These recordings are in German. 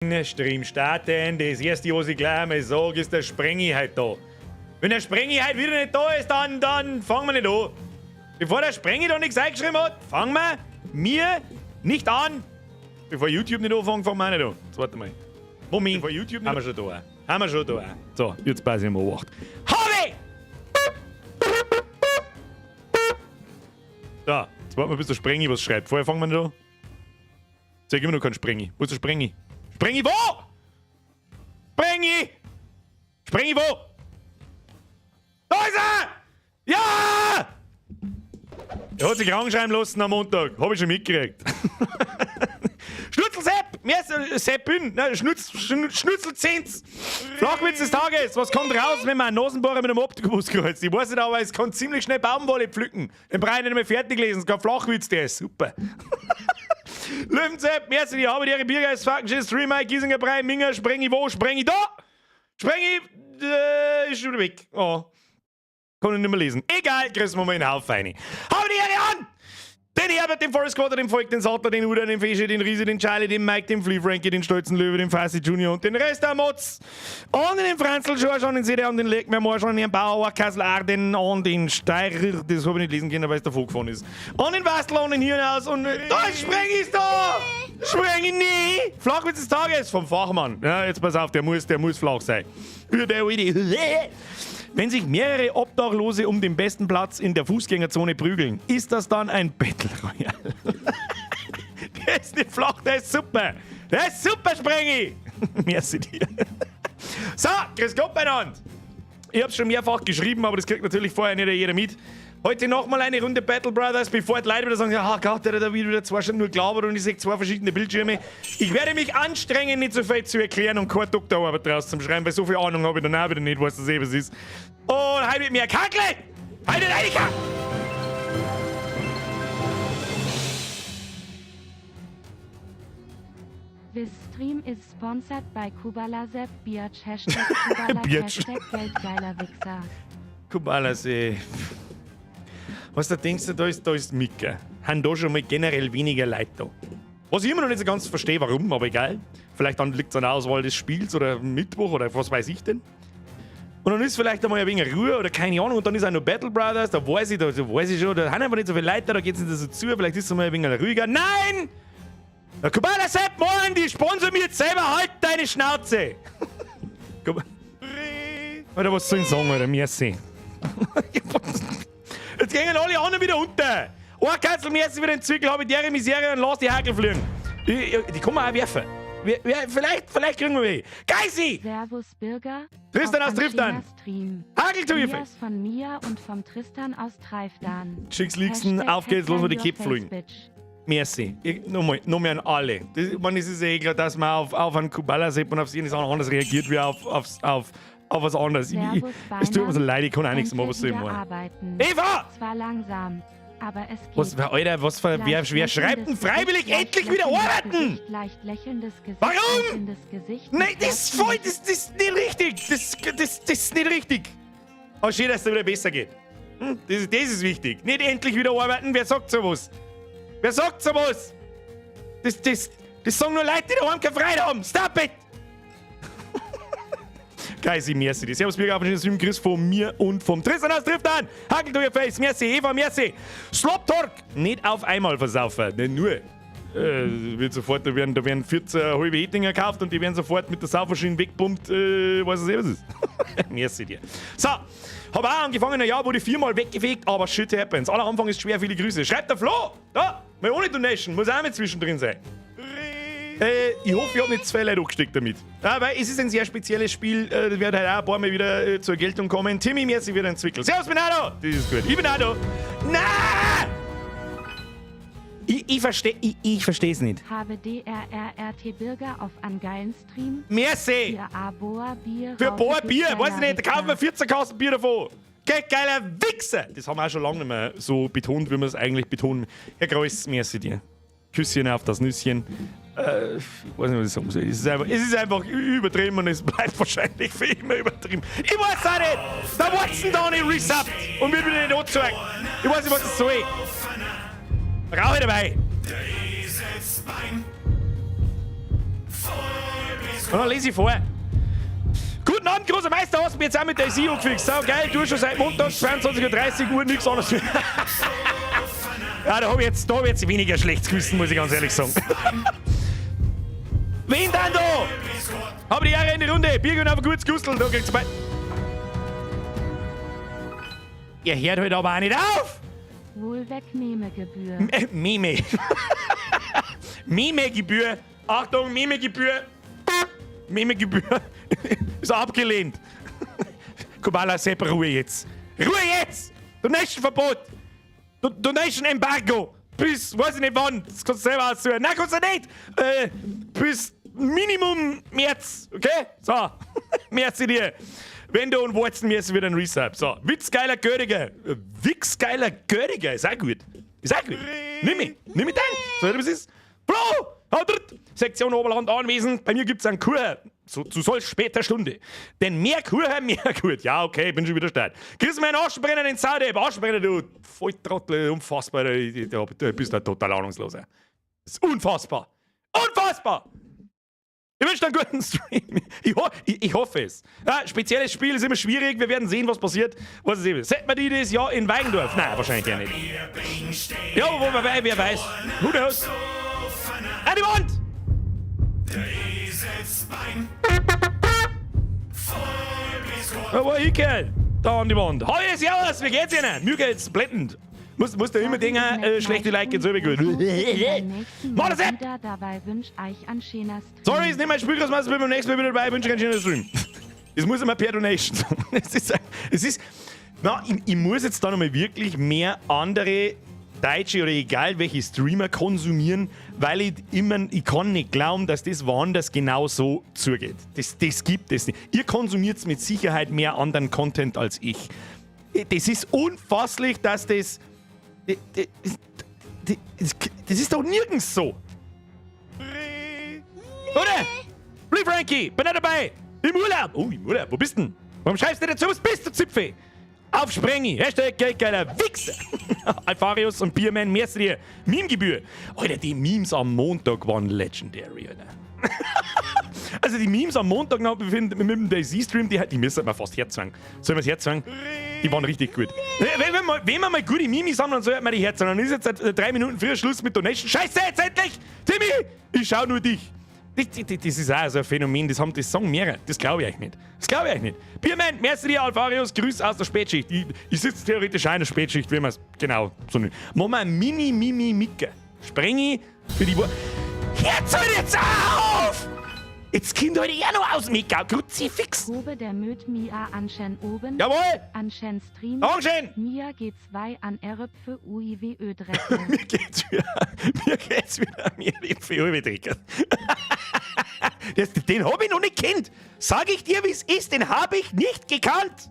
Stream starten. Das erste, was ich gleich mal sage, ist der Sprengi halt da. Wenn der Sprengi halt wieder nicht da ist, dann fangen wir nicht an. Bevor der Sprengi da nichts eingeschrieben hat, fangen wir nicht an. Bevor YouTube nicht anfängt, fangen wir auch nicht an. Jetzt warte mal. Moment. Bevor YouTube nicht haben wir schon da. Haben wir schon da. So, jetzt passe ich mal Obacht. Habe! Da, jetzt warten wir, bis der Sprengi was schreibt. Vorher fangen wir nicht an. Sag immer noch keinen Sprengi. Wo ist der Sprengi? Sprengi wo? Sprengi! Sprengi wo? Da ist er! Ja! Er hat sich anschreiben lassen am Montag. Hab ich schon mitgekriegt. Schnutzelsepp! Mehr Seppin! Schnutzelzins! Flachwitz des Tages! Was kommt raus, wenn man einen Nasenbohrer mit einem Optikus kreuzt? Ich weiß nicht, aber es kann ziemlich schnell Baumwolle pflücken. Den brauche ich nicht mehr fertig lesen. Es ist kein Flachwitz, der ist super. Löwensepp, merci, die habe ihre Biergeist, Fucking Stream, Mike, Giesinger, Brei, Minger, Sprengi wo, Sprengi da! Sprengi, ist schon wieder weg. Oh. Kann ich nicht mehr lesen. Egal, grüßen wir mal in den Haufen rein. Hau die Ehre an! Den Herbert, den Forest Squatter, den Volk, den Sattler, den Uda, den Fische, den Riese, den Charlie, den Mike, den Flea Frankie, den stolzen Löwe, den Fassi Junior und den Rest der Mods. Und den Franzl, schon den Sede und den Leg, mir mal schon den Bauer, Kassel, Arden und den Steirer, das habe ich nicht lesen können, weil es davor gefahren ist. Und den Bastler und den Hirnhaus und da ist Sprengi ist da! Sprengi, nee! Flachwitz des Tages vom Fachmann. Ja, jetzt pass auf, der muss flach sein. Wenn sich mehrere Obdachlose um den besten Platz in der Fußgängerzone prügeln, ist das dann ein Battle Royale? Der ist nicht flach, der ist super. Der ist super, Sprengi. Merci dir. So, grüß Gott beieinander. Ich hab's schon mehrfach geschrieben, aber das kriegt natürlich vorher nicht jeder mit. Heute nochmal eine Runde Battle Brothers, bevor die Leute wieder sagen, ja Gott, der hat da wieder zwei Stunden nur gelabert und ich sehe zwei verschiedene Bildschirme. Ich werde mich anstrengen, nicht so viel zu erklären und keine Doktorarbeit draus zu schreiben, weil so viel Ahnung habe ich dann auch wieder nicht, was das eben ist. Und halt mit mir, Kackle! Halt den Eika! This stream is sponsored by Kubalasep, Biatch, Hashtag Kubala, Hashtag Geldgeiler Wichser. Kubalasep. Was da denkst du, da ist Mika. Haben da schon mal generell weniger Leute da. Was ich immer noch nicht so ganz verstehe, warum, aber egal. Vielleicht dann liegt es an der Auswahl des Spiels oder Mittwoch oder was weiß ich denn. Und dann ist vielleicht einmal ein wenig Ruhe oder keine Ahnung und dann ist auch noch Battle Brothers, da weiß ich schon, da haben einfach nicht so viele Leute, da geht es nicht so zu, vielleicht ist es mal ein wenig ruhiger. Nein! Der Kubalasep, Mann, die sponsern mir jetzt selber, halt deine Schnauze! Alter, was soll ich sagen, Alter, merci. Jetzt gehen alle anderen wieder unter. Ein Katzel merci wieder in den Zirkel, habe ich deren Misere und lass die Hagel fliegen. Die kann man auch werfen. Vielleicht kriegen wir weh. Geisi! Servus Birger. Tristan aus Triftan. Hageltüfe. Von Mia und vom Tristan aus Treifdan. Schicks Liebsten, auf geht's, los wir die Kipp fliegen. Merci. Nochmal an alle. Es ist ja klar, dass man auf einen Kubalasep und auf sie anders reagiert wie auf was anderes. Es tut mir so leid, ich kann auch nichts mehr, was soll ich machen. Eva! Zwar langsam, aber es geht. Alter, wer schreibt denn freiwillig endlich wieder arbeiten? Warum? Nein, das ist nicht richtig. Das ist nicht richtig. Aber schön, dass es wieder besser geht. Das ist wichtig. Nicht endlich wieder arbeiten, wer sagt sowas? Wer sagt sowas? Das sagen nur Leute, die daheim keine Freude haben. Stop it! Geisi, merci. Die Servus Bürger, abonniert den Chris von mir und vom Tristan aus trifft an. Hagel to your face, merci. Eva, merci. Slop Talk, nicht auf einmal versaufen, nicht nur. Da werden 14 halbe Hettinger gekauft und die werden sofort mit der Sauferschiene wegbombt, was es ist. Merci dir. So, hab auch angefangen, ja, wurde 4-mal weggefegt, aber shit happens. Aller Anfang ist schwer, viele Grüße. Schreibt der Flo! Da, meine ohne Donation, muss auch mit zwischendrin sein. Ich hoffe, ich habe nicht zu viele Leute angesteckt damit. Ja, weil es ist ein sehr spezielles Spiel, das wird halt auch ein paar Mal wieder zur Geltung kommen. Timmy, merci wieder entwickelt. Servus, bin auch da! Das ist gut. Ich bin auch da. Nein! Ich verstehe es nicht. Habe DRRRT Birger auf einen geilen Stream. Merci! Für Boa Bier. Für Boa Bier, weiß ich nicht, da kaufen wir 14 Kasten Bier davon. Geiler Wichser! Das haben wir auch schon lange nicht mehr so betont, wie wir es eigentlich betonen. Herr Kreuz, merci dir. Küsschen auf das Nüsschen. Ich weiß nicht, was ich sagen soll. Es ist einfach übertrieben und es bleibt wahrscheinlich für immer übertrieben. Ich weiß auch nicht! Der Watson da nicht resubbt und wird wieder nicht angezeigt. Ich weiß nicht, was das soll. Rauche dabei! Dieses Bein vor Und dann lese ich vor. Guten Abend, großer Meister, hast du mir jetzt auch mit der SEO gefixt. So geil, du hast schon seit Montag 22:30 Uhr nichts anderes. Ja, da hab ich jetzt weniger schlechtes Gewissen, muss ich ganz ehrlich sagen. Wen dann da? Hab die Jahre in die Runde. Birgen auf ein gutes Gustel, da kriegt's bei. Ihr hört halt aber auch nicht auf! Wohlwegnehmegebühr. Meme. Memegebühr. Achtung, Memegebühr. Memegebühr. Ist abgelehnt. Kubala Sepp, Ruhe jetzt. Ruhe jetzt! Donation-Verbot! Donation-Embargo! Bis, weiß ich nicht wann. Das kannst du selber aussuchen. Nein, kannst du nicht! Bis Minimum März. Okay? So. Merci dir. Wenn du und Watson müssen wieder ein Resub. So. Witzgeiler Göriger. Wichsgeiler Göriger. Ist auch gut. Ist auch gut. Nimm mich dann. So, was ist? Bro! Sektion Oberland anwesend. Bei mir gibt's einen Kur. Zu solch später Stunde. Denn mehr Kur, mehr gut. Ja, okay, bin schon wieder stark. Kriegst du mir einen Arschbrenner in Saudi? Arschbrenner, du Volltrottel, unfassbar. Du bist ein total ahnungslos. Das ist unfassbar. Unfassbar! Ich wünsche dir einen guten Stream. Ich hoffe es. Ja, spezielles Spiel ist immer schwierig. Wir werden sehen, was passiert. Was ist eben? Seht man die das Jahr in Weigendorf? Nein, wahrscheinlich ja nicht. Ja, wobei, wer weiß. Who knows? An die Wand! Ja, wo ich gell? Da an die Wand. Hallo, servus, wie geht's Ihnen? Mir geht's blendend. Musst du immer denken, schlechte Leute geht's immer gut. Mach das jetzt! Sorry, ist nicht mein Spielkreis, ich bin beim nächsten Mal wieder dabei, wünsche einen schönen Stream. Das muss immer per Donation sagen. Es ist, ich muss jetzt da nochmal wirklich mehr andere Deutsche oder egal welche Streamer konsumieren, weil ich kann nicht glauben, dass das woanders genau so zugeht. Das gibt es nicht. Ihr konsumiert mit Sicherheit mehr anderen Content als ich. Das ist unfasslich, dass das ist doch nirgends so. Oder? Blue Frankie, bin nicht dabei. Im Urlaub. Oh, im Urlaub. Wo bist du denn? Warum schreibst du nicht dazu? Was bist du, Zipfe? Auf Sprengi. Hashtag geldgeiler Wichser. Alfarius und Bierman, merci dir. Meme-Gebühr. Alter, die Memes am Montag waren legendary, Alter. Also die Memes am Montag noch mit dem Daisy-Stream, die müssen wir fast herzwingen. Sollen wir es herzwingen? Die waren richtig gut. Wenn wir mal gute Memes haben, dann sollten wir die herzwingen. Dann ist jetzt seit 3 Minuten früher Schluss mit Donation. Scheiße, jetzt endlich! Timmy! Ich schau nur dich. Das ist auch so ein Phänomen, das sagen mehrere. Das glaube ich euch nicht. Das glaube ich euch nicht. Bierman, merci dir, Alfarius, Grüß aus der Spätschicht. Ich sitze theoretisch auch in der Spätschicht, wie man es genau so nennt. Machen wir ein Mini-Mimi-Micke. Sprengi für die Jetzt hört jetzt auf! Jetzt kommt heute eher noch aus dem Mikau. Kruzifix. Probe der Möd Mia Anschen oben. Jawohl! Anschen Stream. Anschen! Mia G2 an Erb für UIWÖ Drecker. Mir geht's wieder. Mir für UIW Drecker. Den hab ich noch nicht kennt. Sag ich dir, wie es ist, den habe ich nicht gekannt.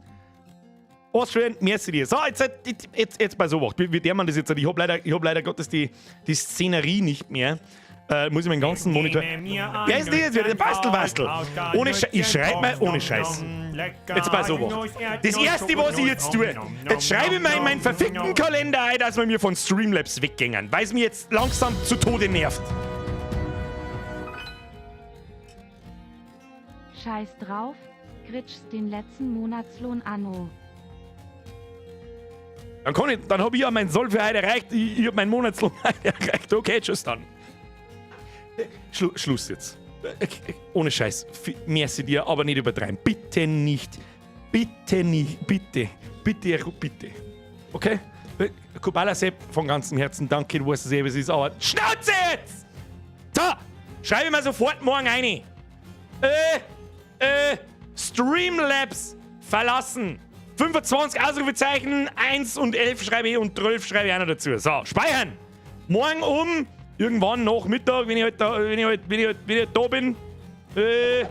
Austrian, merci dir. So, jetzt bei so was. Wie der man das jetzt? Ich hab leider Gottes die Szenerie nicht mehr. Muss ich meinen ganzen Monitor. Wer ist das jetzt wieder? Der Bastelbastel. Ich schreibe mal ohne Scheiß. Jetzt bei sowas. Das erste, was ich jetzt tue, jetzt schreibe ich mal in meinen verfickten Kalender ein, dass wir mir von Streamlabs weggängen, weil es mir jetzt langsam zu Tode nervt. Scheiß drauf, gritschst den letzten Monatslohn anno. Dann hab ich ja meinen Soll für heute erreicht. Ich hab meinen Monatslohn erreicht. Okay, tschüss dann. Schluss jetzt. Ohne Scheiß. Merci dir, aber nicht übertreiben. Bitte nicht. Bitte nicht. Bitte. Bitte. Okay? Kubala Sepp von ganzem Herzen. Danke, du weißt es was ist. Aber Schnauze jetzt! So! Schreibe mir sofort morgen rein. Streamlabs verlassen. 25 Ausrufezeichen, 1 und 11 schreibe ich und 12 schreibe ich auch noch dazu. So, speichern! Morgen irgendwann nach Mittag, wenn ich halt da bin.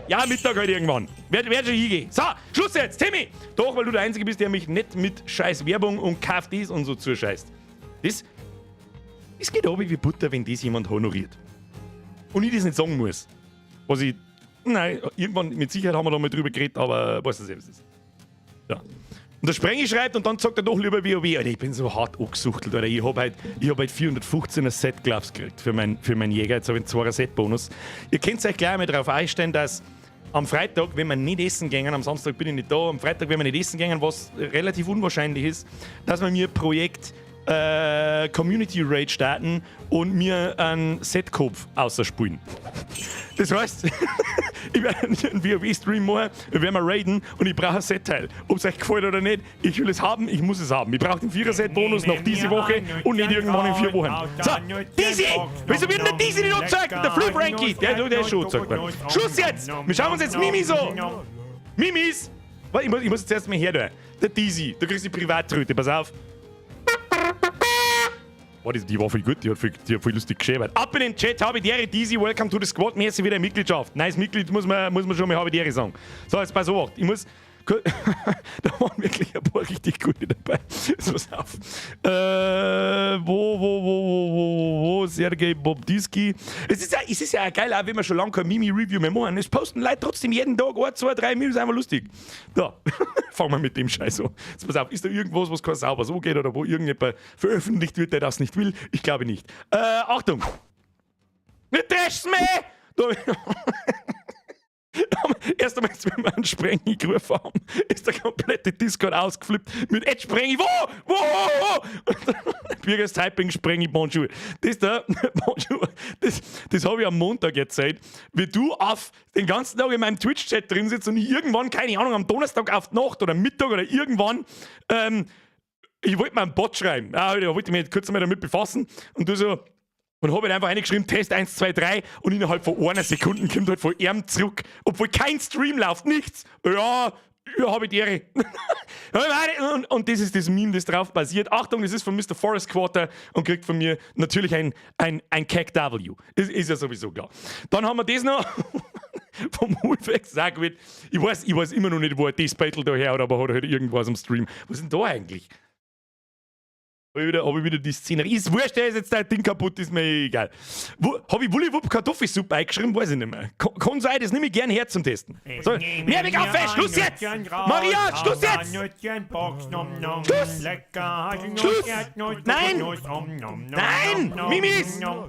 Ja, Mittag halt irgendwann. Werd schon hingehen. So, Schluss jetzt, Timmy! Doch, weil du der Einzige bist, der mich nicht mit scheiß Werbung und kauft dies und so zuscheißt. Das geht aber wie Butter, wenn das jemand honoriert. Und ich das nicht sagen muss. Was ich. Nein, irgendwann mit Sicherheit haben wir da mal drüber geredet, aber was das ist. Ja. Und der Sprengi schreibt und dann sagt er doch lieber WoW. Alter, ich bin so hart angesuchtelt, Alter. Ich hab halt 415er Set Gloves gekriegt für mein Jäger. Jetzt habe ich einen 2er Set Bonus. Ihr könnt euch gleich mal darauf einstellen, dass am Freitag, wenn wir nicht essen gehen, am Samstag bin ich nicht da, am Freitag, wenn wir nicht essen gehen, was relativ unwahrscheinlich ist, dass wir mir Projekt Community Raid starten und mir einen Setkopf außerspielen. Das heißt, ich werde einen WoW-Stream machen, wir werden raiden und ich brauche ein Set-Teil. Ob es euch gefällt oder nicht, ich will es haben, ich muss es haben. Ich brauche den 4er-Set-Bonus noch diese Woche und nicht irgendwann in 4 Wochen. So, Dizzy! Wieso wird denn der Dizzy nicht angezeigt? Der Flip Frankie, der ist schon angezeigt worden. Schluss jetzt! Wir schauen uns jetzt Mimis an! Mimis! Warte, ich muss jetzt erst mal her da. Der Dizzy, du kriegst die Privattröte, pass auf. Oh, die war voll gut, die hat voll lustig geschrieben. Ab in den Chat, habe die Ehre, Dizzy, welcome to the squad, merci wieder Mitgliedschaft. Nice Mitglied, muss man schon mal habe die Ehre sagen. So, jetzt pass auf, ich muss... Da waren wirklich ein paar richtig gute dabei. Jetzt pass auf. Wo? Sergej Bobdiski. Es ist ja auch geil, auch wenn wir schon lange kein Mimi-Review mehr machen. Es posten Leute trotzdem jeden Tag 1, 2, 3 Memes, einfach lustig. Da, fangen wir mit dem Scheiß an. Jetzt pass auf, ist da irgendwas, was kein sauber so geht oder wo irgendjemand veröffentlicht wird, der das nicht will? Ich glaube nicht. Achtung! Nicht trash's mehr! Erst einmal, wenn wir einen Sprengi gerufen haben, ist der komplette Discord ausgeflippt mit Ed Sprengi, wo? Bürgers Typing Sprengi, Bonjour. Das habe ich am Montag erzählt, wie du auf den ganzen Tag in meinem Twitch-Chat drin sitzt und ich irgendwann, keine Ahnung, am Donnerstag auf die Nacht oder Mittag oder irgendwann, ich wollte mal einen Bot schreiben. Ich wollte mich kurz mal damit befassen und du so... Und habe halt einfach reingeschrieben, Test 1, 2, 3 und innerhalb von einer Sekunde kommt halt von ihm zurück, obwohl kein Stream läuft, nichts. Ja, habe ich die Ehre. Und das ist das Meme, das drauf basiert. Achtung, das ist von Mr. Forest Quarter und kriegt von mir natürlich ein Cack W. Das ist ja sowieso klar. Dann haben wir das noch vom Wolfex gesagt, ich weiß immer noch nicht, wo er das Battle da her hat, aber hat halt irgendwas am Stream. Was ist denn da eigentlich? Habe ich wieder die Szenerie. Ist wurscht, ist jetzt dein Ding kaputt, ist mir egal. Habe ich Wulli-Wupp Kartoffelsuppe eingeschrieben? Weiß ich nicht mehr. Kann sein, das nehme ich gerne her zum Testen. So, Nervig auf, Schluss jetzt! Maria, Schluss jetzt! Schluss! Nein! Nein!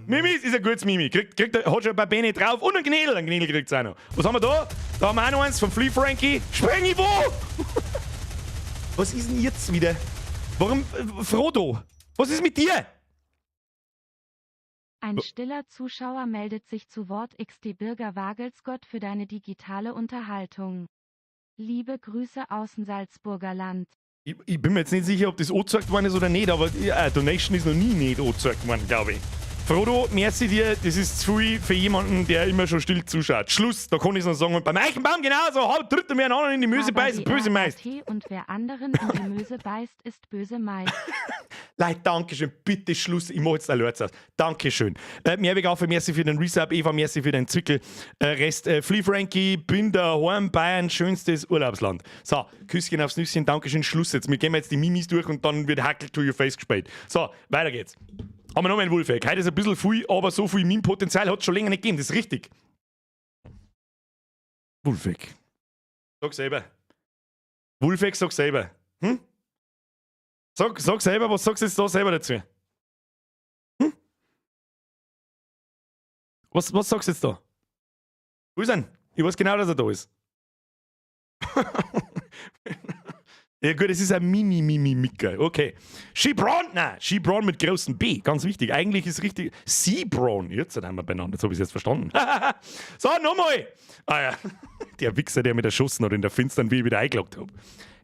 Mimis ist ein gutes Mimi. Hat schon ein paar Beine drauf und ein Gnädel kriegt es auch noch. Was haben wir da? Da haben wir auch noch eins von Flea Frankie. Sprengi wo? Was ist denn jetzt wieder? Warum, Frodo? Was ist mit dir? Ein stiller Zuschauer meldet sich zu Wort XD Birger Wagelsgott für deine digitale Unterhaltung. Liebe Grüße aus dem Salzburger Land. Ich bin mir jetzt nicht sicher, ob das angezeigt worden ist oder nicht, aber Donation ist noch nie nicht angezeigt worden, glaube ich. Frodo, merci dir, das ist zu viel für jemanden, der immer schon still zuschaut. Schluss, da kann ich es noch sagen. Und beim Eichenbaum genauso, halb Dritte mir einen anderen in die Möse beißt, böse Meist. Und wer anderen in die Möse beißt, ist böse Meist. Leute, Dankeschön, bitte Schluss, ich mache jetzt Alerts aus. Dankeschön. Mehrweg auf, merci für den Resub, Eva, merci für den Zwickel. Rest, Flea Frankie, bin daheim, Bayern, schönstes Urlaubsland. So, Küsschen aufs Nüsschen, Dankeschön, Schluss jetzt. Wir gehen jetzt die Mimis durch und dann wird Hackle to your face gespielt. So, weiter geht's. Haben wir noch mal einen Wolfeck. Heute ist ein bisschen viel, aber so viel Meme-Potenzial hat es schon länger nicht gegeben. Das ist richtig. Wolfeck. Sag selber. Wolfeck, sag selber. Hm? Sag selber, was sagst du jetzt da selber dazu? Hm? Was sagst du jetzt da? Wo ist er? Ich weiß genau, dass er da ist. Ja gut, es ist ein Mimi-Micker. Okay. Shebron, nein, Shebron mit großem B, ganz wichtig. Eigentlich ist richtig Seabron. Jetzt haben wir beieinander, jetzt habe ich es jetzt verstanden. So, nochmal. Ah ja, der Wichser, der mit erschossen hat in der Finstern, wie ich wieder eingeloggt habe.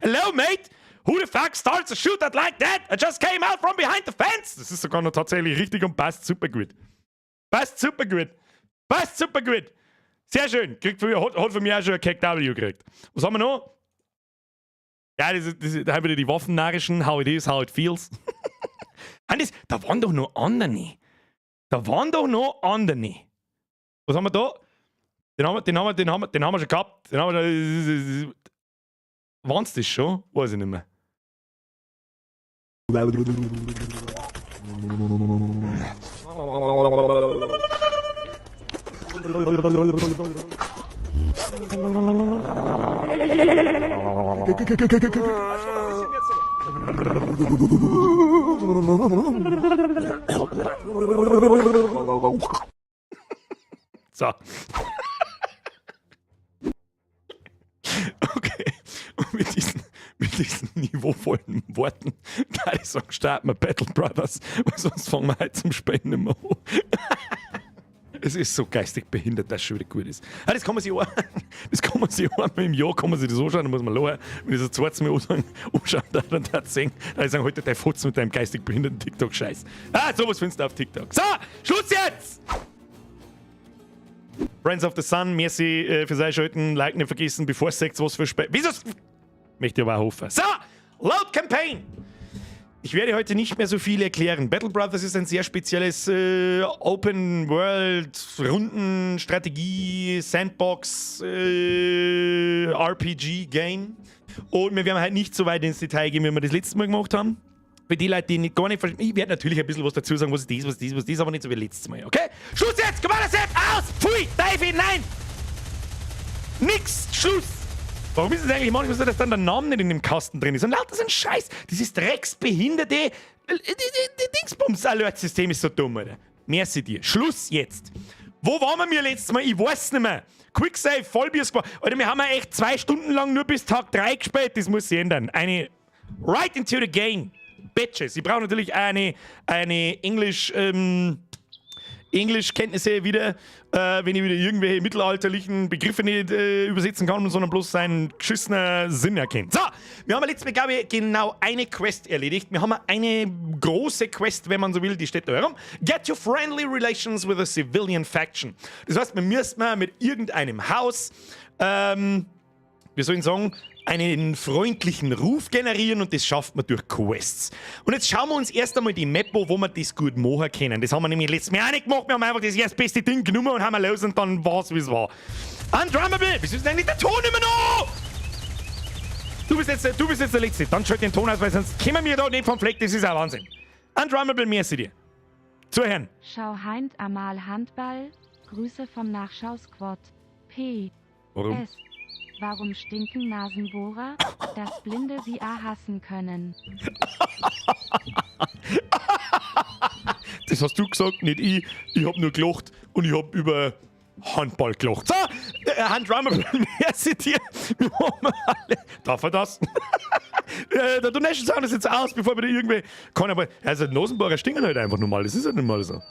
Hello, mate. Who the fuck starts a shootout like that? I just came out from behind the fence. Das ist sogar noch tatsächlich richtig und passt super gut. Passt super gut. Passt super gut. Sehr schön. Hat von mir auch schon ein Cack W gekriegt. Was haben wir noch? Ja, da haben wir die Waffennarrischen, how it is, how it feels. Da waren doch noch andere. Was haben wir da? Den haben wir schon gehabt. Waren es das schon? Weiß ich nicht mehr. So. diesen niveauvollen Worten, da ich sagen, starten wir Battle Brothers, weil sonst fangen wir halt zum Spielen nicht mehr an. Es ist so geistig behindert, dass es schon wieder gut ist. Ah, das kann man sich einmal im Jahr kann man sich das anschauen, dann muss man lachen. Wenn ich das zweites Mal anschaue, dann darf ich sagen, heute dein Fotz mit deinem geistig behinderten TikTok-Scheiß. Ah, sowas findest du auf TikTok. So, Schluss jetzt! Friends of the Sun, merci fürs Einschalten. Like nicht vergessen, bevor es sagt, was für Spe... Wieso? Möchte ich aber auch hoffen. So, Load Campaign! Ich werde heute nicht mehr so viel erklären. Battle Brothers ist ein sehr spezielles Open World, Runden, Strategie, Sandbox, RPG Game. Und wir werden halt nicht so weit ins Detail gehen, wie wir das letzte Mal gemacht haben. Für die Leute, die nicht gar nicht verstehen, ich werde natürlich ein bisschen was dazu sagen, was ist das, aber nicht so wie letztes Mal, okay? Schluss jetzt! Commander Set! Aus! Pfui! Davy! Nein! Nix! Schluss! Warum ist es eigentlich manchmal so, dass dann der Name nicht in dem Kasten drin ist? Und lauter so ein Scheiß. Dieses drecksbehinderte Dingsbums-Alert-System ist so dumm, Alter. Merci dir. Schluss jetzt. Wo waren wir letztes Mal? Ich weiß nicht mehr. Quicksave, Vollbiers. Alter, wir haben ja echt 2 Stunden lang nur bis Tag 3 gespielt. Das muss sich ändern. Eine right into the game. Bitches. Ich brauche natürlich eine Englischkenntnisse wieder, wenn ich wieder irgendwelche mittelalterlichen Begriffe nicht übersetzen kann, sondern bloß seinen geschissenen Sinn erkennt. So, wir haben letztes Mal, glaube ich, genau eine Quest erledigt. Wir haben eine große Quest, wenn man so will, die steht da herum. Get your friendly relations with a civilian faction. Das heißt, wir müssen mit irgendeinem Haus, wie soll ich sagen, einen freundlichen Ruf generieren und das schafft man durch Quests. Und jetzt schauen wir uns erst einmal die Map an, wo wir das gut machen können. Das haben wir nämlich letztes Mal auch nicht gemacht. Wir haben einfach das erste beste Ding genommen und haben wir los und dann war's, wie es war. Undrummable! Wieso ist denn nicht der Ton immer noch? Du bist jetzt der Letzte. Dann schalt den Ton aus, weil sonst kommen wir da nicht vom Fleck. Das ist ein Wahnsinn. Undrummable, merci dir. Zuhören. Schau Heint Amal Handball. Grüße vom Nachschau-Squad. P. Warum? S. Warum stinken Nasenbohrer? Dass Blinde sie hassen können. Das hast du gesagt, nicht ich. Ich hab nur gelacht und ich hab über Handball gelacht. So, Handrummer, merci dir. Wir haben alle... Darf er das? Der Donation Sound ist jetzt aus, bevor wir da irgendwie... Kann aber... Also Nasenbohrer stinken halt einfach normal. Das ist halt nicht mal so.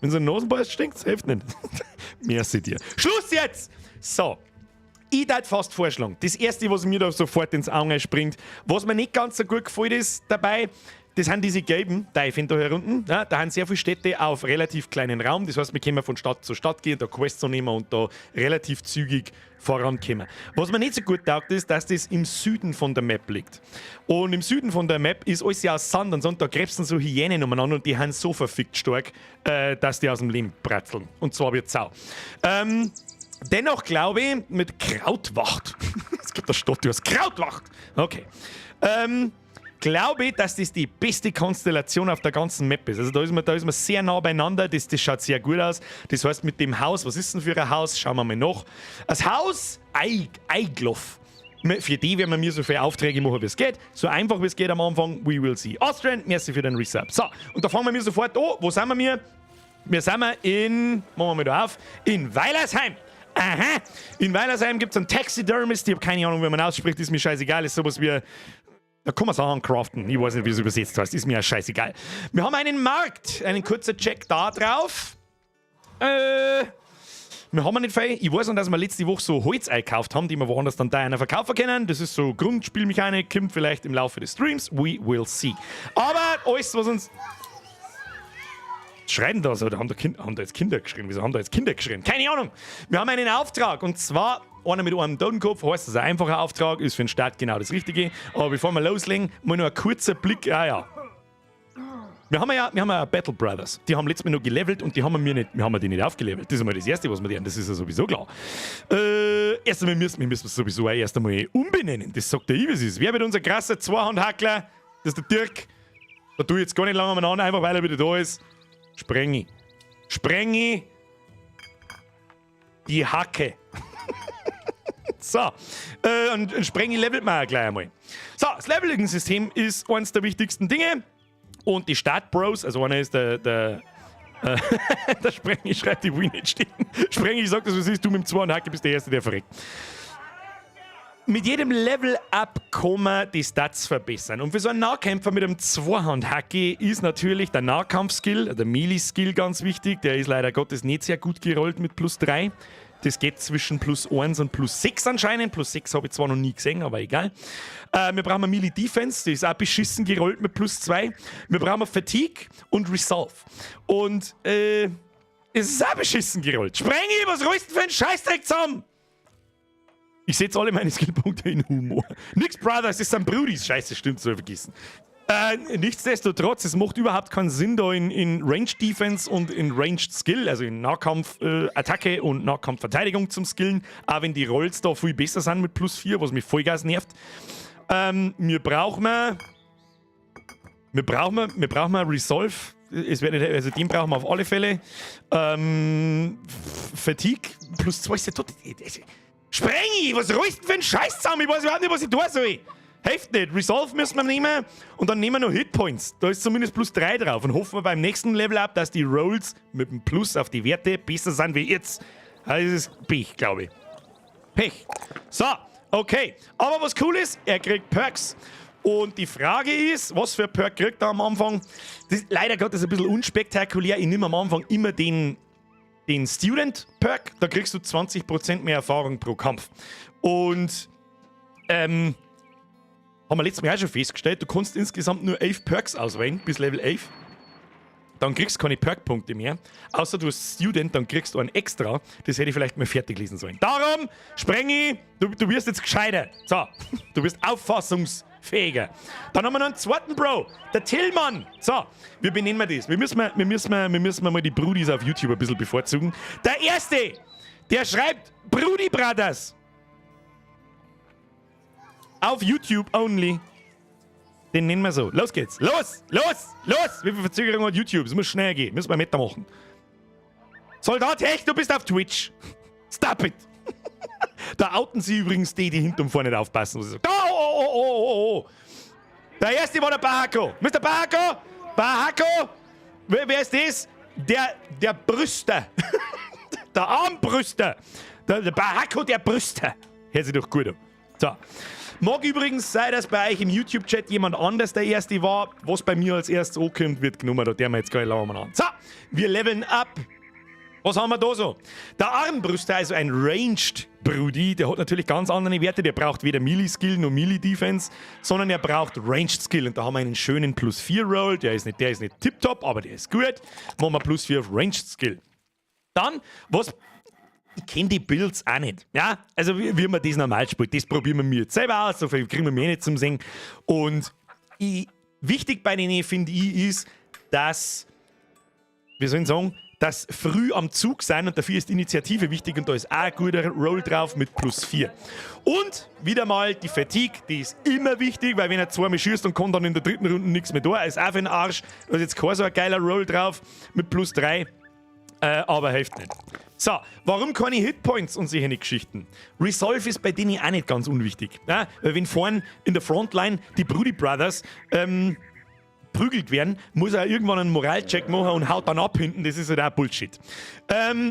Wenn so ein Nasenbohrer ist, stinkt's, hilft nicht. Merci dir. Schluss jetzt! So. Ich würde fast vorschlagen, das Erste, was mir da sofort ins Auge springt, was mir nicht ganz so gut gefällt ist dabei, das sind diese gelben Teifen da herunten. Ja, da haben sehr viele Städte auf relativ kleinen Raum. Das heißt, wir können von Stadt zu Stadt gehen, da Quests nehmen und da relativ zügig vorankommen. Was mir nicht so gut taugt, ist, dass das im Süden von der Map liegt. Und im Süden von der Map ist alles ja aus Sand und da krebsen so Hyänen umeinander und die haben so verfickt stark, dass die aus dem Leben bratzeln. Und zwar wird's auch. Dennoch glaube ich, mit Krautwacht, es gibt eine Stadt, die heißt Krautwacht, okay, glaube ich, dass das die beste Konstellation auf der ganzen Map ist. Also da ist man sehr nah beieinander, das schaut sehr gut aus. Das heißt, mit dem Haus, was ist denn für ein Haus? Schauen wir mal nach. Das Haus Eigloff. Für die werden wir mir so viele Aufträge machen, wie es geht. So einfach wie es geht am Anfang, we will see. Austrian, merci für den Resub. So, und da fangen wir sofort an. Wo sind wir? Wir sind in, machen wir mal da auf, in Weilersheim. Aha! In Weilersheim gibt es einen Taxidermist, ich habe keine Ahnung, wie man ausspricht, ist mir scheißegal, ist sowas wie, da kann man sagen, craften, ich weiß nicht, wie es übersetzt heißt, ist mir scheißegal. Wir haben einen Markt, einen kurzen Check da drauf. Wir haben nicht viel, ich weiß noch, dass wir letzte Woche so Holz eingekauft haben, die wir woanders dann da einer verkaufen können, das ist so Grundspielmechanik, kommt vielleicht im Laufe des Streams, we will see. Aber alles, was uns... Schreien da so, da haben da jetzt Kinder geschrien. Wieso haben da jetzt Kinder geschrien? Keine Ahnung. Wir haben einen Auftrag und zwar einer mit einem Totenkopf. Heißt das ein einfacher Auftrag, ist für den Start genau das Richtige. Aber bevor wir loslegen, mal noch ein kurzer Blick. Ja. Wir haben ja Battle Brothers. Die haben letztes Mal noch gelevelt und die haben wir die nicht aufgelevelt. Das ist einmal das Erste, was wir deren. Das ist ja sowieso klar. Erst einmal müssen wir sowieso erst einmal umbenennen. Das sagt der Ives ist. Wer wird unser krasser Zweihandhackler? Das ist der Dirk. Da tue ich jetzt gar nicht lange an, einfach weil er wieder da ist. Sprengi die Hacke. So, und Sprengi levelt man gleich einmal. So, das Leveling-System ist eines der wichtigsten Dinge. Und die Start-Bros, also einer ist der Sprengi schreibt, die will nicht stehen. Sprengi sagt, dass du siehst, du mit dem 2 und Hacke bist der Erste, der verreckt. mit jedem Level-Up kann man die Stats verbessern. Und für so einen Nahkämpfer mit einem Zweihand-Hacke ist natürlich der Nahkampf-Skill, der Melee-Skill ganz wichtig. Der ist leider Gottes nicht sehr gut gerollt mit +3. Das geht zwischen +1 und +6 anscheinend. +6 habe ich zwar noch nie gesehen, aber egal. Wir brauchen Melee Defense, die ist auch beschissen gerollt mit +2. Wir brauchen Fatigue und Resolve. Und es ist auch beschissen gerollt. Sprengi, was rollst du für einen Scheißdreck zusammen? Ich setze alle meine Skillpunkte in Humor. Nix, Brothers, das sind Brudis. Scheiße, stimmt, soll ich vergessen. Nichtsdestotrotz, es macht überhaupt keinen Sinn, da in Ranged Defense und in Ranged Skill, also in Nahkampf-Attacke und Nahkampf-Verteidigung zum Skillen, auch wenn die Rolls da viel besser sind mit +4, was mich Vollgas nervt. Wir brauchen Resolve. Also den brauchen wir auf alle Fälle. Fatigue +2 ist ja tot. Sprengi, was rollst du für einen Scheiß zusammen? Ich weiß überhaupt nicht, was ich tun soll. Hilft nicht. Resolve müssen wir nehmen und dann nehmen wir noch Hitpoints. Da ist zumindest +3 drauf und hoffen wir beim nächsten Level-Up, dass die Rolls mit dem Plus auf die Werte besser sind wie jetzt. Das ist Pech, glaube ich. Pech. So, okay. Aber was cool ist, er kriegt Perks. Und die Frage ist, was für Perk kriegt er am Anfang? Das ist leider Gottes ein bisschen unspektakulär. Ich nehme am Anfang immer den Student-Perk. Da kriegst du 20% mehr Erfahrung pro Kampf. Und haben wir letztes Mal auch schon festgestellt, du kannst insgesamt nur 11 Perks auswählen, bis Level 11. Dann kriegst du keine Perk-Punkte mehr. Außer du hast Student, dann kriegst du einen extra. Das hätte ich vielleicht mal fertig lesen sollen. Darum, Sprengi, du wirst jetzt gescheiter. So, du wirst auffassungsfähiger. Dann haben wir noch einen zweiten Bro, der Tillmann. So, wie benennen wir das? Wir müssen mal die Brudis auf YouTube ein bisschen bevorzugen. Der Erste, der schreibt Brudi Brothers. Auf YouTube only. Den nennen wir so. Los geht's. Los! Wie viel Verzögerung hat YouTube? Es muss schnell gehen. Müssen wir mitmachen. Soldat Hecht, du bist auf Twitch. Stop it. Da outen sie übrigens die hinten und vorne nicht aufpassen. Oh. Der Erste war der Bahako. Mr. Bahako? Bahako? Wer ist das? Der Brüster. Der Armbrüster. Der Bahako, der Brüster. Hört sich doch gut an. So. Mag übrigens sein, dass bei euch im YouTube-Chat jemand anders der Erste war. Was bei mir als erstes ankommt, wird genommen. Da der wir jetzt gar nicht lange an. So, wir leveln up. Was haben wir da so? Der Armbrüster, also ein Ranged Brudi, der hat natürlich ganz andere Werte. Der braucht weder Melee-Skill noch Melee-Defense, sondern er braucht Ranged Skill. Und da haben wir einen schönen +4-Roll. Der ist nicht tipptopp, aber der ist gut. Machen wir +4 auf Ranged Skill. Dann, was... Ich kenne die Builds auch nicht. Ja, also wie man das normal spielt, das probieren wir mir jetzt selber aus, so viel kriegen wir mir nicht zum Singen. Und wichtig bei denen, finde ich, ist, dass, wie soll ich sagen, dass früh am Zug sein und dafür ist die Initiative wichtig und da ist auch ein guter Roll drauf mit +4. Und wieder mal die Fatigue, die ist immer wichtig, weil wenn er zweimal schießt und kann dann in der dritten Runde nichts mehr tun, ist auch für den Arsch. Da ist jetzt kein so ein geiler Roll drauf mit +3, aber hilft nicht. So, warum keine Hitpoints und solche Geschichten? Resolve ist bei denen auch nicht ganz unwichtig. Ja? Weil wenn vorne in der Frontline die Brudi Brothers prügelt werden, muss er irgendwann einen Moralcheck machen und haut dann ab hinten. Das ist halt auch Bullshit.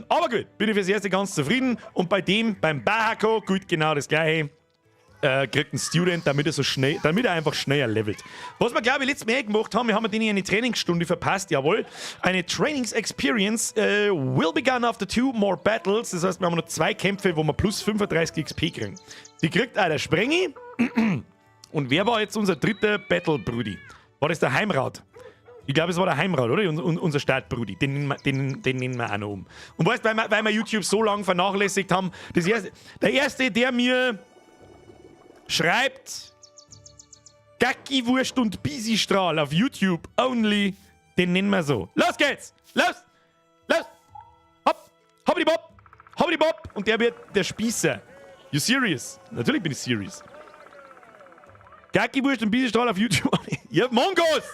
Aber gut, bin ich fürs Erste ganz zufrieden. Und beim Bahako, gut, genau das Gleiche. Kriegt ein Student, damit er einfach schneller levelt. Was wir, glaube ich, letztes Mal gemacht haben, wir haben denen eine Trainingsstunde verpasst, jawohl. Eine Trainings-Experience will begin after 2 more battles. Das heißt, wir haben noch 2 Kämpfe, wo wir +35 XP kriegen. Die kriegt auch der Sprengi. Und wer war jetzt unser dritter Battle-Brudi? War das der Heimrat? Ich glaube, es war der Heimrat, oder? Unser Startbrudi. Den nehmen wir auch noch um. Und weißt du, weil wir YouTube so lange vernachlässigt haben, der Erste, der mir schreibt Gacki-Wurst und Bisi-Strahl auf YouTube only, den nennen wir so. Los geht's! Los! Hopp! Hoppidi-Bopp! Und der wird der Spießer. You serious? Natürlich bin ich serious. Gacki-Wurst und Bisi-Strahl auf YouTube. Ja, Mongos!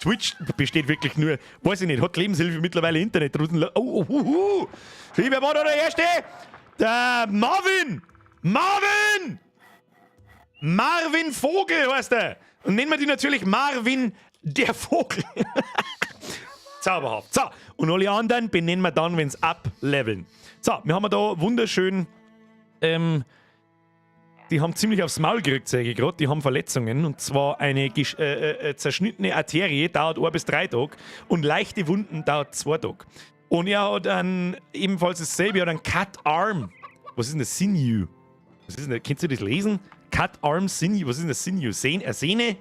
Twitch besteht wirklich nur, weiß ich nicht, hat Lebenshilfe mittlerweile Internet. Wer war da der Erste? Der Marvin Vogel heißt er. Und nennen wir die natürlich Marvin der Vogel. Zauberhaft. So, und alle anderen benennen wir dann, wenn es ableveln. So, wir haben da wunderschön die haben ziemlich aufs Maul gekriegt, sage ich gerade. Die haben Verletzungen. Und zwar eine zerschnittene Arterie dauert 1 bis 3 Tage und leichte Wunden dauert 2 Tage. Und er hat dann ebenfalls dasselbe, er hat einen Cut Arm. Was ist denn das Sinew? Was ist denn, kannst du das lesen? Cut Arm Sinew. Was ist denn das Sinew? Sehne? Haben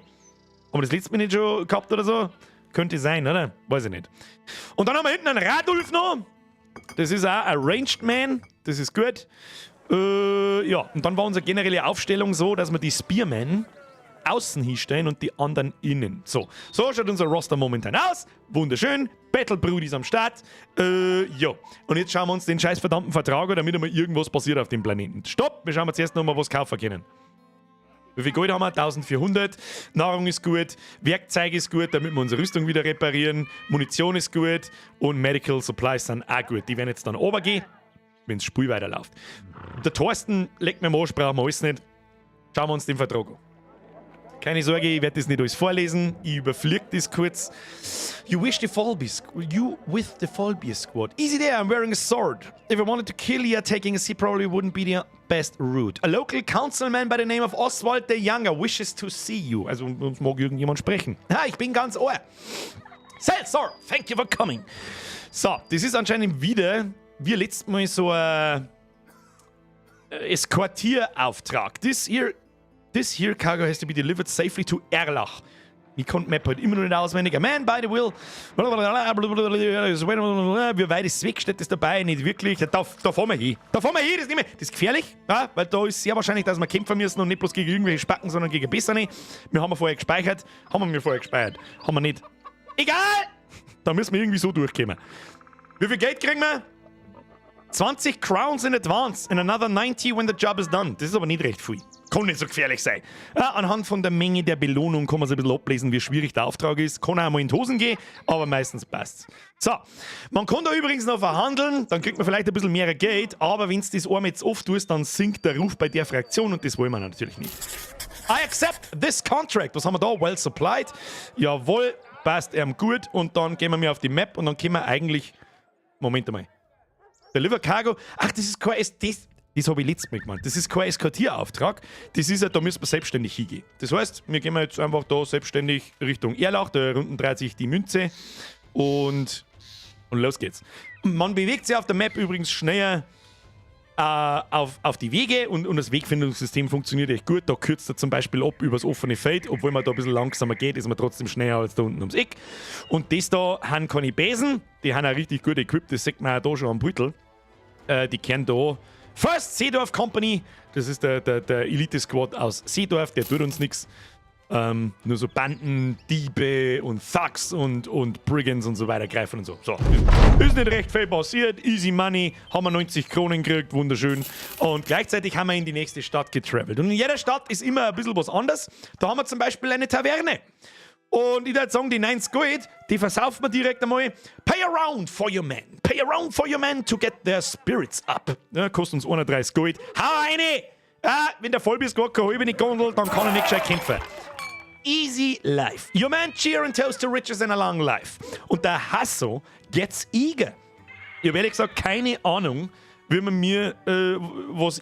wir das letzte Mal nicht schon gehabt oder so? Könnte sein, oder? Weiß ich nicht. Und dann haben wir hinten einen Radulf noch. Das ist auch ein Ranged Man. Das ist gut. Ja, und dann war unsere generelle Aufstellung so, dass wir die Spearmen außen hinstellen und die anderen innen. So schaut unser Roster momentan aus. Wunderschön. Battle Brudis am Start. Ja. Und jetzt schauen wir uns den scheiß verdammten Vertrag an, damit einmal irgendwas passiert auf dem Planeten. Stopp! Wir schauen uns jetzt nochmal was kaufen können. Wie viel Gold haben wir? 1400. Nahrung ist gut. Werkzeug ist gut, damit wir unsere Rüstung wieder reparieren. Munition ist gut. Und Medical Supplies sind auch gut. Die werden jetzt dann runtergehen, wenn das Spiel weiterläuft. Der Thorsten legt mir mal, brauchen wir alles nicht. Schauen wir uns den Vertrag an. Keine Sorge, ich werde das nicht alles vorlesen. Ich überfliege das kurz. You with the Falby squad. Easy there, I'm wearing a sword. If I wanted to kill you, taking a seat probably wouldn't be the best route. A local councilman by the name of Oswald the Younger wishes to see you. Also uns mag irgendjemand sprechen. Ha, ich bin ganz ohr. Sir, thank you for coming. So, das ist anscheinend wieder, wie letztes Mal, so ein Eskortierauftrag. This here cargo has to be delivered safely to Erlach. Ich konnte Map halt immer noch nicht auswendig. A man by the will. Wie weit ist es weg? Steht das dabei? Nicht wirklich. Da fahren wir hin. Das ist nicht mehr. Das ist gefährlich, ja? Weil da ist sehr wahrscheinlich, dass wir kämpfen müssen und nicht bloß gegen irgendwelche Spacken, sondern gegen bessere. Wir haben vorher gespeichert. Haben wir nicht. Egal! Da müssen wir irgendwie so durchkommen. Wie viel Geld kriegen wir? 20 Crowns in advance and another 90 when the job is done. Das ist aber nicht recht viel. Kann nicht so gefährlich sein. Ja, anhand von der Menge der Belohnung kann man so ein bisschen ablesen, wie schwierig der Auftrag ist. Kann auch mal in die Hosen gehen, aber meistens passt's. So, man kann da übrigens noch verhandeln, dann kriegt man vielleicht ein bisschen mehr Geld, aber wenn es das einmal jetzt oft tust, dann sinkt der Ruf bei der Fraktion und das wollen wir natürlich nicht. I accept this contract. Was haben wir da? Well supplied. Jawohl, passt gut. Und dann gehen wir auf die Map und dann können wir eigentlich... Moment einmal. Deliver Cargo. Ach, das ist kein... Das habe ich letztes Mal gemeint. Das ist kein Eskortierauftrag. Das ist ja, da müssen wir selbstständig hingehen. Das heißt, wir gehen jetzt einfach da selbstständig Richtung Erlach. Da unten dreht sich die Münze. Und los geht's. Man bewegt sich auf der Map übrigens schneller auf die Wege und das Wegfindungssystem funktioniert echt gut. Da kürzt er zum Beispiel ab übers offene Feld. Obwohl man da ein bisschen langsamer geht, ist man trotzdem schneller als da unten ums Eck. Und das da haben keine Besen. Die haben auch richtig gut equipped. Das sieht man auch da schon am Beutel. Die kennen da First Seedorf Company, das ist der Elite-Squad aus Seedorf, der tut uns nichts. Nur so Banden, Diebe und Thugs und Brigands und so weiter greifen und so. So, ist nicht recht viel passiert, easy money, haben wir 90 Kronen gekriegt, wunderschön. Und gleichzeitig haben wir in die nächste Stadt getravelt. Und in jeder Stadt ist immer ein bisschen was anderes. Da haben wir zum Beispiel eine Taverne. Und ich würde sagen, die 90 Gold, die versauft man direkt einmal. Pay around for your men. Pay around for your men to get their spirits up. Ja, kostet uns 31 Gold. Hau rein! Ja, wenn der Vollbier gar keine halbe nicht gondelt, dann kann er nicht gescheit kämpfen. Easy life. Your men cheer and toast to riches and a long life. Und der Hasso gets eager. Ich habe ehrlich gesagt keine Ahnung, wie man mir was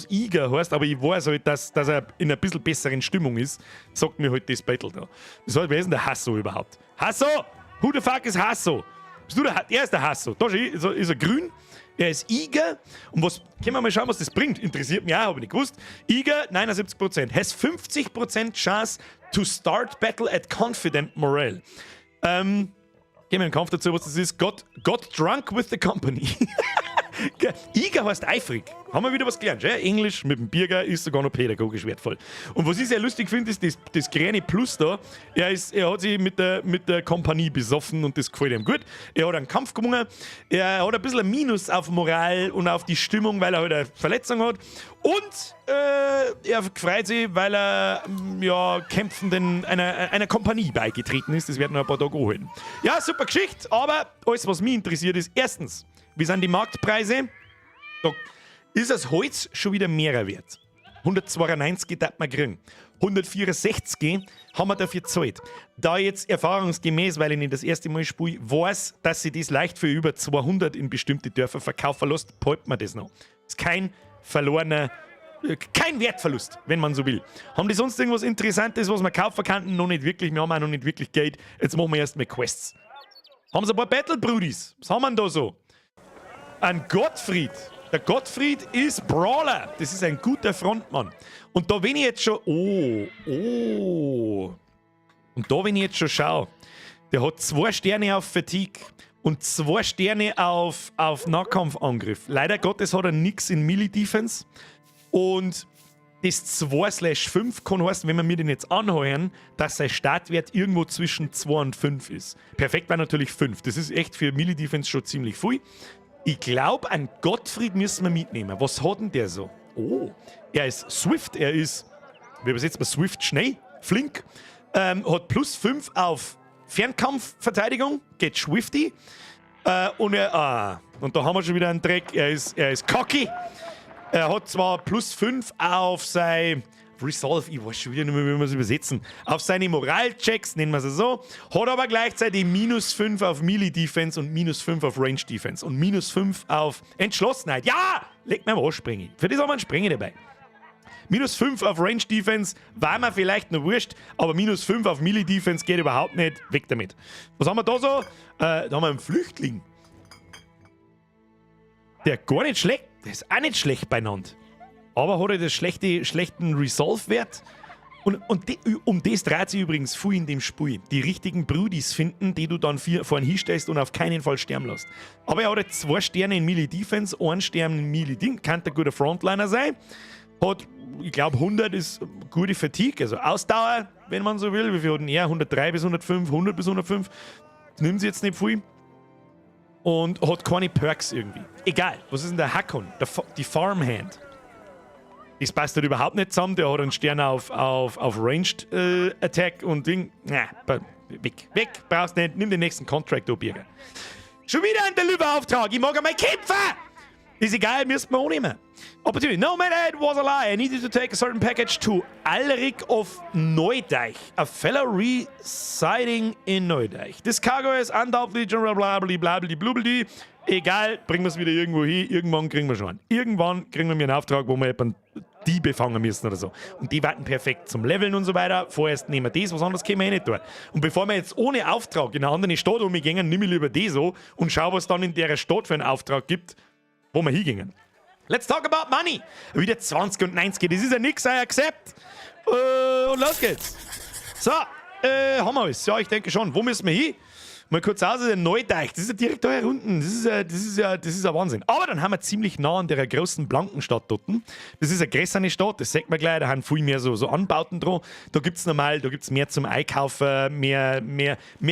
eager heißt, aber ich weiß halt, dass er in einer bisschen besseren Stimmung ist, sagt mir halt das Battle da. Das heißt, wer ist denn der Hasso überhaupt? Hasso! Who the fuck is Hasso? Bist du der? Er ist der Hasso. Da ist er grün. Er ist eager. Und können wir mal schauen, was das bringt? Interessiert mich auch, habe ich nicht gewusst. Eager, 79%. Has 50% Chance to start battle at confident morale. Gehen wir in den Kampf dazu, was das ist. Got drunk with the company. Eager heißt eifrig. Haben wir wieder was gelernt, ja? Englisch mit dem Bierger ist sogar noch pädagogisch wertvoll. Und was ich sehr lustig finde, ist das kleine Plus da. Er hat sich mit der Kompanie besoffen und das gefällt ihm gut. Er hat einen Kampf gewonnen. Er hat ein bisschen ein Minus auf Moral und auf die Stimmung, weil er halt eine Verletzung hat. Und er freut sich, weil er Kämpfenden einer Kompanie beigetreten ist. Das werden wir ein paar Tage anhalten. Ja, super Geschichte, aber alles, was mich interessiert, ist erstens, wie sind die Marktpreise? Da ist das Holz schon wieder mehr wert. 192 darf man kriegen. 164 haben wir dafür gezahlt. Da jetzt erfahrungsgemäß, weil ich nicht das erste Mal spiele, weiß, dass sie das leicht für über 200 in bestimmte Dörfer verkaufen lässt, behalten wir das noch. Das ist kein verlorener kein Wertverlust, wenn man so will. Haben die sonst irgendwas Interessantes, was wir kaufen könnten? Noch nicht wirklich. Wir haben auch noch nicht wirklich Geld. Jetzt machen wir erstmal Quests. Haben sie ein paar Battle-Brudis? Was haben wir denn da so? Ein Gottfried. Der Gottfried ist Brawler. Das ist ein guter Frontmann. Und da, wenn ich jetzt schon... Und da, wenn ich jetzt schon schaue, der hat 2 Sterne auf Fatigue und 2 Sterne auf Nahkampfangriff. Leider Gottes hat er nichts in Melee-Defense. Und das 2/5 kann heißen, wenn wir mir den jetzt anheuern, dass sein Startwert irgendwo zwischen 2 und 5 ist. Perfekt wäre natürlich 5. Das ist echt für Melee-Defense schon ziemlich viel. Ich glaube, einen Gottfried müssen wir mitnehmen. Was hat denn der so? Oh, er ist Swift. Er ist, wie übersetzt man Swift, schnell, flink. Hat +5 auf Fernkampfverteidigung, geht Swifty. Und da haben wir schon wieder einen Dreck. Er ist cocky. Er hat zwar +5 auf sein Resolve, ich weiß schon wieder nicht mehr, wie wir es übersetzen, auf seine Moralchecks, nennen wir es so, hat aber gleichzeitig -5 auf Melee-Defense und -5 auf Range-Defense und -5 auf Entschlossenheit. Ja! Legt mir mal anspringen. Für das haben wir einen Sprenger dabei. -5 auf Range-Defense war mir vielleicht noch wurscht, aber -5 auf Melee-Defense geht überhaupt nicht. Weg damit. Was haben wir da so? Da haben wir einen Flüchtling. Der gar nicht schlecht. Der ist auch nicht schlecht beieinander. Aber hat er den schlechten Resolve-Wert? Und um das dreht sich übrigens viel in dem Spiel. Die richtigen Brudis finden, die du dann vorhin hinstellst und auf keinen Fall sterben lässt. Aber er hat jetzt 2 Sterne in Melee-Defense, 1 Stern in Melee-Ding. Kann ein guter Frontliner sein. Hat, ich glaube, 100 ist gute Fatigue, also Ausdauer, wenn man so will. Wie viel hat er? 103 bis 105, 100 bis 105. Das nimmt sie jetzt nicht viel. Und hat keine Perks irgendwie. Egal, was ist denn der Hakon? Die Farmhand. Das passt halt überhaupt nicht zusammen. Der hat einen Stern auf Ranged Attack und Ding. Na, weg, brauchst nicht. Nimm den nächsten Contract, du Birger. Schon wieder ein Deliver-Auftrag. Ich mag einmal kämpfen! Ist egal, müsst man auch nehmen. Opportunity. No matter it was a lie, I needed to take a certain package to Alrik of Neudeich, a fellow residing in Neudeich. This cargo is undoubtedly general blablabli. Egal, bringen wir es wieder irgendwo hin. Irgendwann kriegen wir schon einen. Irgendwann kriegen wir einen Auftrag, wo wir jemanden Diebe fangen müssen oder so. Und die warten perfekt zum Leveln und so weiter. Vorerst nehmen wir das, was anderes können wir eh nicht tun. Und bevor wir jetzt ohne Auftrag in eine andere Stadt umgehen, nehme ich lieber das so und schau, was dann in der Stadt für einen Auftrag gibt, wo wir hingingen. Let's talk about money. Wieder 20 und 90. Das ist ja nix, I accept. Und los geht's. So, haben wir alles. Ja, ich denke schon. Wo müssen wir hin? Mal kurz aus, der Neudeich. Das ist ja direkt da herunten. Das ist ja Wahnsinn. Aber dann haben wir ziemlich nah an der großen blanken Stadt dort. Das ist eine größere Stadt, das sagt man gleich. Da haben viel mehr so Anbauten dran. Da gibt es mehr zum Einkaufen, mehr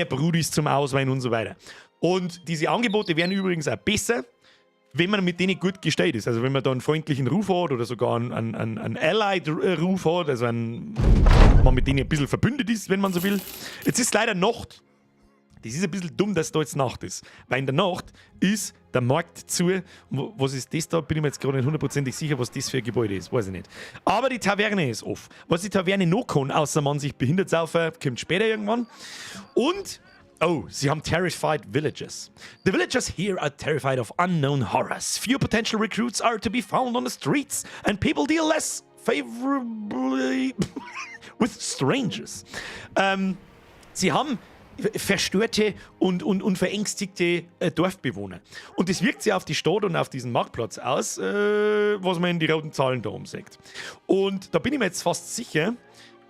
Brudis zum Ausweihen und so weiter. Und diese Angebote werden übrigens auch besser, wenn man mit denen gut gestellt ist. Also wenn man da einen freundlichen Ruf hat oder sogar einen Allied-Ruf hat, also man mit denen ein bisschen verbündet ist, wenn man so will. Jetzt ist leider Nacht. Das ist ein bisschen dumm, dass da jetzt Nacht ist. Weil in der Nacht ist der Markt zu. Was ist das da? Bin ich mir jetzt gerade nicht hundertprozentig sicher, was das für ein Gebäude ist. Weiß ich nicht. Aber die Taverne ist off. Was die Taverne noch kann, außer man sich behindert saufen, kommt später irgendwann. Und sie haben terrified villagers. The villagers here are terrified of unknown horrors. Few potential recruits are to be found on the streets, and people deal less favorably with strangers. Sie haben verstörte und verängstigte Dorfbewohner. Und das wirkt sich auf die Stadt und auf diesen Marktplatz aus, was man in die roten Zahlen da umsagt. Und da bin ich mir jetzt fast sicher,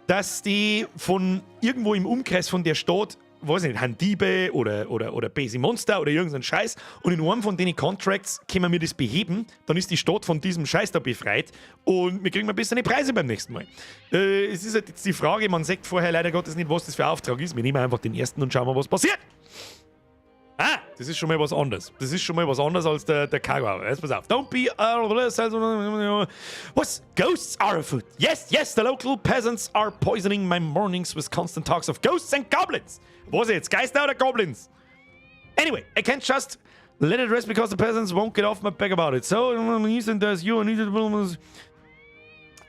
dass die von irgendwo im Umkreis von der Stadt, weiß nicht, haben Diebe oder Basic Monster oder irgendein Scheiß, und in einem von den Contracts können wir das beheben, dann ist die Stadt von diesem Scheiß da befreit und wir kriegen mal bessere Preise beim nächsten Mal. Es ist halt jetzt die Frage, man sagt vorher leider Gottes nicht, was das für ein Auftrag ist. Wir nehmen einfach den ersten und schauen mal, was passiert. Das ist schon mal was anderes. Das ist schon mal was anderes als der Cargo. Jetzt pass auf. Don't be... What? Ghosts are afoot. Yes, the local peasants are poisoning my mornings with constant talks of ghosts and goblins. Was jetzt? Geister oder Goblins? Anyway, I can't just let it rest because the peasants won't get off my back about it. So,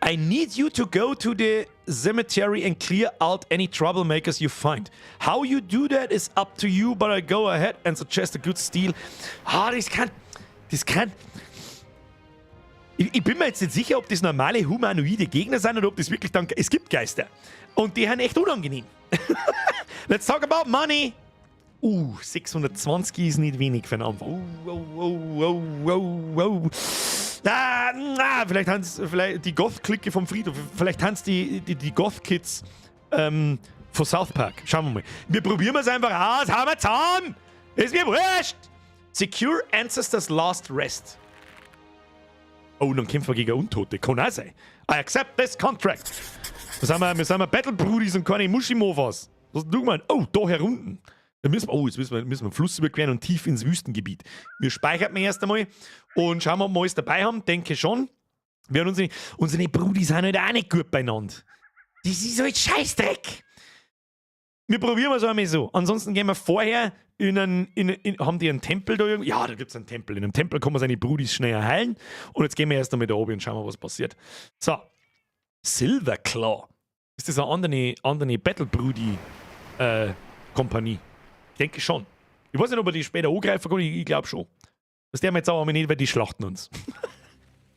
I need you to go to the cemetery and clear out any troublemakers you find. How you do that is up to you, but I go ahead and suggest a good steal. Das kann... Ich bin mir jetzt nicht sicher, ob das normale humanoide Gegner sind oder ob das wirklich dann... Es gibt Geister. Und die sind echt unangenehm. Let's talk about money. 620 ist nicht wenig für den Anfang. Vielleicht haben es die Goth-Clique vom Friedhof. Vielleicht haben es die Goth-Kids von South Park. Schauen wir mal. Wir probieren es einfach aus. Haben wir zusammen. Ist mir wurscht. Secure Ancestors Last Rest. Oh, dann kämpfen wir gegen Untote. Kann auch sein. I accept this contract. Wir sind Battle-Brudis und keine Mushimofas. Was du meinst? Oh, da herunten. Jetzt müssen wir den Fluss überqueren und tief ins Wüstengebiet. Wir speichern erst einmal und schauen, ob wir alles dabei haben. Denke schon. Wir haben unsere Brudis sind halt auch nicht gut beieinander. Das ist halt Scheißdreck. Wir probieren es einmal so. Ansonsten gehen wir vorher haben die einen Tempel da irgendwie? Ja, da gibt es einen Tempel. In einem Tempel kann man seine Brudis schneller heilen. Und jetzt gehen wir erst einmal da oben und schauen, was passiert. So. Silverclaw. Ist das eine andere Battle-Brudi-Kompanie? Ich denke schon. Ich weiß nicht, ob wir die später angreifen können. Ich glaube schon. Das der wir jetzt aber nicht, weil die schlachten uns.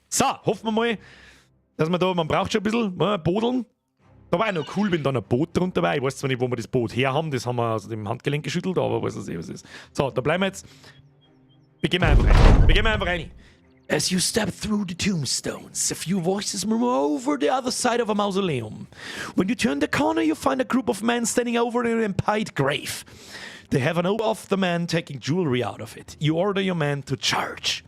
So, hoffen wir mal, dass man braucht schon ein bisschen bodeln. Da war auch noch cool, wenn da ein Boot drunter war. Ich weiß zwar nicht, wo wir das Boot her haben. Das haben wir aus dem Handgelenk geschüttelt, aber weiß nicht, was es ist. So, da bleiben wir jetzt. Wir gehen einfach rein. As you step through the tombstones, a few voices murmur over the other side of a mausoleum. When you turn the corner, you find a group of men standing over an emptied grave. They have an oath of the man taking jewelry out of it. You order your men to charge.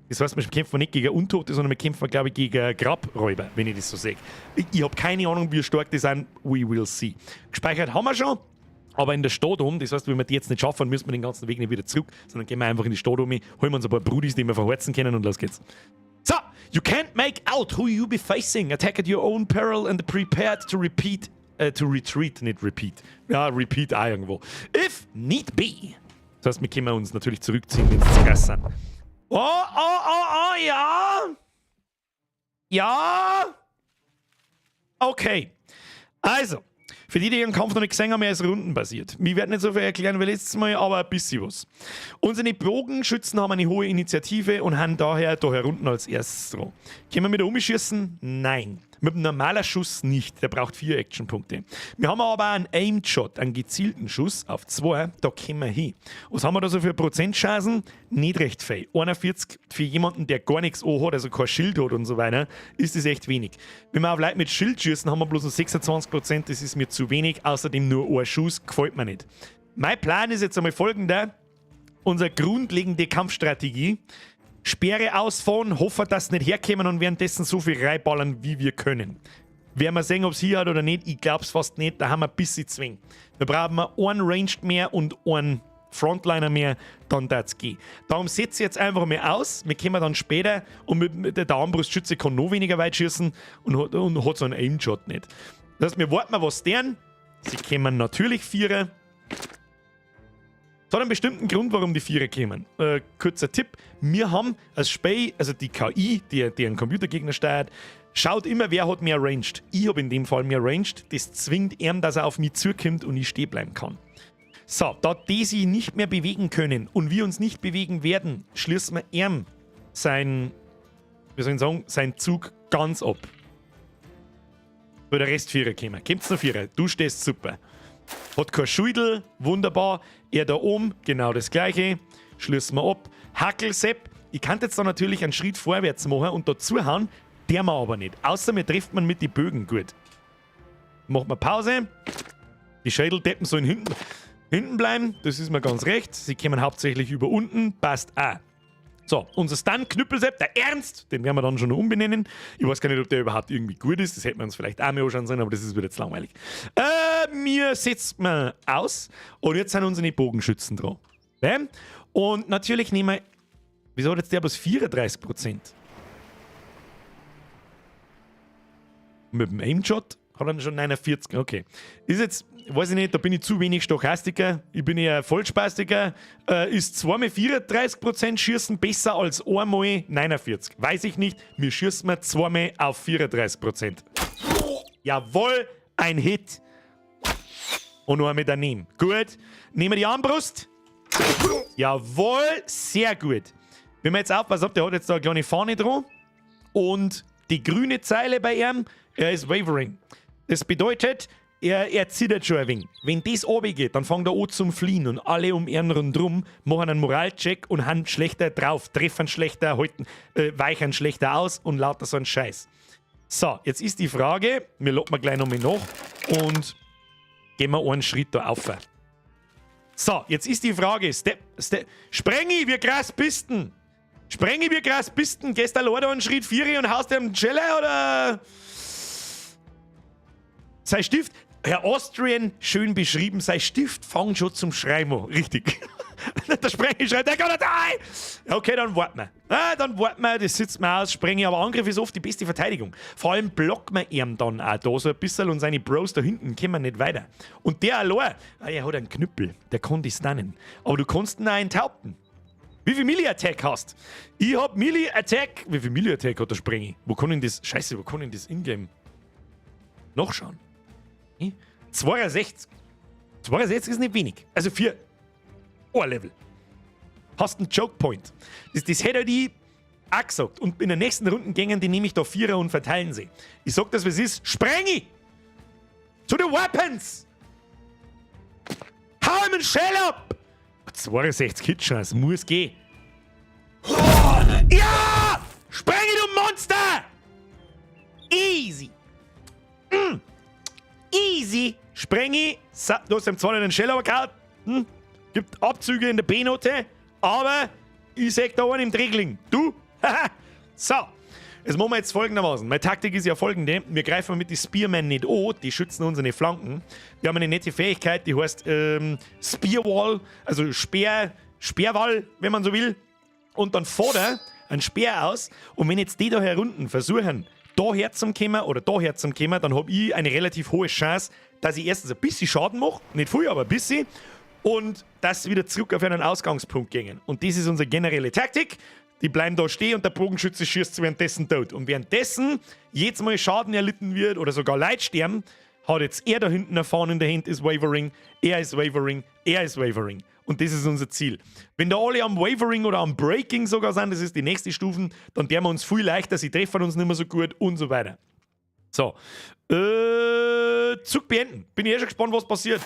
Das heißt, wir kämpfen nicht gegen Untote, sondern wir kämpfen, glaube ich, gegen Grabräuber, wenn ich das so sehe. Ich habe keine Ahnung, wie stark die sind. We will see. Gespeichert haben wir schon, aber in der Stadt um. Das heißt, wenn wir die jetzt nicht schaffen, müssen wir den ganzen Weg nicht wieder zurück, sondern gehen wir einfach in die Stadt um, holen wir uns ein paar Brudis, die wir verheizen können und los geht's. So, you can't make out who you be facing. Attack at your own peril and prepared to retreat, nicht repeat. Ja, repeat auch irgendwo. If need be. Das heißt, wir können uns natürlich zurückziehen, wenn es zu krass sind. Ja. Ja. Okay. Also, für die ihren Kampf noch nicht gesehen haben, er ist rundenbasiert. Wir werden nicht so viel erklären wie letztes Mal, aber ein bisschen was. Unsere Bogenschützen haben eine hohe Initiative und haben daher da herunten als erstes dran. Können wir mit der umschießen? Nein. Mit einem normalen Schuss nicht. Der braucht 4 Actionpunkte. Wir haben aber auch einen Aimed Shot, einen gezielten Schuss auf 2. Da kommen wir hin. Was haben wir da so für Prozentchancen? Nicht recht viel. 41 für jemanden, der gar nichts hat, also kein Schild hat und so weiter, ist das echt wenig. Wenn wir auf Leute mit Schild schießen, haben wir bloß noch 26%. Das ist mir zu wenig. Außerdem nur ein Schuss. Gefällt mir nicht. Mein Plan ist jetzt einmal folgender. Unsere grundlegende Kampfstrategie. Sperre ausfahren, hoffen, dass sie nicht herkommen und währenddessen so viel reinballern, wie wir können. Werden wir sehen, ob es hier hat oder nicht. Ich glaube es fast nicht. Da haben wir ein bisschen Zwing. Da brauchen wir einen Ranged mehr und einen Frontliner mehr, dann darf es gehen. Darum setze ich jetzt einfach mal aus. Wir kommen dann später und mit der Armbrustschütze kann noch weniger weit schießen und hat so einen Aim-Shot nicht. Das heißt, wir warten mal, was deren. Sie kommen natürlich Vierer. Es hat einen bestimmten Grund, warum die Vierer kommen. Kurzer Tipp. Wir haben als Spey, also die KI, die einen Computergegner steuert, schaut immer, wer hat mehr Ranged. Ich habe in dem Fall mehr Ranged. Das zwingt ihn, dass er auf mich zukommt und ich stehen bleiben kann. So, da die sich nicht mehr bewegen können und wir uns nicht bewegen werden, schließen wir ihm seinen Zug ganz ab. Wo der Rest Vierer kommen. Kommt's noch Vierer? Du stehst super. Hat kein Schudel, wunderbar. Er da oben, genau das gleiche. Schließen wir ab. Hackelsepp. Ich kann jetzt da natürlich einen Schritt vorwärts machen und dazu hauen, der man aber nicht. Außer mir trifft man mit den Bögen gut. Machen wir Pause. Die Schädeldeppen sollen hinten bleiben. Das ist mir ganz recht. Sie kommen hauptsächlich über unten. Passt auch. So, unser Stun-Knüppelsepp, der Ernst, den werden wir dann schon noch umbenennen. Ich weiß gar nicht, ob der überhaupt irgendwie gut ist. Das hätten wir uns vielleicht auch mal anschauen sollen, aber das ist wieder jetzt langweilig. Mir setzt man aus und jetzt sind unsere Bogenschützen dran. Okay? Und natürlich nehmen wir. Wieso hat jetzt der bloß 34%? Mit dem Aimshot hat er schon 49%. Okay. Ist jetzt. Weiß ich nicht, da bin ich zu wenig Stochastiker. Ich bin eher Vollspastiker. Ist zweimal 34% Schießen besser als einmal 49%? Weiß ich nicht. Wir schießen wir zweimal auf 34%. Jawohl, ein Hit. Und noch einmal daneben. Gut. Nehmen wir die Armbrust. Jawohl, sehr gut. Wenn wir jetzt aufpassen, der hat jetzt da eine kleine Fahne dran. Und die grüne Zeile bei ihm, er ist wavering. Das bedeutet, er zittert schon ein wenig. Wenn das runtergeht, dann fängt er an zum Fliehen und alle um ihn rundherum machen einen Moralcheck und haben schlechter drauf, treffen schlechter, weichen schlechter aus und lauter so einen Scheiß. So, jetzt ist die Frage, wir locken gleich nochmal nach und gehen wir einen Schritt da auf. So, jetzt ist die Frage, Sprengi, wie krass bist du? Sprengi, wie krass bist du? Gehst du leider einen Schritt 4 und haust dir einen Scheller oder... Sein Stift, Herr Austrian, schön beschrieben, sein Stift fängt schon zum Schreiben an. Richtig. Der Sprengi schreit, der kann nicht ein! Okay, dann warten wir. Dann warten wir, das sitzt mir aus, Sprengi. Aber Angriff ist oft die beste Verteidigung. Vor allem blockt man ihm dann auch da so ein bisschen und seine Bros da hinten kommen nicht weiter. Und der allein, er hat einen Knüppel, der kann dich stunnen. Aber du kannst ihn auch enthaupten. Wie viel Melee-Attack hast? Ich hab Melee-Attack. Wie viel Melee-Attack hat der Sprengi? Wo kann ich das... Scheiße, wo kann ich das Ingame nachschauen? 62. 62 ist nicht wenig. Also für Ohrlevel. Hast einen Choke Point. Das hätte die auch gesagt. Und in den nächsten Rundengängen, die nehme ich da 4er und verteilen sie. Ich sag das, was ist. Sprengi! Zu den Weapons! Hau ihm einen Shell ab! 62 Hitchance, muss gehen. Ja! Sprengi, du Monster! Easy. Easy. Sprengi. Du hast dem zwar einen Shell gehabt. Gibt Abzüge in der B-Note. Aber ich sag da einen im Dregling. Du? So. Jetzt machen wir jetzt folgendermaßen. Meine Taktik ist ja folgende. Wir greifen mit den Spearmen nicht an. Die schützen unsere Flanken. Wir haben eine nette Fähigkeit, die heißt Spearwall. Also Speerwall, wenn man so will. Und dann fordert ein Speer aus. Und wenn jetzt die da herunten versuchen, da herzukommen oder da herzukommen, dann habe ich eine relativ hohe Chance, dass ich erstens ein bisschen Schaden mache, nicht viel, aber ein bisschen, und dass sie wieder zurück auf einen Ausgangspunkt gehen. Und das ist unsere generelle Taktik. Die bleiben da stehen und der Bogenschütze schießt währenddessen tot. Und währenddessen jedes Mal Schaden erlitten wird oder sogar Leute sterben, hat jetzt er da hinten erfahren in der Hand ist Wavering, er ist Wavering, er ist Wavering. Und das ist unser Ziel. Wenn da alle am Wavering oder am Breaking sogar sind, das ist die nächste Stufe, dann werden wir uns viel leichter, sie treffen uns nicht mehr so gut und so weiter. So. Zug beenden. Bin ich schon gespannt, was passiert.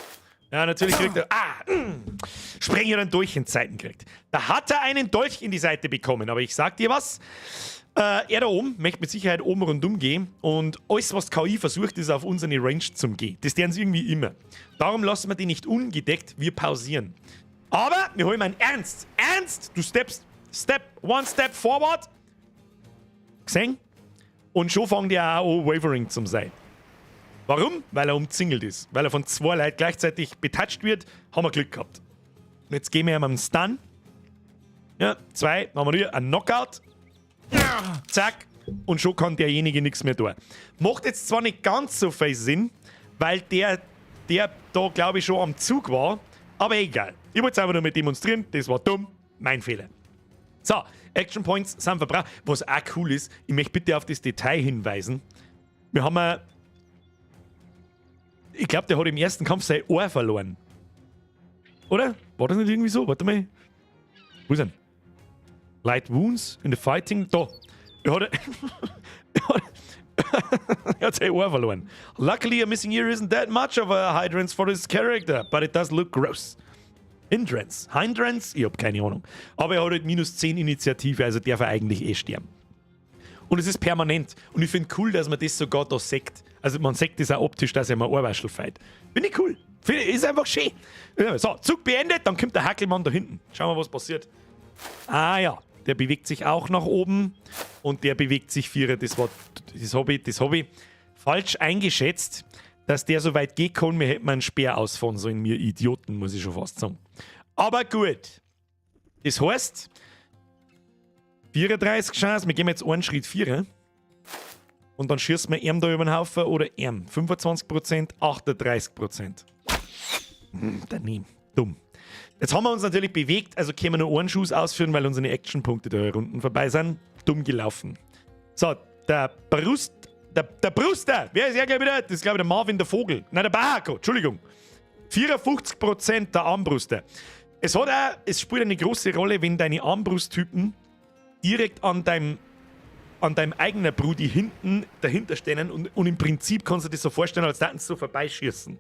Ja, natürlich kriegt er... Sprengi hat einen Dolch in die Seiten gekriegt. Da hat er einen Dolch in die Seite bekommen. Aber ich sag dir was. Er da oben möchte mit Sicherheit oben rundum gehen. Und alles, was KI versucht, ist auf unsere Range zum Gehen. Das tun sie irgendwie immer. Darum lassen wir die nicht ungedeckt. Wir pausieren. Aber wir holen einen Ernst. Ernst! Du one step forward. Gesehen? Und schon fangen die auch an, Wavering zu sein. Warum? Weil er umzingelt ist. Weil er von 2 Leuten gleichzeitig betatscht wird, haben wir Glück gehabt. Und jetzt gehen wir ihm einen Stun. Ja, 2, dann haben wir hier einen Knockout. Ja, zack. Und schon kann derjenige nichts mehr tun. Macht jetzt zwar nicht ganz so viel Sinn, weil der da, glaube ich, schon am Zug war. Aber egal. Ich wollte es einfach nur mit demonstrieren. Das war dumm. Mein Fehler. So, Action Points sind verbraucht. Was auch cool ist, ich möchte bitte auf das Detail hinweisen. Wir haben ich glaube, der hat im ersten Kampf sein Ohr verloren. Oder? War das nicht irgendwie so? Warte mal. Wo ist er? Light Wounds in the Fighting. Da. Er hat sein Ohr verloren. Luckily, a missing ear isn't that much of a hindrance for his character, but it does look gross. Hindrance? Ich hab keine Ahnung. Aber er hat halt -10 Initiative, also darf er eigentlich sterben. Und es ist permanent. Und ich finde cool, dass man das sogar da sagt. Also man sagt das auch optisch, dass er mal Ohrwaschel feit. Finde ich cool. Ist einfach schön. So, Zug beendet, dann kommt der Hackelmann da hinten. Schauen wir, was passiert. Ah ja, der bewegt sich auch nach oben. Und der bewegt sich 4. Das habe ich falsch eingeschätzt, dass der so weit gehen kann. Mir hätte man einen Speer ausfahren sollen. Mir Idioten, muss ich schon fast sagen. Aber gut. Das heißt... 34 Chance, wir gehen jetzt einen Schritt 4. Und dann schießen wir ihm da über den Haufen oder ihm. 25%, 38%. Daneben. Dumm. Jetzt haben wir uns natürlich bewegt, also können wir nur einen Schuss ausführen, weil unsere Actionpunkte da Runden vorbei sind. Dumm gelaufen. So, der Bruster. Wer ist er gleich wieder? Das ist, glaube ich, der Marvin der Vogel. Nein, der Bahako. Entschuldigung. 54% der Armbruster. Es spielt eine große Rolle, wenn deine Armbrusttypen direkt an deinem an deinem eigenen Brudi hinten dahinter stehen und im Prinzip kannst du dir das so vorstellen, als würden sie so vorbeischießen.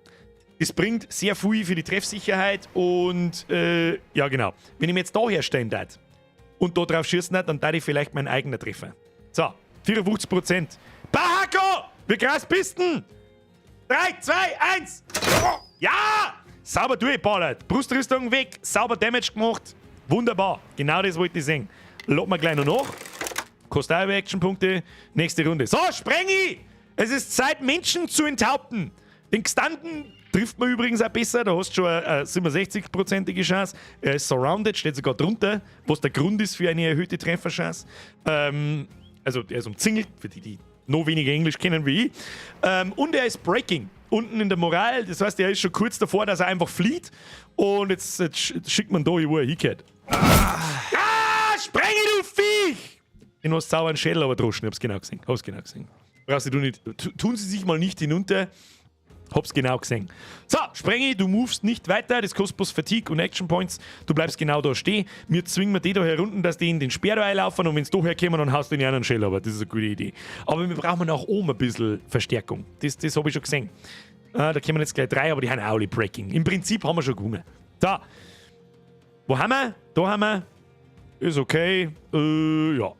Das bringt sehr viel für die Treffsicherheit und ja genau. Wenn ich mir jetzt da herstellen darf und da drauf schießen darf, dann darf ich vielleicht meinen eigenen treffen. So, 54%. Bahako! Wie krass bist du? 3, 2, 1! Ja! Sauber durchballert. Brustrüstung weg. Sauber Damage gemacht. Wunderbar. Genau das wollte ich sehen. Lob mal gleich noch nach. Kostet auch Actionpunkte. Nächste Runde. So, Sprengi! Es ist Zeit, Menschen zu enthaupten. Den Gestanden trifft man übrigens auch besser. Da hast du schon eine 67%ige Chance. Er ist surrounded, steht sogar drunter, was der Grund ist für eine erhöhte Trefferchance. Also er ist umzingelt, für die noch weniger Englisch kennen wie ich. Und er ist breaking. Unten in der Moral, das heißt, er ist schon kurz davor, dass er einfach flieht. Und jetzt schickt man da, wo er hingeht. Sprenge, du Viech! Den hast du sauber einen Schädel aber droschen, hab's genau gesehen. Brauchst du nicht. Tun sie sich mal nicht hinunter. Hab's genau gesehen. So, Sprengi, du movest nicht weiter. Das kostet bloß Fatigue und Action Points. Du bleibst genau da stehen. Wir zwingen die da herunter, dass die in den Speer reinlaufen und wenn sie da herkommen, dann haust du in einen Shell. Aber das ist eine gute Idee. Aber wir brauchen nach oben ein bisschen Verstärkung. Das habe ich schon gesehen. Da kommen jetzt gleich 3, aber die haben auch alle Breaking. Im Prinzip haben wir schon gewonnen. So. Wo haben wir? Da haben wir. Ist okay. Ja.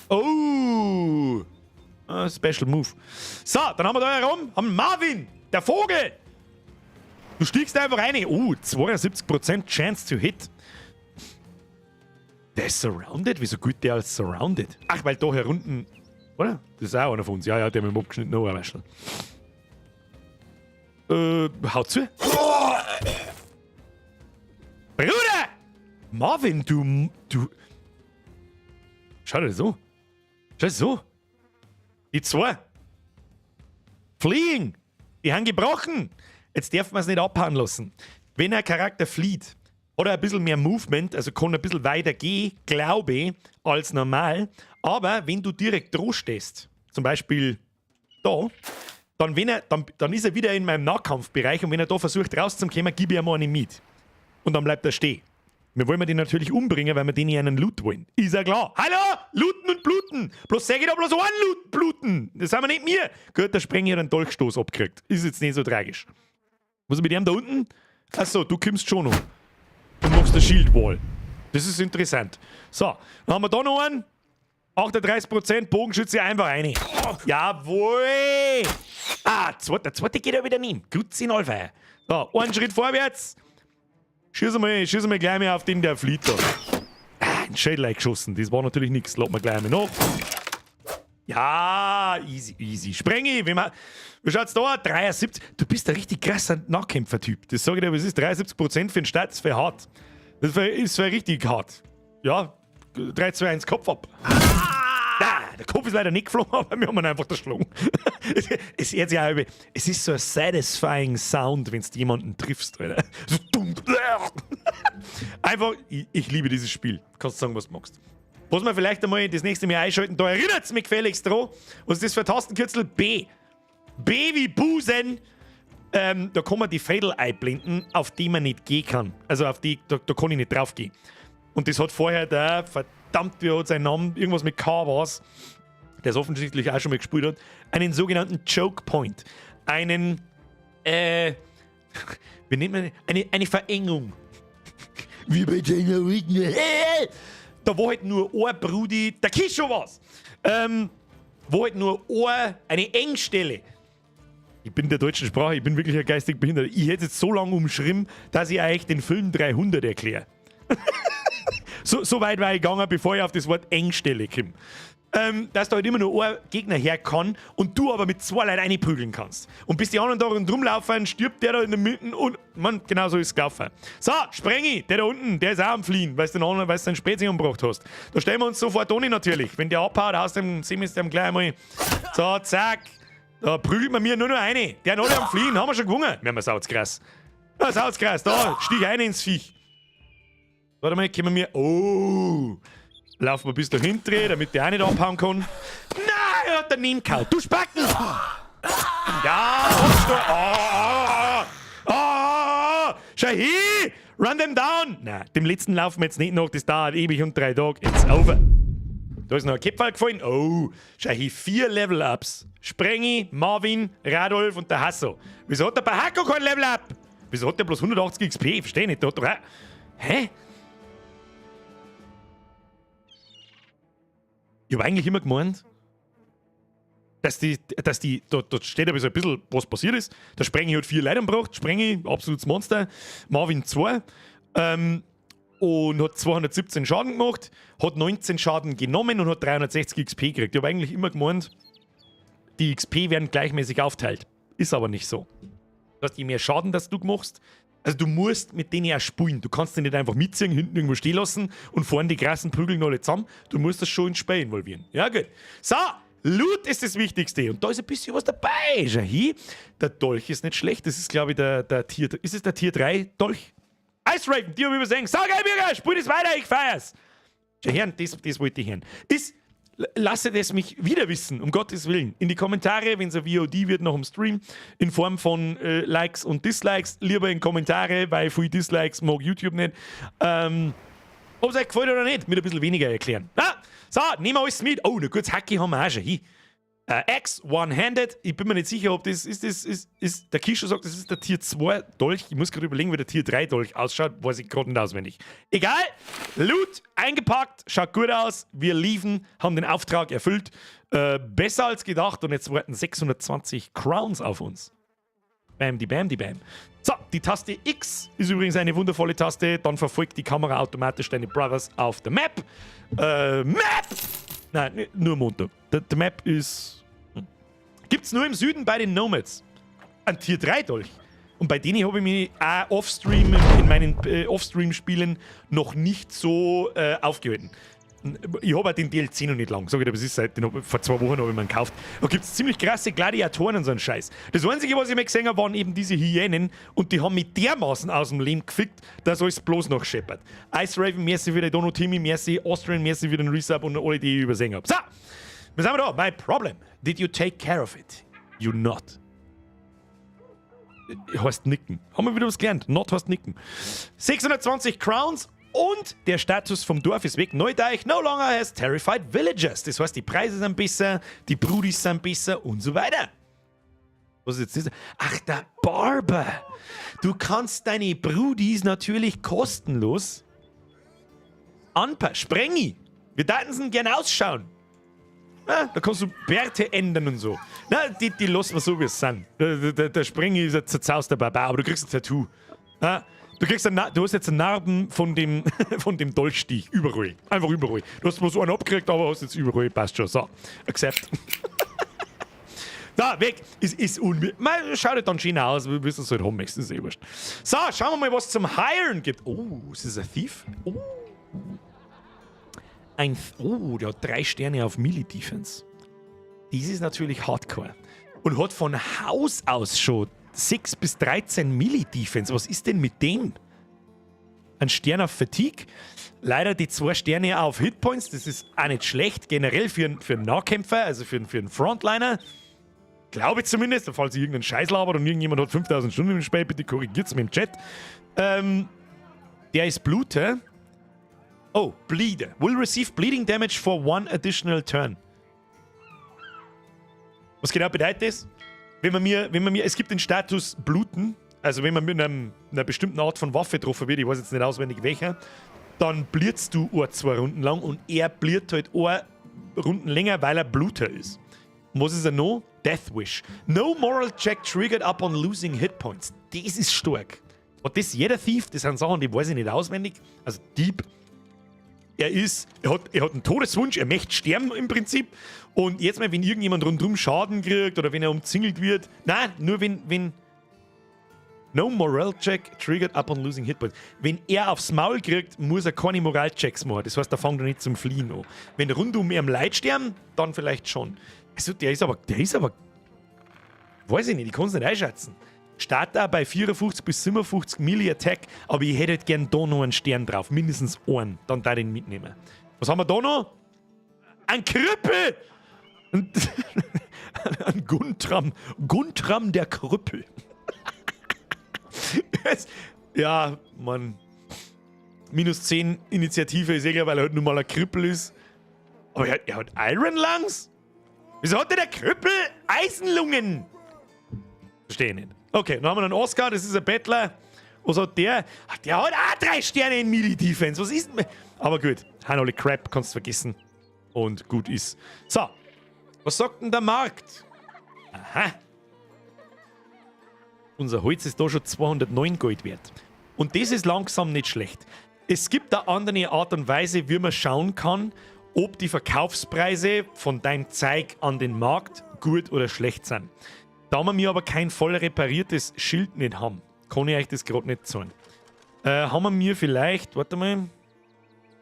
Oh! Special Move. So, dann haben wir da herum, haben Marvin, der Vogel. Du stiegst einfach rein. 72% Chance to hit. Der ist surrounded? Wieso gut der als surrounded? Ach, weil da herunten, oder? Das ist auch einer von uns. Ja, der mit dem abgeschnittenen Ohrwäschel. Haut zu. Bruder! Marvin, du. Schau dir das so. Schau dir das so. Die 2. Fliegen. Die haben gebrochen. Jetzt darf man es nicht abhauen lassen. Wenn ein Charakter flieht, hat er ein bisschen mehr Movement, also kann ein bisschen weiter gehen, glaube ich, als normal. Aber wenn du direkt dran stehst, zum Beispiel da, dann ist er wieder in meinem Nahkampfbereich und wenn er da versucht rauszukommen, gebe ich ihm eine mit. Und dann bleibt er stehen. Wir wollen den natürlich umbringen, weil wir den in einen Loot wollen. Ist ja klar. Hallo? Looten und bluten. Bloß sag ich da bloß einen bluten. Das haben wir nicht mir. Gut, der Sprenger hat einen Dolchstoß abgekriegt. Ist jetzt nicht so tragisch. Was ist mit dem da unten? Achso, du kommst schon noch. Du machst eine Shieldwall. Das ist interessant. So, dann haben wir da noch einen. 38% Bogenschütze einfach rein. Jawohl. Der zweite geht ja wieder nicht. Grüezi in Allfeier. So, einen Schritt vorwärts. Schießen wir gleich mal auf den, der flieht da. Ein Schädel geschossen. Das war natürlich nichts. Lassen wir gleich mal nach. Ja, easy. Sprengi, wie schaut's da? 73. Du bist ein richtig krasser Nahkämpfer-Typ. Das sage ich dir, was ist 73% für den Start? Das wäre hart. Das wäre richtig hart. Ja, 3, 2, 1, Kopf ab. Der Kopf ist leider nicht geflogen, aber wir haben ihn einfach erschlagen. Es ist so ein satisfying Sound, wenn du jemanden triffst, Alter. So dumm. Einfach, ich liebe dieses Spiel. Kannst sagen, was du magst. Was wir vielleicht einmal das nächste Mal einschalten, da erinnert es mich gefälligst dran. Was ist das für ein Tastenkürzel? B. B wie Busen. Da kann man die Fädel einblenden, auf die man nicht gehen kann. Also auf die, da kann ich nicht drauf gehen. Und das hat vorher verdammt, wie hat sein Name, irgendwas mit K war's, der es offensichtlich auch schon mal gespielt hat, einen sogenannten Choke Point. Einen, wie nennt man eine Verengung. Wie bei deiner Rücken. Da war halt nur ein Brudi, der Kischo war's. Wo halt nur eine Engstelle. Ich bin der deutschen Sprache, ich bin wirklich ein geistig Behinderter. Ich hätte jetzt so lange umschrieben, dass ich euch den Film 300 erkläre. So weit war ich gegangen, bevor ich auf das Wort Engstelle komme. Dass da halt immer nur ein Gegner her kann und du aber mit 2 Leuten reinprügeln kannst. Und bis die anderen da rumlaufen, stirbt der da in der Mitte und man, genau so ist es gelaufen. So, Sprengi, der da unten, der ist auch am Fliehen, weil du deinen Spezi umgebracht hast. Da stellen wir uns sofort ohne natürlich. Wenn der abhaut, sehen wir es dem gleich einmal. So, zack. Da prügelt man mir nur noch eine. Der hat alle am Fliehen, haben wir schon gewonnen. Wir haben sautskrass. Ja, sautskrass, da, stieg eine ins Viech. Warte mal, können wir mir. Oh! Laufen wir bis dahin drehen, damit der auch nicht abhauen kann. Nein, er hat daneben gehauen. Du Spacken! Ja, schau hin! Run them down! Nein, dem letzten laufen wir jetzt nicht noch, das dauert ewig und 3 Tage. Jetzt over. Da ist noch ein Kipferl gefallen. Oh, schau hier, 4 Level-Ups. Sprengi, Marvin, Radolf und der Hasso. Wieso hat der Bahako kein Level-Up? Wieso hat der bloß 180 XP? Versteh nicht. Der hat doch auch... Hä? Ich habe eigentlich immer gemeint, da steht aber so ein bisschen, was passiert ist. Der Sprengi hat 4 Leute gebracht. Sprengi, absolutes Monster. Marvin 2. Und hat 217 Schaden gemacht, hat 19 Schaden genommen und hat 360 XP gekriegt. Ich habe eigentlich immer gemeint, die XP werden gleichmäßig aufteilt. Ist aber nicht so. Das heißt, je mehr Schaden, das du machst, also du musst mit denen ja spielen. Du kannst die nicht einfach mitziehen, hinten irgendwo stehen lassen und vorne die krassen Prügeln alle zusammen. Du musst das schon ins Spiel involvieren. Ja, gut. So, Loot ist das Wichtigste. Und da ist ein bisschen was dabei. Schau hier. Der Dolch ist nicht schlecht. Das ist, glaube ich, der Tier... Ist es der Tier 3 Dolch? Ice Raven, die haben übersehen. Sag, ey, Bürger, spiel das weiter, ich feier's. Schau her, das wollte ich hören. Lasse das mich wieder wissen, um Gottes Willen. In die Kommentare, wenn es ein VOD wird, noch im Stream, in Form von Likes und Dislikes. Lieber in Kommentare, weil viel Dislikes mag YouTube nicht. Ob es euch gefällt oder nicht, mit ein bisschen weniger erklären. So, nehmen wir alles mit. Oh, ein gutes Hacki haben wir auch schon. Hier. Axe, One-Handed. Ich bin mir nicht sicher, ob das ist. Der Kischo sagt, das ist der Tier 2 Dolch. Ich muss gerade überlegen, wie der Tier 3 Dolch ausschaut. Weiß ich gerade nicht auswendig. Egal. Loot eingepackt. Schaut gut aus. Wir liefen, haben den Auftrag erfüllt. Besser als gedacht. Und jetzt warten 620 Crowns auf uns. Bam, die Bam, die Bam. So, die Taste X ist übrigens eine wundervolle Taste. Dann verfolgt die Kamera automatisch deine Brothers auf der Map. Map! Nein, nur Montag. Der Map ist... Gibt's nur im Süden bei den Nomads. Ein Tier 3 Dolch. Und bei denen habe ich mich auch offstream, in meinen Offstream-Spielen noch nicht so aufgehalten. Ich habe auch den DLC noch nicht lang. Sag ich, aber es ist vor 2 Wochen habe ich mir gekauft. Da gibt es ziemlich krasse Gladiatoren und so einen Scheiß. Das Einzige, was ich mir gesehen habe, waren eben diese Hyänen und die haben mich dermaßen aus dem Leben gefickt, dass alles bloß noch scheppert. Ice Raven, merci für den Dono Timmy, merci Austrian, merci für den Resub und alle, die ich übersehen habe. So, was haben wir da? My problem. Did you take care of it? You not. Heißt nicken. Haben wir wieder was gelernt. Not heißt nicken. 620 Crowns. Und der Status vom Dorf ist weg. Neudeich no longer has terrified villagers. Das heißt, die Preise sind besser, die Brudis sind besser und so weiter. Was ist jetzt das? Ach, der Barber. Du kannst deine Brudis natürlich kostenlos anpassen. Sprengi. Wir daten sie gerne ausschauen. Ja, da kannst du Bärte ändern und so. Na, die lassen wir so, wie es sind. Der Sprengi ist ein zerzauster Barbar, aber du kriegst ein Tattoo. Ja? Du hast jetzt einen Narben von dem Dolchstich. Überall. Einfach überall. Du hast bloß so einen abgekriegt, aber hast jetzt überall. Passt schon. So. Accept. Da, weg. Ist unmöglich. Schaut dann schön aus. Wir wissen es halt haben. Ist eh wurscht. So, schauen wir mal, was es zum Hiren gibt. Oh, ist das ein Thief? Oh. Der hat 3 Sterne auf Melee-Defense. Dies ist natürlich Hardcore. Und hat von Haus aus schon 6 bis 13 Melee-Defense. Was ist denn mit dem? Ein Stern auf Fatigue. Leider die 2 Sterne auf Hitpoints. Das ist auch nicht schlecht. Generell für einen Nahkämpfer, also für einen Frontliner. Glaube ich zumindest. Falls ich irgendeinen Scheiß labert und irgendjemand hat 5000 Stunden im Spiel, bitte korrigiert es mir im Chat. Der ist Bluter. Oh, Bleeder. Will receive bleeding damage for 1 additional turn. Was genau bedeutet das? Wenn man mir, es gibt den Status Bluten, also wenn man mit einer bestimmten Art von Waffe getroffen wird, ich weiß jetzt nicht auswendig welcher, dann blierst du 2 Runden lang und er bliert halt 1 Runden länger, weil er Bluter ist. Und was ist er noch? Death Wish. No moral check triggered upon losing hit points. Das ist stark. Und das jeder Thief, das sind Sachen, die weiß ich nicht auswendig. Also Dieb. Er hat einen Todeswunsch, er möchte sterben im Prinzip. Und jetzt mal, wenn irgendjemand rundherum Schaden kriegt oder wenn er umzingelt wird. Nein, nur wenn no moral check triggered upon losing hit points. Wenn er aufs Maul kriegt, muss er keine Moralchecks machen. Das heißt, da fängt er nicht zum Fliehen an. Wenn rundum ihm Leid sterben, dann vielleicht schon. Also der ist aber, weiß ich nicht, ich kann es nicht einschätzen. Startet auch bei 54 bis 57 Melee Attack, aber ich hätte halt gern da noch einen Stern drauf. Mindestens einen. Dann da den mitnehmen. Was haben wir da noch? Ein Krüppel! Ein Guntram. Guntram der Krüppel. Ja, Mann. -10 Initiative ist egal, weil er halt nur mal ein Krüppel ist. Aber er hat Iron Lungs? Wieso hat der Krüppel Eisenlungen? Verstehe ich nicht. Okay, dann haben wir einen Oscar, das ist ein Bettler. Was hat der? Ach, der hat auch 3 Sterne in Melee-Defense. Was ist denn? Aber gut, haben alle Crap, kannst du vergessen. Und gut ist. So, was sagt denn der Markt? Aha. Unser Holz ist da schon 209 Gold wert. Und das ist langsam nicht schlecht. Es gibt eine andere Art und Weise, wie man schauen kann, ob die Verkaufspreise von deinem Zeug an den Markt gut oder schlecht sind. Da wir mir aber kein voll repariertes Schild nicht haben, kann ich euch das gerade nicht sagen. Haben wir mir vielleicht, warte mal,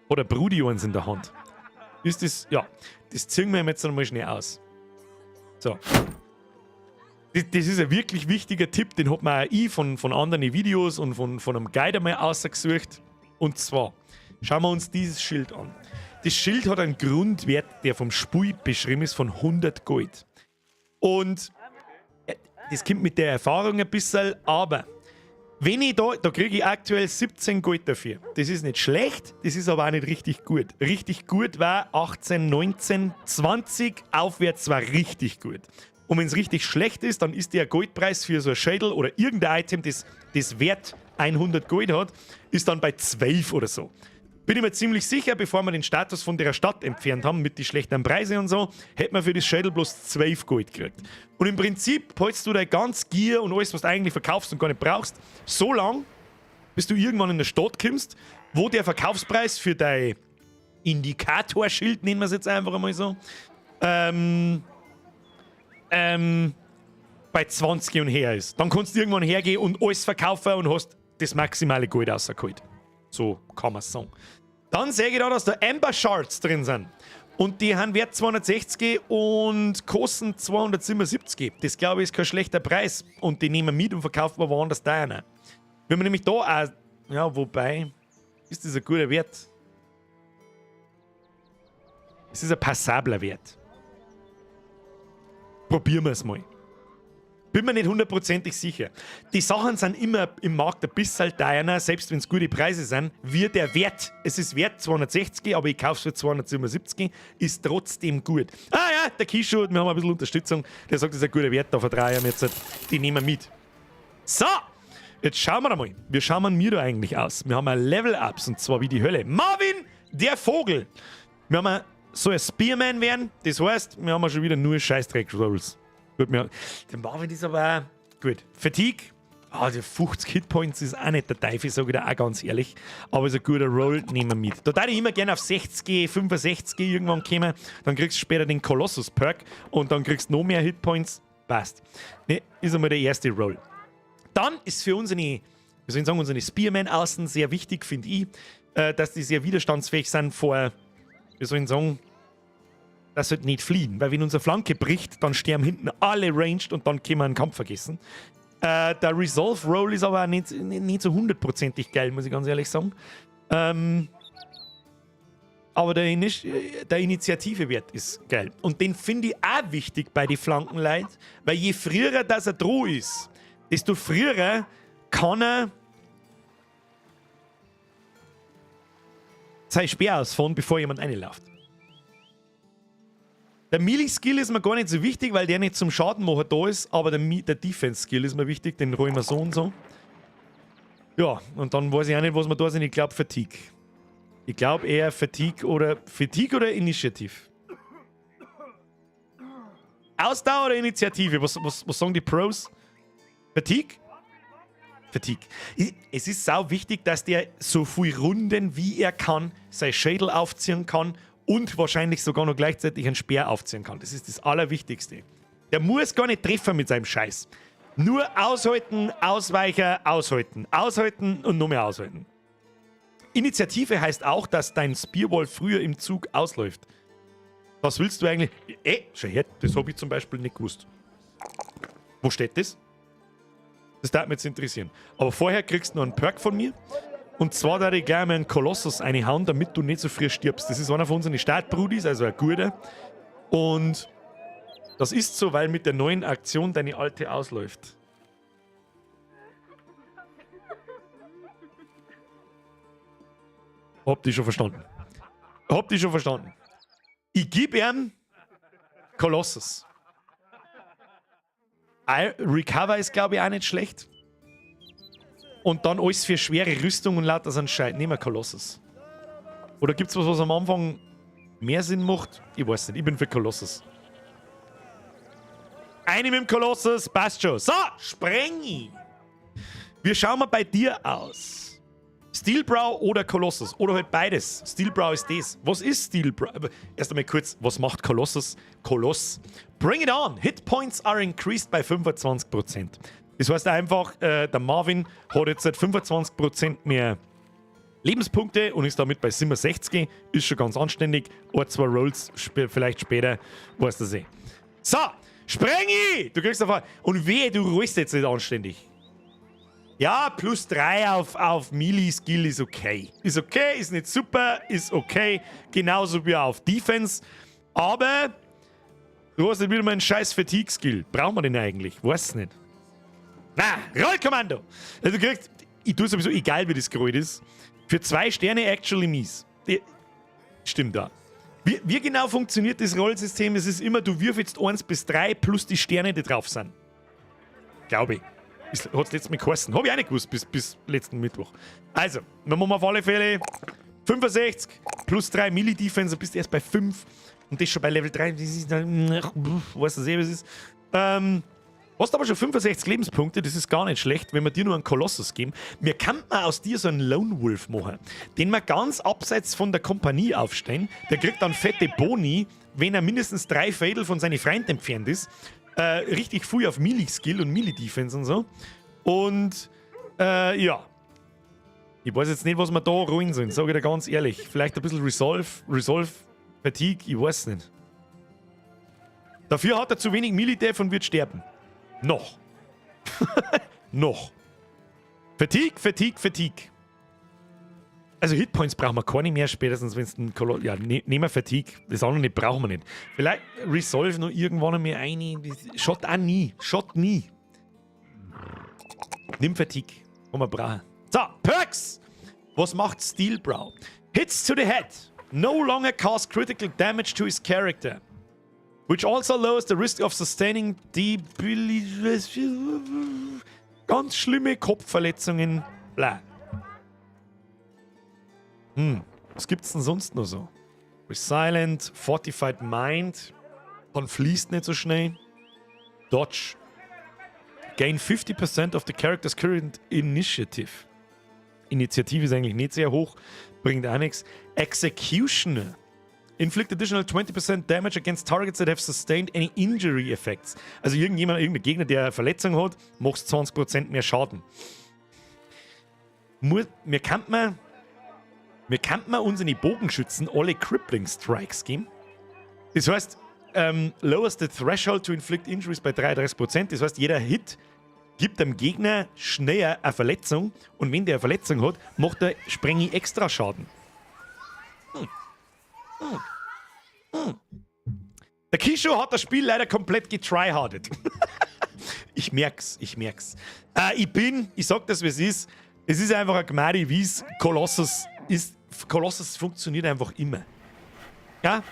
oder Brudi eins in der Hand. Ist das, ja, das ziehen wir jetzt einmal schnell aus. So. Das ist ein wirklich wichtiger Tipp, den hat man auch ich von anderen Videos und von einem Guide einmal ausgesucht. Und zwar, schauen wir uns dieses Schild an. Das Schild hat einen Grundwert, der vom Spiel beschrieben ist, von 100 Gold. Und das kommt mit der Erfahrung ein bisschen, aber wenn ich da kriege ich aktuell 17 Gold dafür. Das ist nicht schlecht, das ist aber auch nicht richtig gut. Richtig gut war 18, 19, 20, aufwärts war richtig gut. Und wenn es richtig schlecht ist, dann ist der Goldpreis für so ein Schädel oder irgendein Item, das Wert 100 Gold hat, ist dann bei 12 oder so. Bin ich mir ziemlich sicher, bevor wir den Status von der Stadt entfernt haben, mit den schlechten Preisen und so, hätte man für das Schädel bloß 12 Gold gekriegt. Und im Prinzip hältst du dein ganz Gier und alles, was du eigentlich verkaufst und gar nicht brauchst, so lang, bis du irgendwann in eine Stadt kommst, wo der Verkaufspreis für dein Indikatorschild, nennen wir es jetzt einfach einmal so, bei 20 und her ist. Dann kannst du irgendwann hergehen und alles verkaufen und hast das maximale Gold rausgeholt. So kann man es sagen. Dann sehe ich da, dass da Amber Shards drin sind. Und die haben Wert 260 und kosten 277. Das glaube ich ist kein schlechter Preis. Und die nehmen mit und verkaufen wir woanders da. Wenn man nämlich da auch, ja, wobei, ist das ein guter Wert? Es ist ein passabler Wert. Probieren wir es mal. Bin mir nicht hundertprozentig sicher. Die Sachen sind immer im Markt ein bisschen teurer, selbst wenn es gute Preise sind, wie der Wert. Es ist wert 260, aber ich kaufe es für 277, ist trotzdem gut. Ah ja, der Kishu, wir haben ein bisschen Unterstützung, der sagt, das ist ein guter Wert, da vertraue ich mir jetzt, die nehmen mit. So, jetzt schauen wir mal. Wie schauen wir da eigentlich aus? Wir haben ein Level-Ups und zwar wie die Hölle. Marvin, der Vogel. Wir haben so ein Spearman werden, das heißt, wir haben schon wieder nur Scheißdreck-Rolls. Gut, der Marvin ist aber auch gut. Fatigue, die 50 Hitpoints ist auch nicht der Teufel, sage ich da auch ganz ehrlich. Aber ist ein guter Roll, nehmen wir mit. Da darf ich immer gerne auf 60, 65 irgendwann kommen. Dann kriegst du später den Colossus-Perk und dann kriegst du noch mehr Hitpoints. Passt. Ne, ist einmal der erste Roll. Dann ist für unsere, wie soll ich sagen, unsere Spearman außen sehr wichtig, finde ich, dass die sehr widerstandsfähig sind vor, wie soll ich sagen, dass sie nicht fliehen. Weil wenn unsere Flanke bricht, dann sterben hinten alle ranged und dann können wir einen Kampf vergessen. Der Resolve Roll ist aber auch nicht so hundertprozentig geil, muss ich ganz ehrlich sagen. Aber der Initiativewert ist geil. Und den finde ich auch wichtig bei den Flankenleuten, weil je früher das er droh ist, desto früher kann er sein Speer ausfahren, bevor jemand reinläuft. Der Melee-Skill ist mir gar nicht so wichtig, weil der nicht zum Schadenmachen da ist, aber der Defense-Skill ist mir wichtig, den rollen wir so und so. Ja, und dann weiß ich auch nicht, was wir da sind. Ich glaube Fatigue. Ich glaube eher Fatigue oder Initiativ. Ausdauer oder Initiative? Was sagen die Pros? Fatigue? Fatigue. Es ist sau wichtig, dass der so viele Runden wie er kann, sein Schädel aufziehen kann und wahrscheinlich sogar noch gleichzeitig einen Speer aufziehen kann. Das ist das Allerwichtigste. Der muss gar nicht treffen mit seinem Scheiß. Nur aushalten, Ausweicher, aushalten. Aushalten und noch mehr aushalten. Initiative heißt auch, dass dein Spearwall früher im Zug ausläuft. Was willst du eigentlich? Schau her, das habe ich zum Beispiel nicht gewusst. Wo steht das? Das darf mich jetzt interessieren. Aber vorher kriegst du noch einen Perk von mir. Und zwar da ich gleich mal einen Kolossus reinhauen, damit du nicht so früh stirbst. Das ist einer von unseren Startbrudis, also ein guter. Und das ist so, weil mit der neuen Aktion deine alte ausläuft. Habt ihr schon verstanden? Ich gebe ihm Colossus. Recover ist, glaube ich, auch nicht schlecht. Und dann alles für schwere Rüstung und lauter so ein Scheiß. Nehmen wir Colossus. Oder gibt es was am Anfang mehr Sinn macht? Ich weiß nicht. Ich bin für Colossus. Eine mit dem Colossus, passt schon. So, Sprengi. Wie schauen wir bei dir aus? Steelbrow oder Colossus? Oder halt beides. Steelbrow ist das. Was ist Steelbrow? Erst einmal kurz, was macht Colossus? Koloss. Bring it on. Hit points are increased by 25%. Das heißt einfach, der Marvin hat jetzt seit 25% mehr Lebenspunkte und ist damit bei 67. Ist schon ganz anständig. Ein, zwei Rolls vielleicht später, weißt du eh. So, Sprengi! Du kriegst davon. Und wehe, du rollst jetzt nicht anständig. Ja, plus 3 auf Melee-Skill ist okay. Ist okay, ist nicht super, ist okay. Genauso wie auf Defense. Aber du hast ja wieder mal einen scheiß Fatigue-Skill. Brauchen wir den eigentlich? Weiß nicht. Na, Rollkommando! Also du kriegst, ich tue sowieso, egal wie das gerollt ist, für 2 Sterne actually mies. Stimmt da. Wie genau funktioniert das Rollsystem? Es ist immer, du wirfst jetzt 1 bis 3 plus die Sterne, die drauf sind. Glaube ich. Hat es letztes Mal geheißen. Habe ich auch nicht gewusst bis letzten Mittwoch. Also, dann machen wir auf alle Fälle 65 plus 3 Melee-Defense, bist du erst bei 5. Und das schon bei Level 3. Das ist dann, weißt du eh, was es ist. Hast aber schon 65 Lebenspunkte, das ist gar nicht schlecht, wenn wir dir nur einen Kolossus geben. Wir könnten aus dir so einen Lone Wolf machen, den wir ganz abseits von der Kompanie aufstellen. Der kriegt dann fette Boni, wenn er mindestens 3 Fädel von seinen Freunden entfernt ist. Richtig viel auf Melee-Skill und Melee-Defense und so. Und, ja. Ich weiß jetzt nicht, was wir da rollen sollen, sage ich dir ganz ehrlich. Vielleicht ein bisschen Resolve, Fatigue, ich weiß nicht. Dafür hat er zu wenig Melee-Def und wird sterben. Noch. Noch. Fatigue. Also Hitpoints brauchen wir keine mehr, spätestens wenn es ein Kolossus... Ja, nehmen wir Fatigue. Das andere nicht, brauchen wir nicht. Vielleicht Resolve noch irgendwann einmal ein. Shot auch nie. Shot nie. Nimm Fatigue. Was wir brauchen. So, Perks. Was macht Steelbrow? Hits to the head. No longer cause critical damage to his character. Which also lowers the risk of sustaining ganz schlimme Kopfverletzungen. Bla. Was gibt's denn sonst noch so? Resilient, Fortified Mind. Dann fließt nicht so schnell. Dodge. Gain 50% of the character's current initiative. Initiative ist eigentlich nicht sehr hoch. Bringt auch nichts. Executioner. Inflict additional 20% damage against targets that have sustained any injury effects. Also irgendein Gegner, der eine Verletzung hat, macht 20% mehr Schaden. Wir könnten unseren Bogenschützen alle Crippling Strikes geben. Das heißt, lowers the threshold to inflict injuries bei 33%. Das heißt, jeder Hit gibt dem Gegner schneller eine Verletzung und wenn der eine Verletzung hat, macht der Sprengi extra Schaden. Der Kisho hat das Spiel leider komplett getryhardet. Ich merk's. Ich sag das, wie es ist. Es ist einfach ein Gmadi, wie es Colossus ist. Colossus funktioniert einfach immer. Ja?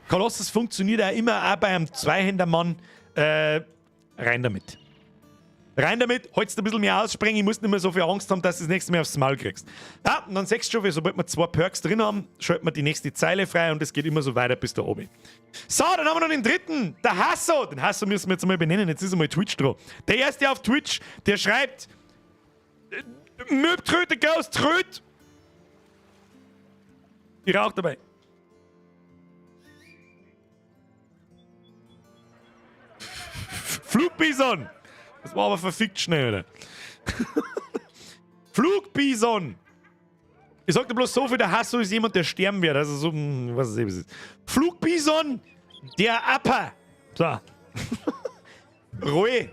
Colossus funktioniert auch bei einem Zweihändermann. Rein damit. Holst ein bisschen mehr aussprengen, ich muss nicht mehr so viel Angst haben, dass du das nächste Mal aufs Maul kriegst. Ja, und dann siehst du schon, sobald wir 2 Perks drin haben, schalten wir die nächste Zeile frei und es geht immer so weiter bis da oben. So, dann haben wir noch den dritten, der Hasso. Den Hasso müssen wir jetzt mal benennen, jetzt ist einmal Twitch dran. Der erste auf Twitch, der schreibt Möbtröte, Ghost, Tröt. Ich rauch dabei. Flugbison. Das war aber verfickt schnell, oder? Flugbison. Ich sag dir bloß so viel, der Hasso ist jemand, der sterben wird. Also so, was ist das? Flugbison, der Upper. So. Roy.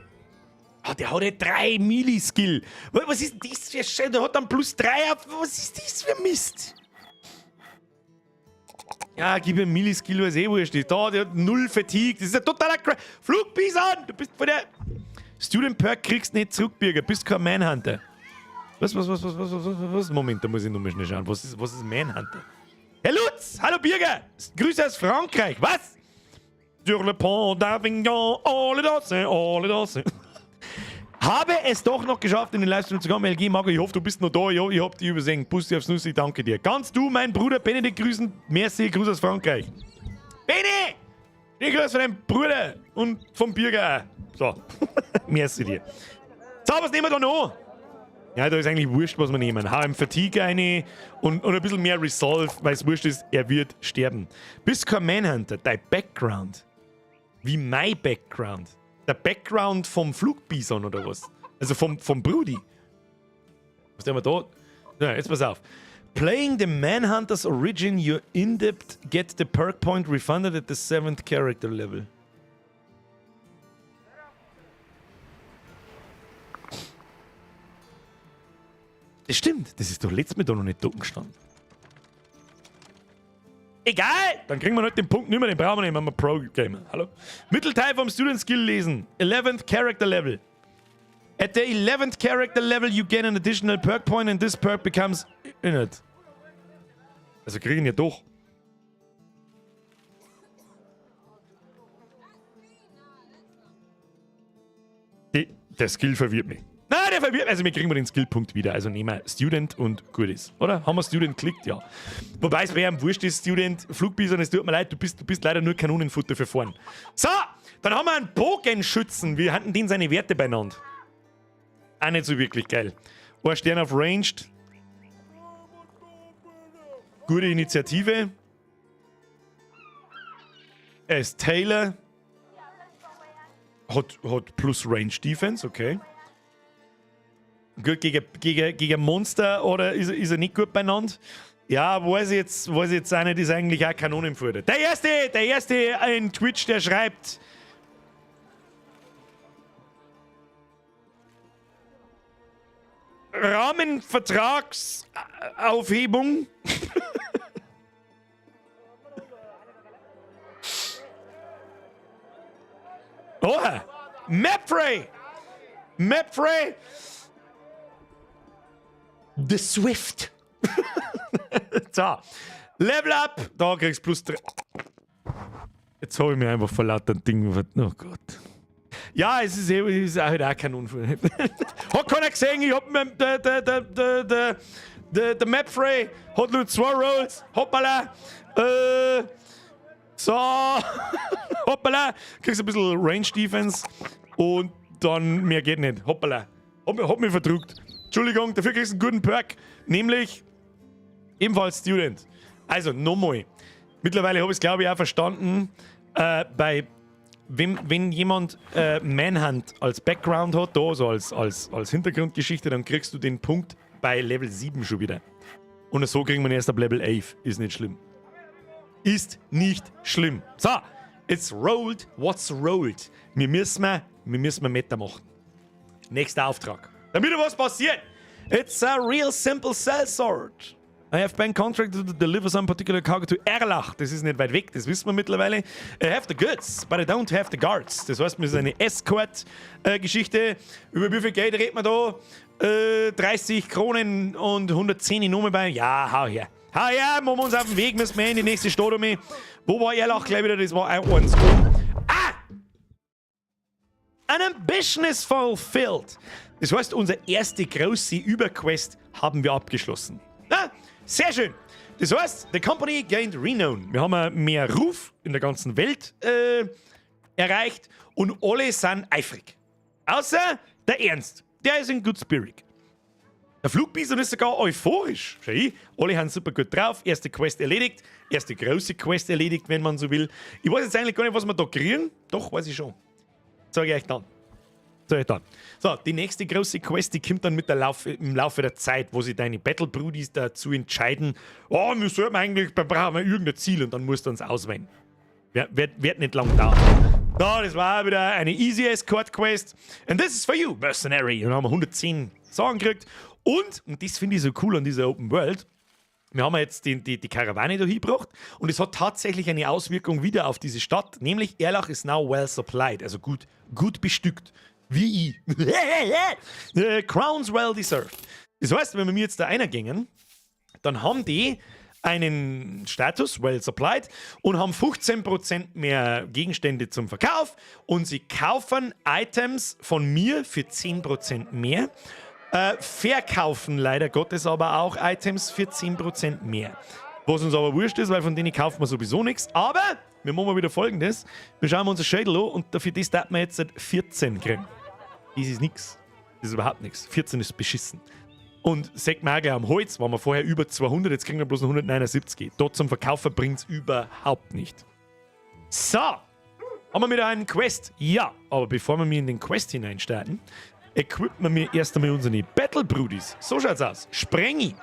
Oh, der hat ja 3 Melee-Skill. Was ist das für Scheiße? Der hat dann plus 3 auf. Was ist das für Mist? Ja, gib ihm Melee-Skill, was wurscht ist. Da, der hat 0 Fatigue. Das ist ein totaler Flugbison. Du bist von der... Student Perk kriegst nicht zurück, Bürger. Bist kein Manhunter. Was? Moment, da muss ich nochmal schnell schauen. Was ist Manhunter? Herr Lutz, hallo Birger. Grüße aus Frankreich. Was? Sur le pont d'Avignon, alle dansent, alle dansent. Habe es doch noch geschafft, in den Livestream zu kommen. LG Mago, ich hoffe, du bist noch da. Ja, ich hab dich übersehen. Pusti aufs Nussi, danke dir. Kannst du meinen Bruder Benedikt grüßen? Merci, Gruß aus Frankreich. Beni! Ich grüße von deinem Bruder und vom Birger auch. So. Merci dir. So, was nehmen wir da noch? Ja, da ist eigentlich wurscht, was wir nehmen. HM Fatigue eine und ein bisschen mehr Resolve, weil es wurscht ist, er wird sterben. Bist kein Manhunter, dein Background. Wie mein Background. Der Background vom Flugbison oder was? Also vom Brudi. Was haben wir da? Ja, jetzt pass auf. Playing the Manhunter's Origin, your in-depth get the perk point refunded at the 7th character level. Das stimmt, das ist doch letztes Mal da noch nicht da gestanden. Egal! Dann kriegen wir heute den Punkt nicht mehr, den brauchen wir nicht, wenn wir Pro-Gamer. Hallo? Mittelteil vom Student Skill lesen. 11th Character Level. At the 11th Character Level you get an additional perk point and this perk becomes inert. Also kriegen wir doch. Der Skill verwirrt mich. Nein, der verwirrt mich. Also wir kriegen den Skillpunkt wieder. Also nehmen wir Student und gut ist. Oder? Haben wir Student geklickt? Ja. Wobei es wäre am wurscht ist, Student, Flugbison, es tut mir leid, du bist leider nur Kanonenfutter für vorn. So, dann haben wir einen Bogenschützen. Wir hatten den seine Werte beieinander. Auch nicht so wirklich geil. Ein Stern auf Ranged. Gute Initiative. Er ist Taylor. Hat plus Range Defense, okay. Gut, gegen Monster oder ist er nicht gut beieinander? Ja, weiß ich jetzt auch nicht, ist eigentlich auch Kanonenfutter. Der erste in Twitch, der schreibt. Rahmenvertragsaufhebung. Oha! Mapfrey! The Swift! So. Level up! Da kriegst du plus 3. Jetzt habe ich mir einfach vor lauter Dingen. Oh Gott. Ja, es ist halt auch kein Unfall. Hat keiner gesehen, ich hab der Mapfrey hat nur 2 Rolls. Hoppala! So, hoppala, kriegst ein bisschen Range Defense und dann mehr geht nicht. Hoppala, hab mich verdrückt. Entschuldigung, dafür kriegst du einen guten Perk, nämlich ebenfalls Student. Also, nochmal. Mittlerweile habe ich es, glaube ich, auch verstanden, wenn jemand Manhunt als Background hat, da so als Hintergrundgeschichte, dann kriegst du den Punkt bei Level 7 schon wieder. Und so kriegen wir ihn erst ab Level 11. Ist nicht schlimm. Ist nicht schlimm. So, it's rolled, what's rolled. Wir müssen Meta machen. Nächster Auftrag. Damit was passiert. It's a real simple sellsword. I have been contracted to deliver some particular cargo to Erlach. Das ist nicht weit weg, das wissen wir mittlerweile. I have the goods, but I don't have the guards. Das heißt, wir sind eine Escort-Geschichte. Über wie viel Geld reden wir da? 30 Kronen und 110 in Nummer bei. Ja, hau her. Hau her, machen wir uns auf den Weg, müssen wir in die nächste Stadt um. Wo war Erlach gleich wieder? Das war eins. Ah! An ambition is fulfilled. Das heißt, unsere erste große Überquest haben wir abgeschlossen. Ah, sehr schön. Das heißt, the company gained renown. Wir haben mehr Ruf in der ganzen Welt erreicht und alle sind eifrig. Außer der Ernst. Der ist in good spirit. Der Flugbison ist sogar euphorisch. Schau hin, alle haben super gut drauf. Erste Quest erledigt. Erste große Quest erledigt, wenn man so will. Ich weiß jetzt eigentlich gar nicht, was wir da kriegen. Doch, weiß ich schon. Sag ich euch dann. So, die nächste große Quest, die kommt dann im Laufe der Zeit, wo sich deine Battle-Brudis dazu entscheiden, oh, wir sollten eigentlich, brauchen wir irgendein Ziel und dann musst du uns auswählen. Wird nicht lang dauern. So, das war wieder eine Easy Escort Quest. And this is for you, Mercenary. Und dann haben wir 110 Sachen gekriegt. Und das finde ich so cool an dieser Open World, wir haben jetzt die Karawane da hingebracht und es hat tatsächlich eine Auswirkung wieder auf diese Stadt, nämlich Erlach ist now well supplied, also gut bestückt. Wie ich. Crowns well deserved. Das heißt, wenn wir mir jetzt da reingängen, dann haben die einen Status, well supplied, und haben 15% mehr Gegenstände zum Verkauf und sie kaufen Items von mir für 10% mehr, verkaufen leider Gottes aber auch Items für 10% mehr. Was uns aber wurscht ist, weil von denen kaufen wir sowieso nichts, aber wir machen mal wieder Folgendes, wir schauen uns das Schädel an und dafür das darf man jetzt 14 kriegen. Das ist nichts. Das ist überhaupt nichts. 14 ist beschissen. Und sagt man auch gleich am Holz, waren wir vorher über 200, jetzt kriegen wir bloß noch 179. Dort zum Verkaufen bringt es überhaupt nicht. So, haben wir wieder einen Quest? Ja, aber bevor wir in den Quest hineinstarten, equippen wir erst einmal unsere Battle-Brudis. So schaut's aus. Sprengi.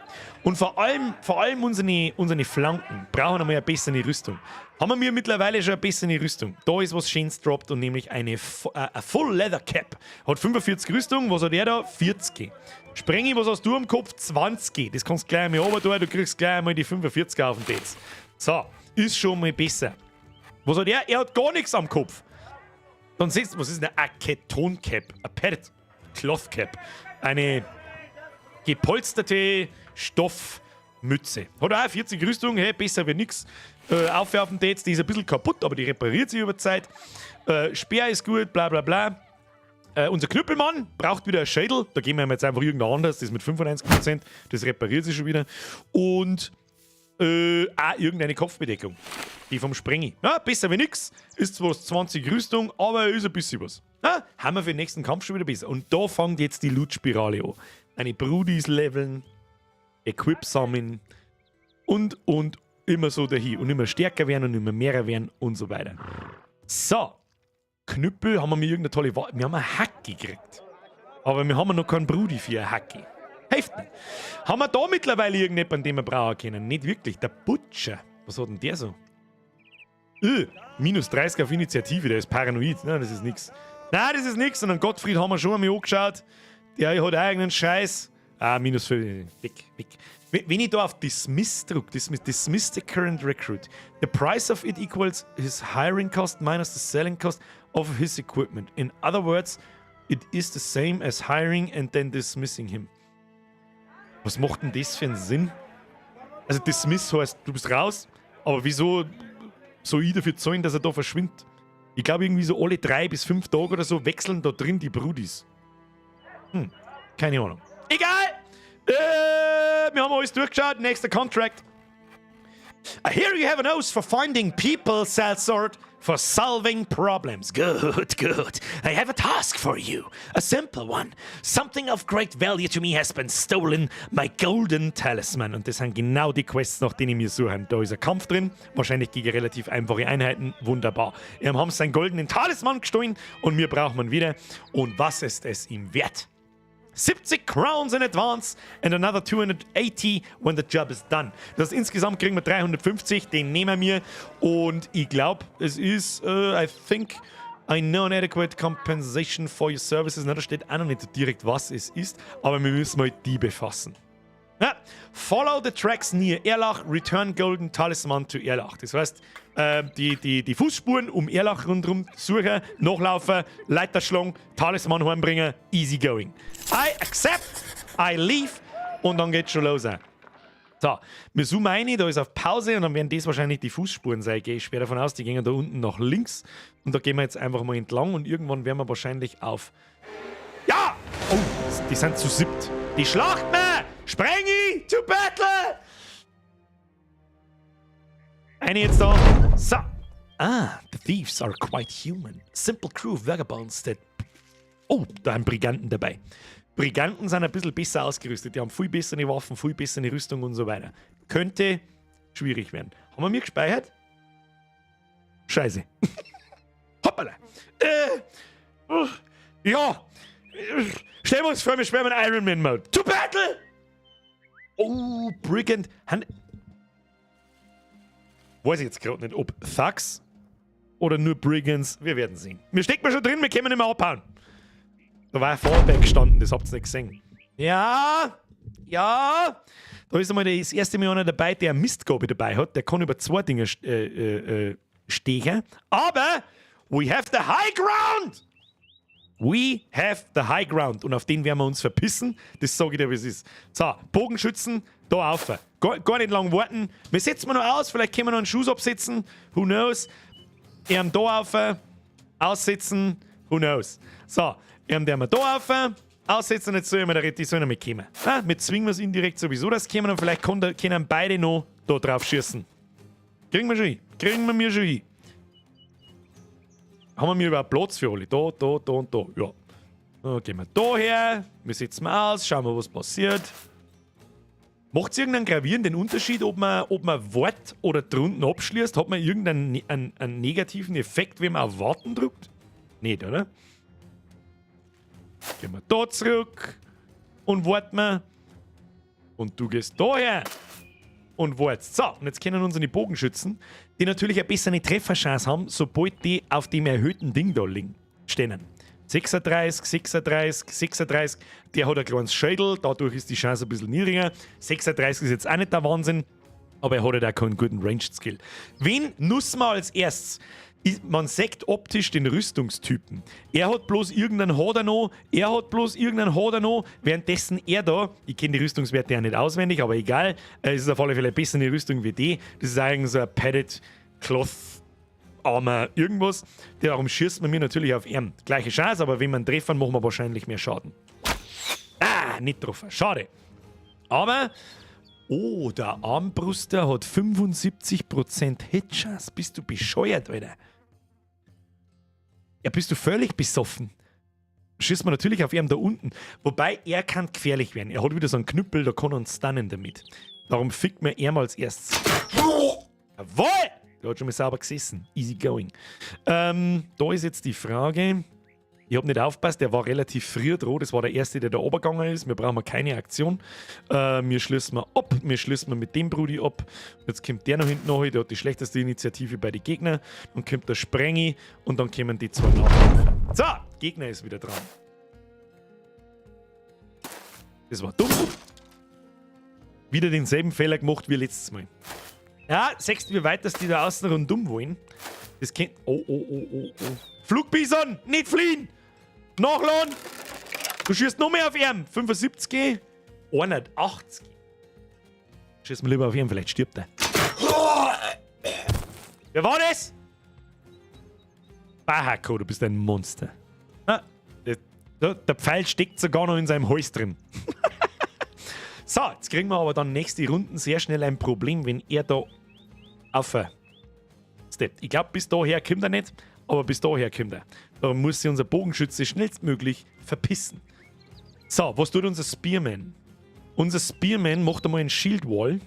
Und vor allem unsere Flanken brauchen einmal eine bessere Rüstung. Haben wir mittlerweile schon eine bessere Rüstung. Da ist was Schönes droppt und nämlich eine Full Leather Cap. Hat 45 Rüstung, was hat er da? 40. Sprengi, was hast du am Kopf? 20. Das kannst du gleich einmal runter, du kriegst gleich einmal die 45 auf den Dez. So, ist schon mal besser. Was hat er? Er hat gar nichts am Kopf. Dann siehst du, was ist eine Keton Cap? Eine Padded Cloth Cap. Eine gepolsterte Stoffmütze. Hat auch 40 Rüstung, hey, besser wie nix. Aufwerfen jetzt, die ist ein bisschen kaputt, aber die repariert sich über Zeit. Speer ist gut, bla bla bla. Unser Knüppelmann braucht wieder ein Schädel. Da gehen wir jetzt einfach irgendein anderes, das ist mit 95%. Das repariert sich schon wieder. Und auch irgendeine Kopfbedeckung. Die vom Sprengi. Ja, besser wie nix. Ist zwar 20 Rüstung, aber ist ein bisschen was. Ja, haben wir für den nächsten Kampf schon wieder besser. Und da fängt jetzt die Loot-Spirale an. Eine Brudis leveln, Equip sammeln und immer so dahin. Und immer stärker werden und immer mehr werden und so weiter. So. Knüppel haben wir mir irgendeine tolle Wahl. Wir haben eine Hacke gekriegt. Aber wir haben noch keinen Brudi für eine Hacke. Hilft nicht. Haben wir da mittlerweile irgendjemanden, den wir brauchen können? Nicht wirklich. Der Butcher. Was hat denn der so? Minus 30 auf Initiative, der ist paranoid. Nein, das ist nix. Nein, das ist nix. Und an Gottfried haben wir schon einmal angeschaut. Der hat eigenen Scheiß. Minus 5. Weg. Wenn ich da auf Dismiss drücke, dismiss the current recruit. The price of it equals his hiring cost minus the selling cost of his equipment. In other words, it is the same as hiring and then dismissing him. Was macht denn das für einen Sinn? Also dismiss heißt, du bist raus, aber wieso soll ich dafür zahlen, dass er da verschwindet? Ich glaube irgendwie so alle 3 bis 5 Tage oder so wechseln da drin die Brudis. Keine Ahnung. Egal! Wir haben alles durchgeschaut. Nächster Contract. Here you have a nose for finding people, Salsort, for solving problems. Good. I have a task for you. A simple one. Something of great value to me has been stolen. My golden talisman. Und das sind genau die Quests, nach denen wir suchen. Da ist ein Kampf drin. Wahrscheinlich gegen relativ einfache Einheiten. Wunderbar. Wir haben seinen goldenen Talisman gestohlen und wir brauchen ihn wieder. Und was ist es ihm wert? 70 Crowns in advance and another 280 when the job is done. Das heißt, insgesamt kriegen wir 350, den nehmen wir. Und ich glaube, es ist, I think, I know an adequate compensation for your services. Na, da steht auch noch nicht direkt, was es ist, aber wir müssen mal die befassen. Ja. Follow the tracks near Erlach, return golden talisman to Erlach. Das heißt, die Fußspuren um Erlach rundherum suchen, nachlaufen, Leiterschlang, Talisman heimbringen, easy going. I accept, I leave und dann geht's schon los. So, wir zoomen rein, da ist auf Pause und dann werden das wahrscheinlich die Fußspuren sein. Gehe ich schwer davon aus, die gehen da unten nach links und da gehen wir jetzt einfach mal entlang und irgendwann werden wir wahrscheinlich auf... Ja! Oh, die sind zu 7. Die Schlacht mehr! Sprengi to battle! Eine jetzt da. So. The thieves are quite human. Simple crew of vagabonds that... Oh, da haben Briganten dabei. Briganten sind ein bisschen besser ausgerüstet. Die haben viel bessere Waffen, viel bessere Rüstung und so weiter. Könnte schwierig werden. Haben wir mir gespeichert? Scheiße. Hoppala. Ja. Stellen wir uns vor, wir spielen in Iron Man Mode. To battle! Oh, Brigand. Weiß ich jetzt gerade nicht, ob Thugs oder nur Brigands. Wir werden sehen. Wir stecken mal schon drin, wir können nicht mehr abhauen. Da war ein Fallback gestanden, das habt ihr nicht gesehen. Ja. Da ist einmal das erste Mal einer dabei, der eine Mistgabel dabei hat. Der kann über 2 Dinge stechen. Aber we have the high ground! We have the high ground. Und auf den werden wir uns verpissen. Das sage ich dir, wie es ist. So, Bogenschützen, da auf. Gar nicht lang warten. Wir setzen noch aus. Vielleicht können wir noch einen Schuss absetzen. Who knows? Da auf. Aussetzen. Who knows? So, den wir da auf. Aussetzen. Jetzt soll ich mir die sollen noch mitkommen. Wir zwingen wir es indirekt sowieso, dass kommen. Und vielleicht können beide noch da drauf schießen. Kriegen wir schon hin. Haben wir mir überhaupt Platz für alle? Da und da. Ja. Dann gehen wir da her. Wir setzen aus. Schauen wir, was passiert. Macht es irgendeinen gravierenden Unterschied, ob man Wort oder drunten abschließt? Hat man irgendeinen einen negativen Effekt, wenn man auf Warten drückt? Nicht, oder? Gehen wir da zurück und warten wir. Und du gehst da her und wartest. So, und jetzt können unsere Bogenschützen, die natürlich eine bessere Trefferchance haben, sobald die auf dem erhöhten Ding da liegen, stehen. 36. Der hat ein kleines Schädel, dadurch ist die Chance ein bisschen niedriger. 36 ist jetzt auch nicht der Wahnsinn, aber er hat halt auch keinen guten Ranged-Skill. Wen nutzen wir als erstes? Man sagt optisch den Rüstungstypen. Er hat bloß irgendeinen Hader noch, währenddessen er da, ich kenne die Rüstungswerte ja nicht auswendig, aber egal, es ist auf alle Fälle eine bessere Rüstung wie die. Das ist eigentlich so ein Padded Cloth Armor irgendwas. Darum schießt man mir natürlich auf ihn. Gleiche Chance, aber wenn wir ihn treffen, machen wir wahrscheinlich mehr Schaden. Nicht getroffen. Schade. Aber, der Armbruster hat 75% Hitchance. Bist du bescheuert, Alter? Ja, bist du völlig besoffen? Schießt man natürlich auf ihn da unten. Wobei, er kann gefährlich werden. Er hat wieder so einen Knüppel, da kann er uns stunnen damit. Darum fickt man ihn als erstes. Jawohl! Der hat schon mal sauber gesessen. Easy going. Da ist jetzt die Frage. Ich habe nicht aufgepasst, der war relativ früh dran. Das war der erste, der da runtergegangen ist. Wir brauchen keine Aktion. Wir schließen ab. Wir schließen mit dem Brudi ab. Jetzt kommt der noch hinten nach. Der hat die schlechteste Initiative bei den Gegnern. Dann kommt der Sprengi und dann kommen die zwei Nachkämpfer. So, Gegner ist wieder dran. Das war dumm. Wieder denselben Fehler gemacht wie letztes Mal. Ja, sagst du, wie weit, dass die da außen rundum wollen? Das kennt. Oh. Flugbison, nicht fliehen! Nachladen! Du schießt noch mehr auf ihn. 75, 180. Schießt mir lieber auf ihn, vielleicht stirbt er. Wer war das? Bahako, du bist ein Monster. Der Pfeil steckt sogar noch in seinem Hals drin. So, jetzt kriegen wir aber dann nächste Runden sehr schnell ein Problem, wenn er da steppt. Ich glaube, bis daher kommt er nicht, aber bis daher kommt er. Darum muss sich unser Bogenschütze schnellstmöglich verpissen. So, was tut unser Spearman? Unser Spearman macht einmal einen Shield Wall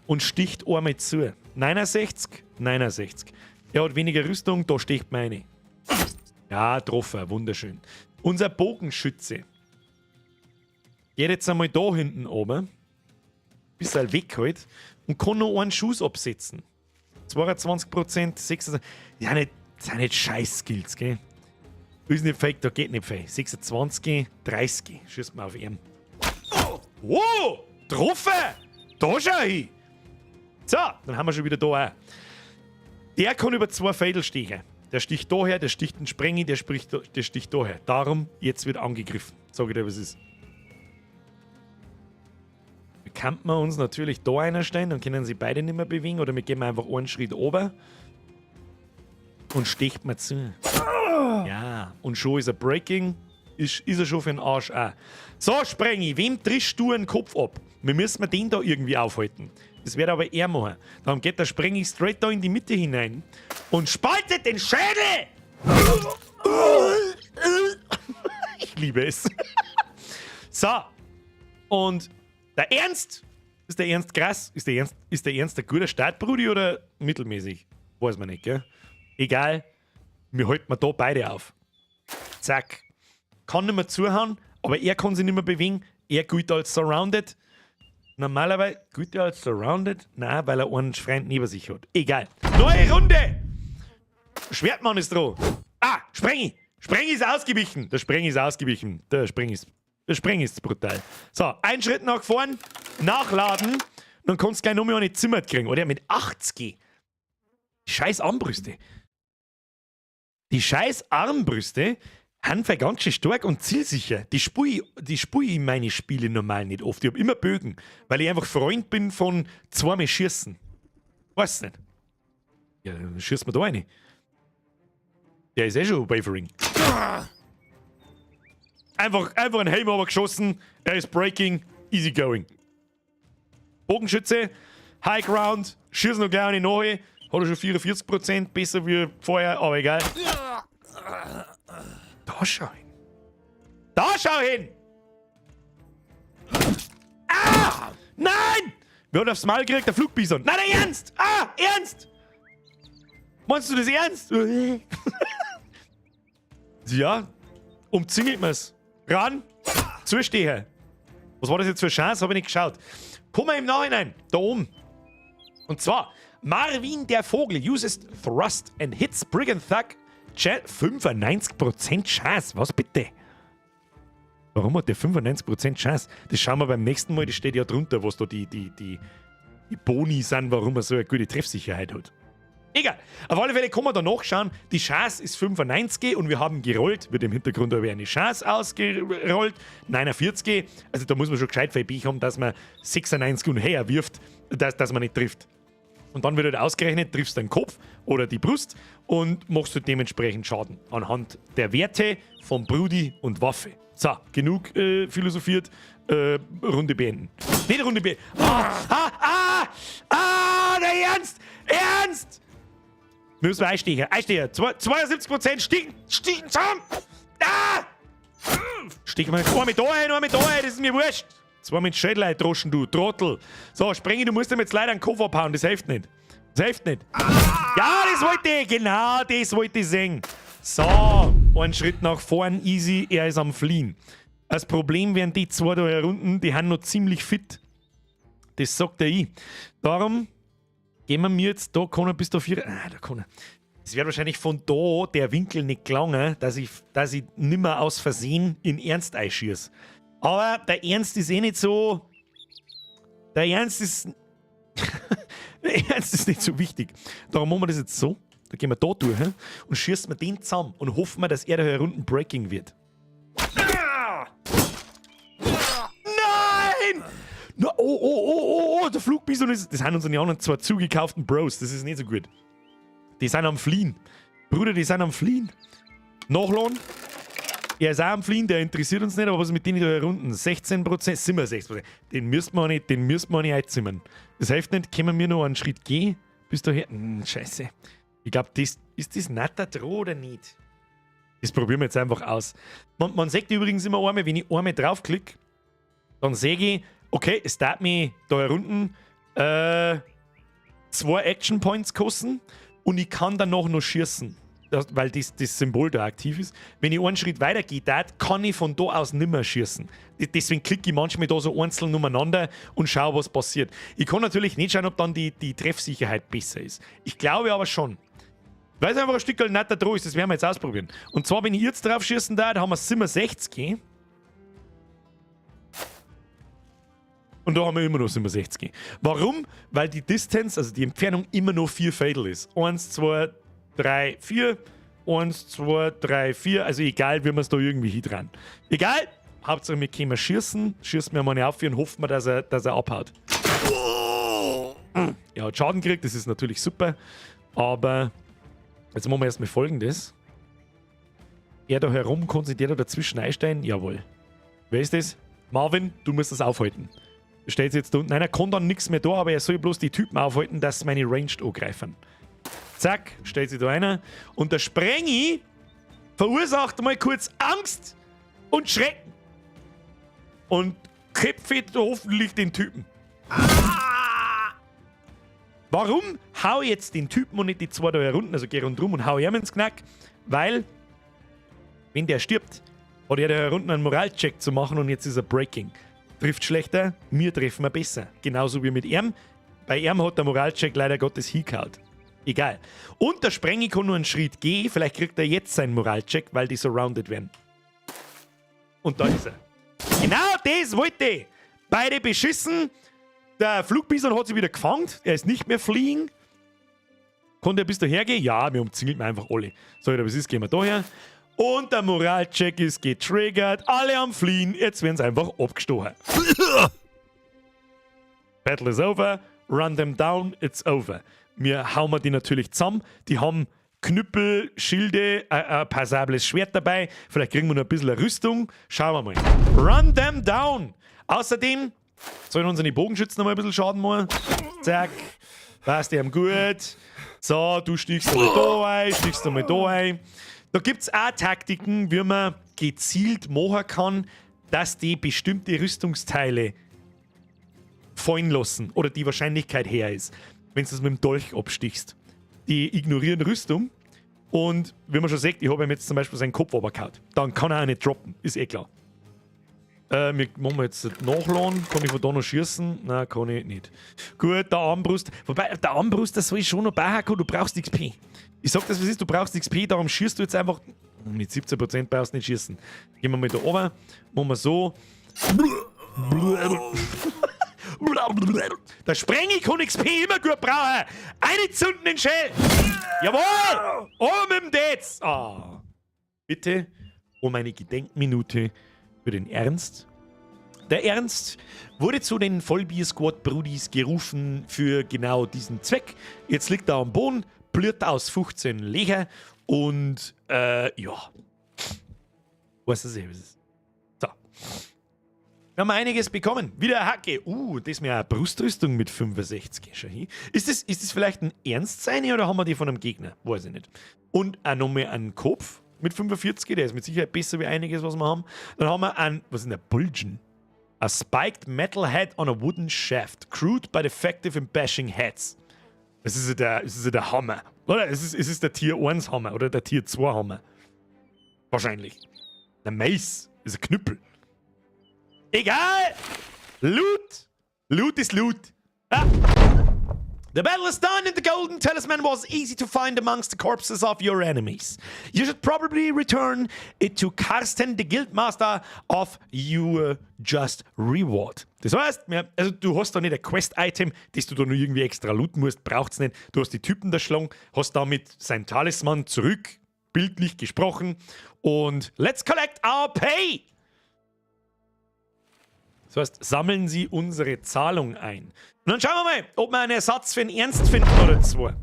und sticht einmal zu. 69. Er hat weniger Rüstung, da sticht meine. Ja, getroffen, wunderschön. Unser Bogenschütze geht jetzt einmal da hinten oben, bis er weg halt, und kann noch einen Schuss absetzen. 22%, 26%. Ja, das sind nicht Scheiß-Skills, gell? Ist nicht fake, da geht nicht fake. 26, 30. Schießt mal auf ihn. Wow! Getroffen! Da schau hin! So, dann haben wir schon wieder da auch. Der kann über 2 Fädel stechen. Der sticht daher, der sticht den Sprengi, der sticht daher. Darum, jetzt wird angegriffen. Sag ich dir, was ist. Kann man uns natürlich da einstellen, dann können sie beide nicht mehr bewegen, oder wir gehen einfach einen Schritt runter und sticht man zu. Ja, und schon ist er Breaking, ist er schon für den Arsch auch. So, Sprengi, wem trischst du den Kopf ab? Wir müssen den da irgendwie aufhalten. Das wird aber er machen. Darum geht der Sprengi straight da in die Mitte hinein und spaltet den Schädel! Ich liebe es. So, und der Ernst? Ist der Ernst krass? Ist der Ernst ein guter Startbrudi oder mittelmäßig? Weiß man nicht, gell? Egal. Wir halten da beide auf. Zack. Kann nicht mehr zuhauen, aber er kann sich nicht mehr bewegen. Er gilt als Surrounded. Normalerweise gilt er als Surrounded? Nein, weil er einen Freund neben sich hat. Egal. Neue Runde! Schwertmann ist dran. Sprengi! Sprengi ist ausgewichen. Der Sprengi ist brutal. So, einen Schritt nach vorn, nachladen, dann kannst du gleich noch mehr eine Zimmer kriegen. Oder mit 80. Scheiß Armbrüste. Die scheiß Armbrüste haben ganz schön stark und zielsicher. Die spüre ich in meine Spiele normal nicht oft. Ich habe immer Bögen, weil ich einfach Freund bin von zweimal Schießen. Weiß nicht. Ja, dann schießt man da eine. Der ist schon Wavering. Einfach ein Helm aber geschossen. Er ist breaking. Easy going. Bogenschütze. High Ground. Schießt noch gleich eine neue. Hat er schon 44%. Besser wie vorher, aber egal. Da schau hin. Da schau hin! Ah! Nein! Wer hat aufs Maul gekriegt? Der Flugbison. Nein, der Ernst! Ah! Ernst! Meinst du das ernst? Ja, umzingelt mir's. Ran! Zusteher. Was war das jetzt für eine Chance? Habe ich nicht geschaut. Kommen wir im Nachhinein. Da oben. Und zwar, Marvin der Vogel uses Thrust and hits Brigand Thug. 95% Chance. Was bitte? Warum hat der 95% Chance? Das schauen wir beim nächsten Mal. Das steht ja drunter, was da die Boni sind, warum er so eine gute Treffsicherheit hat. Egal. Auf alle Fälle kann man da nachschauen. Die Chance ist 95 und wir haben gerollt. Wird im Hintergrund aber eine Chance ausgerollt. 49. Also da muss man schon gescheit viel Pech haben, dass man 96 und her wirft, dass man nicht trifft. Und dann wird halt ausgerechnet, triffst du den Kopf oder die Brust und machst du dementsprechend Schaden. Anhand der Werte von Brudi und Waffe. So, genug philosophiert. Runde beenden. Nicht Runde beenden. Der Ernst! Ernst! Müssen wir einsteigen. 72% stiegen zusammen! Stieg mal ein mit da ein, das ist mir wurscht. Zwei mit Schädel droschen, du Trottel. So, Sprengi, du musst ihm jetzt leider einen Kopf abhauen, das hilft nicht. Ja, das wollte ich, genau, das wollte ich sehen. So, einen Schritt nach vorn, easy, er ist am Fliehen. Das Problem wären die zwei da unten, die haben noch ziemlich fit. Das sagt er ich. Darum gehen wir mir jetzt, da kann er bis da 4. Da kann er. Es wird wahrscheinlich von da der Winkel nicht gelangen, dass ich nimmer aus Versehen in Ernst einschieße. Aber der Ernst ist eh nicht so. Der Ernst ist. Der Ernst ist nicht so wichtig. Darum machen wir das jetzt so. Da gehen wir da durch und schießen wir den zusammen und hoffen wir, dass er da herunten Breaking wird. Nein! No, oh, der Flugbison ist. Das sind unsere anderen zwei zugekauften Bros. Das ist nicht so gut. Die sind am Fliehen. Bruder, die sind am Fliehen. Nachladen. Er ist auch am Fliehen, der interessiert uns nicht, aber was mit denen da herunten? 16%, 67%. Den müssen wir nicht einzimmern. Das hilft nicht, können wir noch einen Schritt gehen bis dahin. Scheiße. Ich glaube, ist das netter Droh oder nicht? Das probieren wir jetzt einfach aus. Man sagt übrigens immer einmal, wenn ich einmal draufklicke, dann sehe ich, okay, es darf mich da herunten 2 Action Points kosten und ich kann danach noch schießen. Weil das Symbol da aktiv ist. Wenn ich einen Schritt weiter gehe, kann ich von da aus nimmer schießen. Deswegen klicke ich manchmal da so einzeln umeinander und schaue, was passiert. Ich kann natürlich nicht schauen, ob dann die Treffsicherheit besser ist. Ich glaube aber schon. Weil es einfach ein Stück netter Droh ist, das werden wir jetzt ausprobieren. Und zwar, wenn ich jetzt drauf schießen darf, haben wir 67. Und da haben wir immer noch 67. Warum? Weil die Distance, also die Entfernung, immer noch 4 Fatal ist. 1, 2, 3, 4. 1, 2, 3, 4. Also egal, wie wir es da irgendwie hindran. Egal. Hauptsache wir können schießen. Schießen wir mal eine auf und hoffen wir, dass er abhaut. Er hat Schaden gekriegt, das ist natürlich super. Aber jetzt machen wir erstmal Folgendes. Er da herum, kann sich der da dazwischen einsteigen? Jawohl. Wer ist das? Marvin, du musst das aufhalten. Steht jetzt da unten. Nein, er kann dann nichts mehr da, aber er soll bloß die Typen aufhalten, dass meine Ranged angreifen. Zack, stellt sich da einer. Und der Sprengi verursacht mal kurz Angst und Schrecken. Und köpft hoffentlich den Typen. Warum hau ich jetzt den Typen und nicht die zwei da herunten, also geh rundrum und hau ihm ins Knack? Weil, wenn der stirbt, hat er da herunten einen Moralcheck zu machen und jetzt ist er Breaking. Trifft schlechter, wir treffen wir besser. Genauso wie mit ihm. Bei ihm hat der Moralcheck leider Gottes hingehauen. Egal. Und der Sprengi kann nur einen Schritt gehen. Vielleicht kriegt er jetzt seinen Moralcheck, weil die surrounded werden. Und da ist er. Genau das wollte ich. Beide beschissen. Der Flugbison hat sich wieder gefangen. Er ist nicht mehr fliehen. Kann der bis daher gehen? Ja, wir umzingelt einfach alle. So, was ist, gehen wir da her. Und der Moralcheck ist getriggert. Alle am Fliehen. Jetzt werden sie einfach abgestochen. Battle is over. Run them down. It's over. Wir hauen die natürlich zusammen. Die haben Knüppel, Schilde, ein passables Schwert dabei. Vielleicht kriegen wir noch ein bisschen Rüstung. Schauen wir mal. Run them down. Außerdem sollen unsere Bogenschützen noch mal ein bisschen Schaden machen. Zack. Passt, die haben gut. So, du stichst einmal da ein, stichst einmal da ein. Da gibt es auch Taktiken, wie man gezielt machen kann, dass die bestimmte Rüstungsteile fallen lassen oder die Wahrscheinlichkeit her ist, wenn du es mit dem Dolch abstichst. Die ignorieren Rüstung und wie man schon sagt, ich habe ihm jetzt zum Beispiel seinen Kopf runtergehauen. Dann kann er auch nicht droppen, ist eh klar. Wir machen jetzt nachladen. Kann ich von da noch schießen? Nein, kann ich nicht. Gut, der Armbrust. Wobei, der Armbrust, das soll ich schon noch behaken. Du brauchst XP. Ich sag das, was ist, du brauchst XP, darum schießt du jetzt einfach. Mit 17% brauchst du nicht schießen. Gehen wir mal da oben. Machen wir so. Da spreng ich kann XP immer gut brauchen. Einzünden den Shell. Jawohl! Oh, mit dem Dates. Ah. Bitte um eine Gedenkminute für den Ernst. Der Ernst wurde zu den Vollbier-Squad-Brudis gerufen für genau diesen Zweck. Jetzt liegt er am Boden, blüht aus 15 Löcher und ja. Was ist das? So. Wir haben einiges bekommen. Wieder eine Hacke. Das ist mir eine Brustrüstung mit 65. Schau hin. Ist das vielleicht ein Ernstseine oder haben wir die von einem Gegner? Weiß ich nicht. Und auch nochmal einen Kopf mit 45. Der ist mit Sicherheit besser wie einiges, was wir haben. Dann haben wir einen, was ist denn der Bulgen? A spiked metal head on a wooden shaft. Crude but effective in bashing heads. Das ist ja der Hammer. Oder? Es ist der Tier 1 Hammer oder der Tier 2 Hammer. Wahrscheinlich. Der Mace ist ein Knüppel. Egal! Loot! Loot ist Loot. Ah. The battle is done and the golden talisman was easy to find amongst the corpses of your enemies. You should probably return it to Karsten, the Guildmaster of your just reward. Das heißt, also du hast da nicht ein Quest-Item, das du da nur irgendwie extra looten musst, braucht's nicht. Du hast die Typen da geschlagen, hast damit sein Talisman zurück, bildlich gesprochen und let's collect our pay! Das heißt, sammeln Sie unsere Zahlung ein. Und dann schauen wir mal, ob wir einen Ersatz für den Ernst finden oder zwei.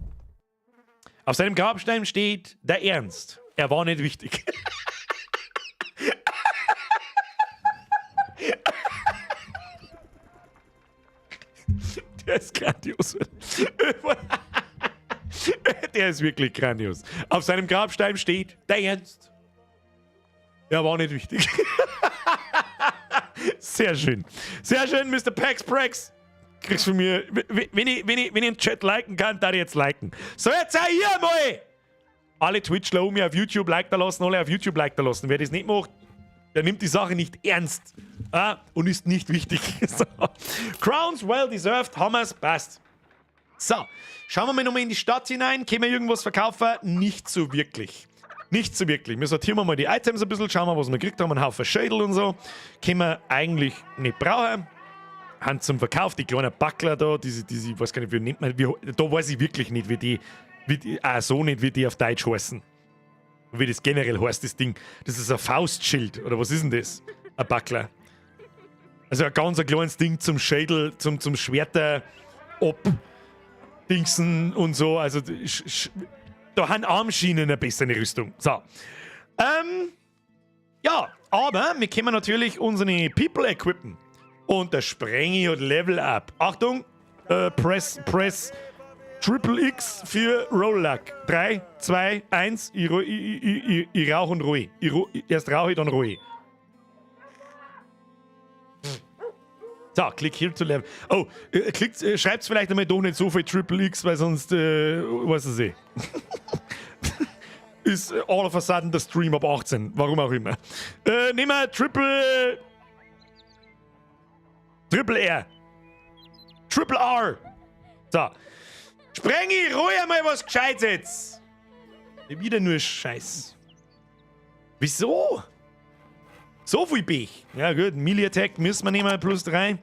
Auf seinem Grabstein steht der Ernst. Er war nicht wichtig. Der ist grandios. Der ist wirklich grandios. Auf seinem Grabstein steht der Ernst. Er war nicht wichtig. Sehr schön. Sehr schön, Mr. Pax Prax. Kriegst von mir, wenn ich den Chat liken kann, darf ich jetzt liken. So, jetzt auch hier mal. Alle Twitchler um mich auf YouTube like da lassen, alle auf YouTube like da lassen. Wer das nicht macht, der nimmt die Sache nicht ernst. Und ist nicht wichtig. So. Crowns well deserved, Hammers, passt. So, schauen wir mal nochmal in die Stadt hinein. Können wir irgendwas verkaufen? Nicht so wirklich. Nicht so wirklich. Wir sortieren mal die Items ein bisschen, schauen wir, was wir gekriegt haben. Einen Haufen Schädel und so. Können wir eigentlich nicht brauchen. Haben zum Verkauf die kleinen Backler da, diese, ich weiß gar nicht, wie nennt man, da weiß ich wirklich nicht, wie die so nicht, wie die auf Deutsch heißen. Wie das generell heißt, das Ding. Das ist ein Faustschild, oder was ist denn das? Ein Backler. Also ein ganz kleines Ding zum Schädel, zum Schwerter abdingsen und so. Also da haben Armschienen eine bessere Rüstung. So. Ja, aber wir können natürlich unsere People equippen. Und der Sprengi hat Level Up. Achtung, Press Triple X für Roll Luck. 3, 2, 1, ich rauche und ruhe. Erst rauche ich, dann ruhe. So, klick hier zu Level. Oh, schreibt vielleicht einmal doch nicht so viel Triple X, weil sonst, weiß ich eh. Ist all of a sudden der Stream ab 18. Warum auch immer. Nehmen wir Triple R. Triple R. So. Sprengi, ruhig mal was Gescheites jetzt. Wieder nur Scheiß. Wieso? So viel Pech. Ja gut, Melee Attack müssen wir nehmen, plus 3.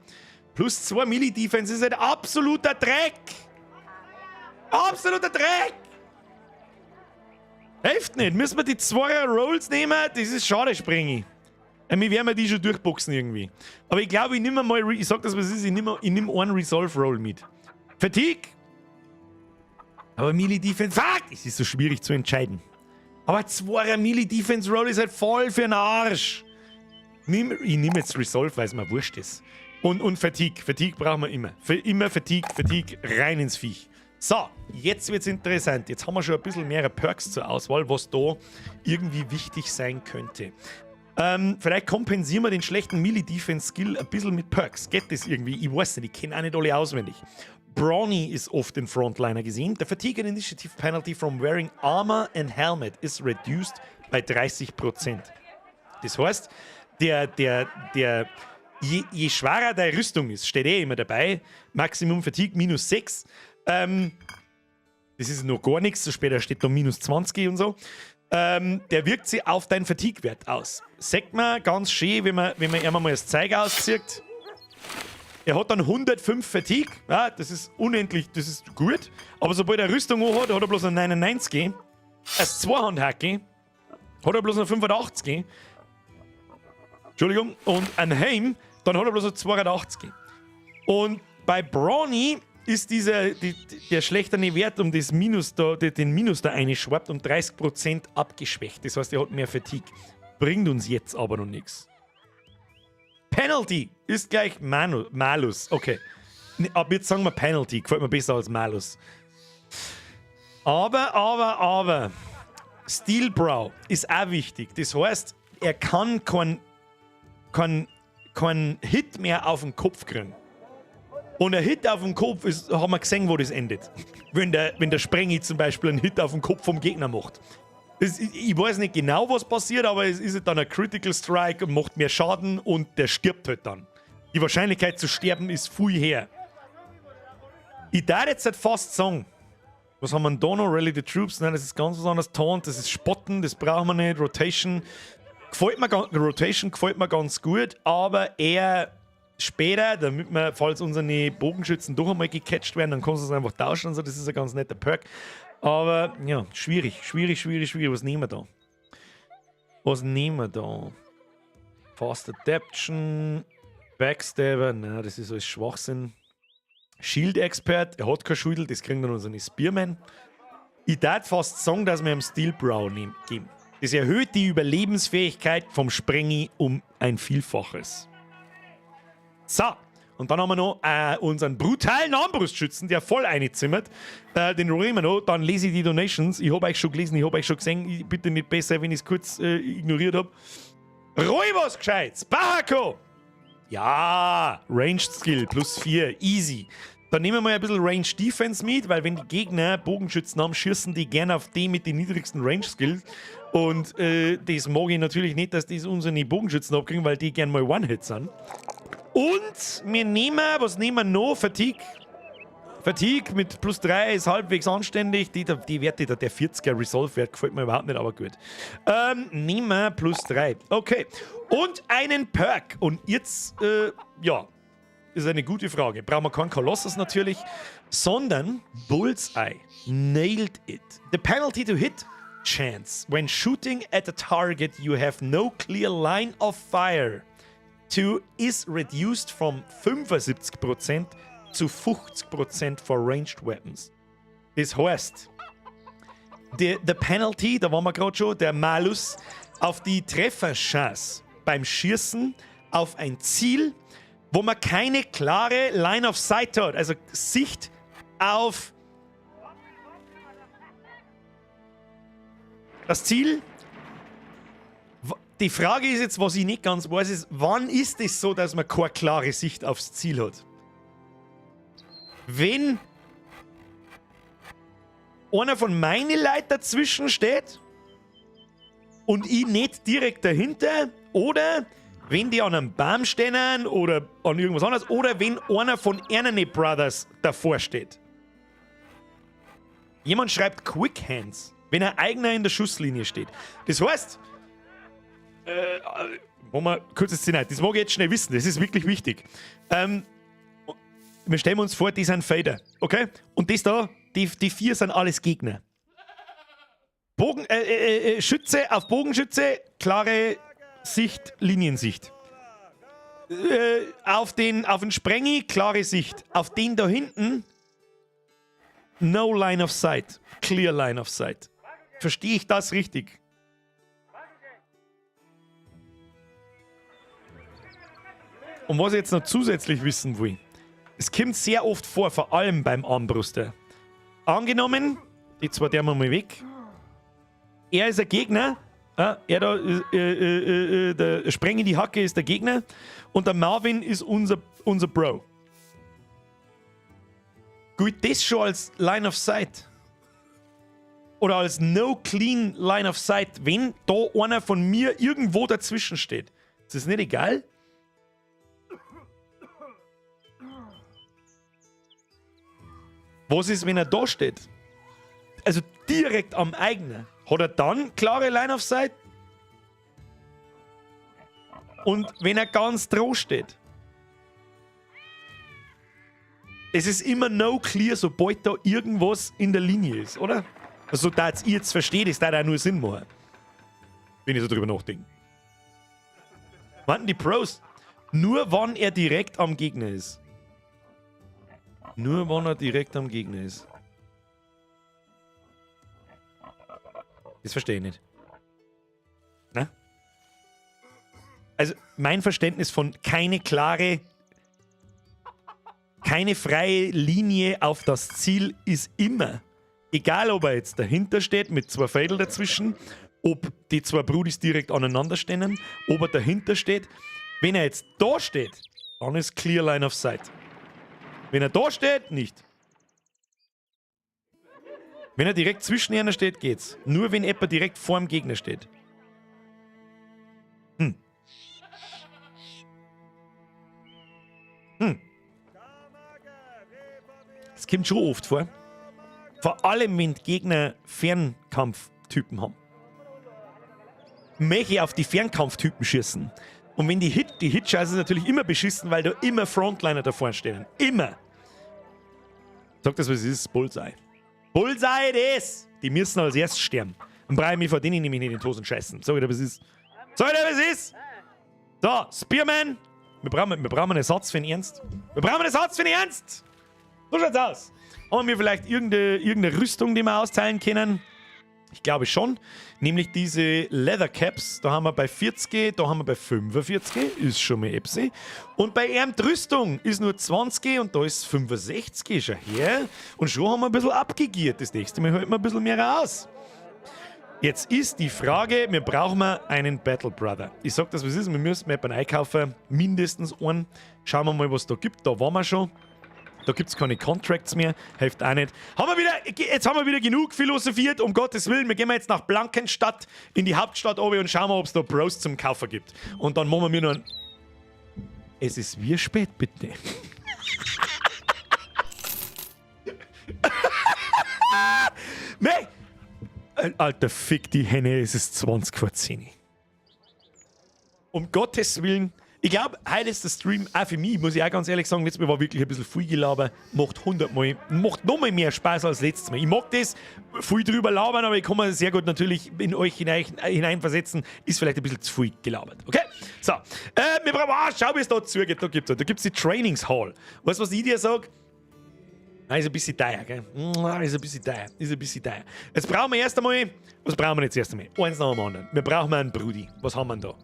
Plus 2 Melee Defense ist ein absoluter Dreck. Absoluter Dreck. Hilft nicht. Müssen wir die 2er Rolls nehmen? Das ist schade, Sprengi. Wir werden die schon durchboxen irgendwie. Aber ich glaube, ich nehme mal, ich sag das, was es ist, ich nehme einen Resolve Roll mit. Fatigue. Aber Melee Defense, fuck! Es ist so schwierig zu entscheiden. Aber 2er Melee Defense Roll ist halt voll für den Arsch. Ich nehme jetzt Resolve, weil es mir wurscht ist. Und Fatigue. Fatigue brauchen wir immer. Immer Fatigue, rein ins Viech. So, jetzt wird's interessant. Jetzt haben wir schon ein bisschen mehr Perks zur Auswahl, was da irgendwie wichtig sein könnte. Vielleicht kompensieren wir den schlechten Melee-Defense-Skill ein bisschen mit Perks. Geht das irgendwie? Ich weiß nicht, ich kenne auch nicht alle auswendig. Brawny ist oft den Frontliner gesehen. The Fatigue and Initiative Penalty from wearing Armor and Helmet is reduced bei 30%. Das heißt, je schwerer deine Rüstung ist, steht immer dabei, Maximum Fatigue minus 6. Das ist noch gar nichts, so später steht da minus 20 und so. Der wirkt sich auf deinen Fatigue-Wert aus. Sagt man ganz schön, wenn man einmal das Zeug auszieht. Er hat dann 105 Fatigue. Ja, das ist unendlich, das ist gut. Aber sobald er Rüstung hat er bloß eine 99. Als Zweihandhacke hat er bloß eine 85. Entschuldigung. Und ein Heim, dann hat er bloß eine 82. Und bei Brawny ist der schlechtere Wert um das Minus da, den Minus da einschwappt um 30% abgeschwächt. Das heißt, er hat mehr Fatigue. Bringt uns jetzt aber noch nichts. Penalty ist gleich Malus. Okay. Ab jetzt sagen wir Penalty. Gefällt mir besser als Malus. Aber. Steel Brow ist auch wichtig. Das heißt, er kann keinen Hit mehr auf den Kopf kriegen. Und ein Hit auf den Kopf ist, haben wir gesehen, wo das endet. Wenn der Sprengi zum Beispiel einen Hit auf den Kopf vom Gegner macht. Ich weiß nicht genau, was passiert, aber es ist dann ein Critical Strike und macht mehr Schaden und der stirbt halt dann. Die Wahrscheinlichkeit zu sterben ist viel her. Ich darf jetzt halt fast sagen, was haben wir denn da noch? Rally the Troops? Nein, das ist ganz was anderes. Taunt, das ist Spotten, das brauchen wir nicht. Rotation gefällt mir ganz gut, aber eher später, damit wir, falls unsere Bogenschützen doch einmal gecatcht werden, dann kannst du es einfach tauschen und so. Das ist ein ganz netter Perk. Aber ja, schwierig. Was nehmen wir da? Fast Adaption, Backstabber, na, das ist alles Schwachsinn. Shield Expert, er hat kein Schüttel, das kriegen dann unsere Spearman. Ich darf fast sagen, dass wir ihm Steel Brow geben. Das erhöht die Überlebensfähigkeit vom Sprengi um ein Vielfaches. So, und dann haben wir noch unseren brutalen Armbrustschützen, der voll einzimmert. Den nehmen wir noch, dann lese ich die Donations. Ich habe euch schon gelesen, ich habe euch schon gesehen. Bitte nicht besser, wenn ich es kurz ignoriert habe. Roy was Gescheites, Bahako! Ja, Ranged Skill plus 4, easy. Dann nehmen wir mal ein bisschen Ranged Defense mit, weil wenn die Gegner Bogenschützen haben, schießen die gerne auf den mit den niedrigsten Range Skills. Und das mag ich natürlich nicht, dass das unsere Bogenschützen abkriegen, weil die gerne mal One-Hit sind. Und wir nehmen, was nehmen wir noch? Fatigue. Fatigue mit plus 3 ist halbwegs anständig. Die Werte, der 40er Resolve-Wert gefällt mir überhaupt nicht, aber gut. Nehmen wir plus 3. Okay. Und einen Perk. Und jetzt, ja, ist eine gute Frage. Brauchen wir keinen Colossus natürlich, sondern Bullseye. Nailed it. The penalty to hit chance. When shooting at a target you have no clear line of fire to is reduced from 75% zu 50% for ranged weapons. Das heißt, the penalty, da waren wir gerade schon, der Malus, auf die Trefferchance beim Schießen auf ein Ziel, wo man keine klare Line of Sight hat, also Sicht auf das Ziel. Die Frage ist jetzt, was ich nicht ganz weiß, ist, wann ist es so, dass man keine klare Sicht aufs Ziel hat? Wenn einer von meinen Leuten dazwischen steht und ich nicht direkt dahinter, oder wenn die an einem Baum stehen oder an irgendwas anderes, oder wenn einer von Ernene Brothers davor steht. Jemand schreibt Quick Hands, wenn ein eigener in der Schusslinie steht. Das heißt, kurzes Zitat, das mag ich jetzt schnell wissen, das ist wirklich wichtig. Wir stellen uns vor, die sind Fader, okay? Und das da, die 4 sind alles Gegner. Schütze auf Bogenschütze, klare Sicht, Liniensicht. Auf den Sprengi, klare Sicht. Auf den da hinten, no line of sight. Clear line of sight. Verstehe ich das richtig? Und was ich jetzt noch zusätzlich wissen will, es kommt sehr oft vor, vor allem beim Armbruster. Angenommen, die zwei der mal weg. Er ist ein Gegner. Er da, der Sprengi die Hacke ist der Gegner. Und der Marvin ist unser Bro. Gilt das schon als Line of Sight? Oder als no clean Line of Sight, wenn da einer von mir irgendwo dazwischen steht? Ist das nicht egal? Was ist, wenn er da steht? Also direkt am eigenen. Hat er dann klare Line of Sight? Und wenn er ganz drauf steht? Es ist immer no clear, sobald da irgendwas in der Linie ist, oder? Also, da ihr jetzt versteht, ist da nur Sinn machen. Wenn ich so drüber nachdenke. Warten die Pros? Nur wann er direkt am Gegner ist. Nur wenn er direkt am Gegner ist. Das verstehe ich nicht. Na? Also, mein Verständnis von keine freie Linie auf das Ziel ist immer, egal ob er jetzt dahinter steht mit zwei Fädeln dazwischen, ob die zwei Brudis direkt aneinander stehen, ob er dahinter steht. Wenn er jetzt da steht, dann ist clear line of sight. Wenn er da steht, nicht. Wenn er direkt zwischen ihnen steht, geht's. Nur wenn jemand direkt vor dem Gegner steht. Das kommt schon oft vor. Vor allem, wenn die Gegner Fernkampftypen haben. Möchte ich auf die Fernkampftypen schießen. Und wenn die Hitscheiße ist natürlich immer beschissen, weil da immer Frontliner da vorne stehen. Immer. Sag das, was es ist. Bullseye. Bullseye, das! Die müssen als erstes sterben. Dann brauche ich mich vor denen nämlich nicht in den Tosen scheißen. Sag ich dir, was es ist. Sag ich dir, was es ist. So, Spearman. Wir brauchen einen Ersatz für den Ernst. Wir brauchen einen Ersatz für den Ernst. So schaut's aus. Haben wir vielleicht irgendeine Rüstung, die wir austeilen können? Ich glaube schon. Nämlich diese Leather Caps. Da haben wir bei 40, da haben wir bei 45. Ist schon mal Epsi. Und bei Ermt Rüstung ist nur 20 und da ist 65. Schau her. Und schon haben wir ein bisschen abgegiert. Das nächste Mal halten wir ein bisschen mehr raus. Jetzt ist die Frage, wir brauchen einen Battle Brother. Ich sag das, was ist. Wir müssen jemanden einkaufen. Mindestens einen. Schauen wir mal, was da gibt. Da waren wir schon. Da gibt es keine Contracts mehr, hilft auch nicht. Jetzt haben wir wieder genug philosophiert, um Gottes Willen. Wir gehen jetzt nach Blankenstadt in die Hauptstadt oben und schauen mal, ob es da Bros zum Kaufen gibt. Und dann machen wir noch ein... Es ist wie spät, bitte. Nee! Alter, fick die Henne, es ist 20 vor 10. Um Gottes Willen... Ich glaube, heute ist der Stream auch für mich, muss ich auch ganz ehrlich sagen, letztes Mal war wirklich ein bisschen viel gelabert, macht noch mal mehr Spaß als letztes Mal. Ich mag das, viel drüber labern, aber ich kann mir sehr gut natürlich in euch hineinversetzen, ist vielleicht ein bisschen zu viel gelabert. Okay? So, wir brauchen, schau, wie es da zugeht, da gibt's die Trainingshall. Weißt du, was ich dir sage? Ist ein bisschen teuer, gell? Ist ein bisschen teuer. Jetzt brauchen wir erst einmal... Was brauchen wir jetzt erst einmal? Eins nach dem anderen. Wir brauchen einen Brudi. Was haben wir denn da?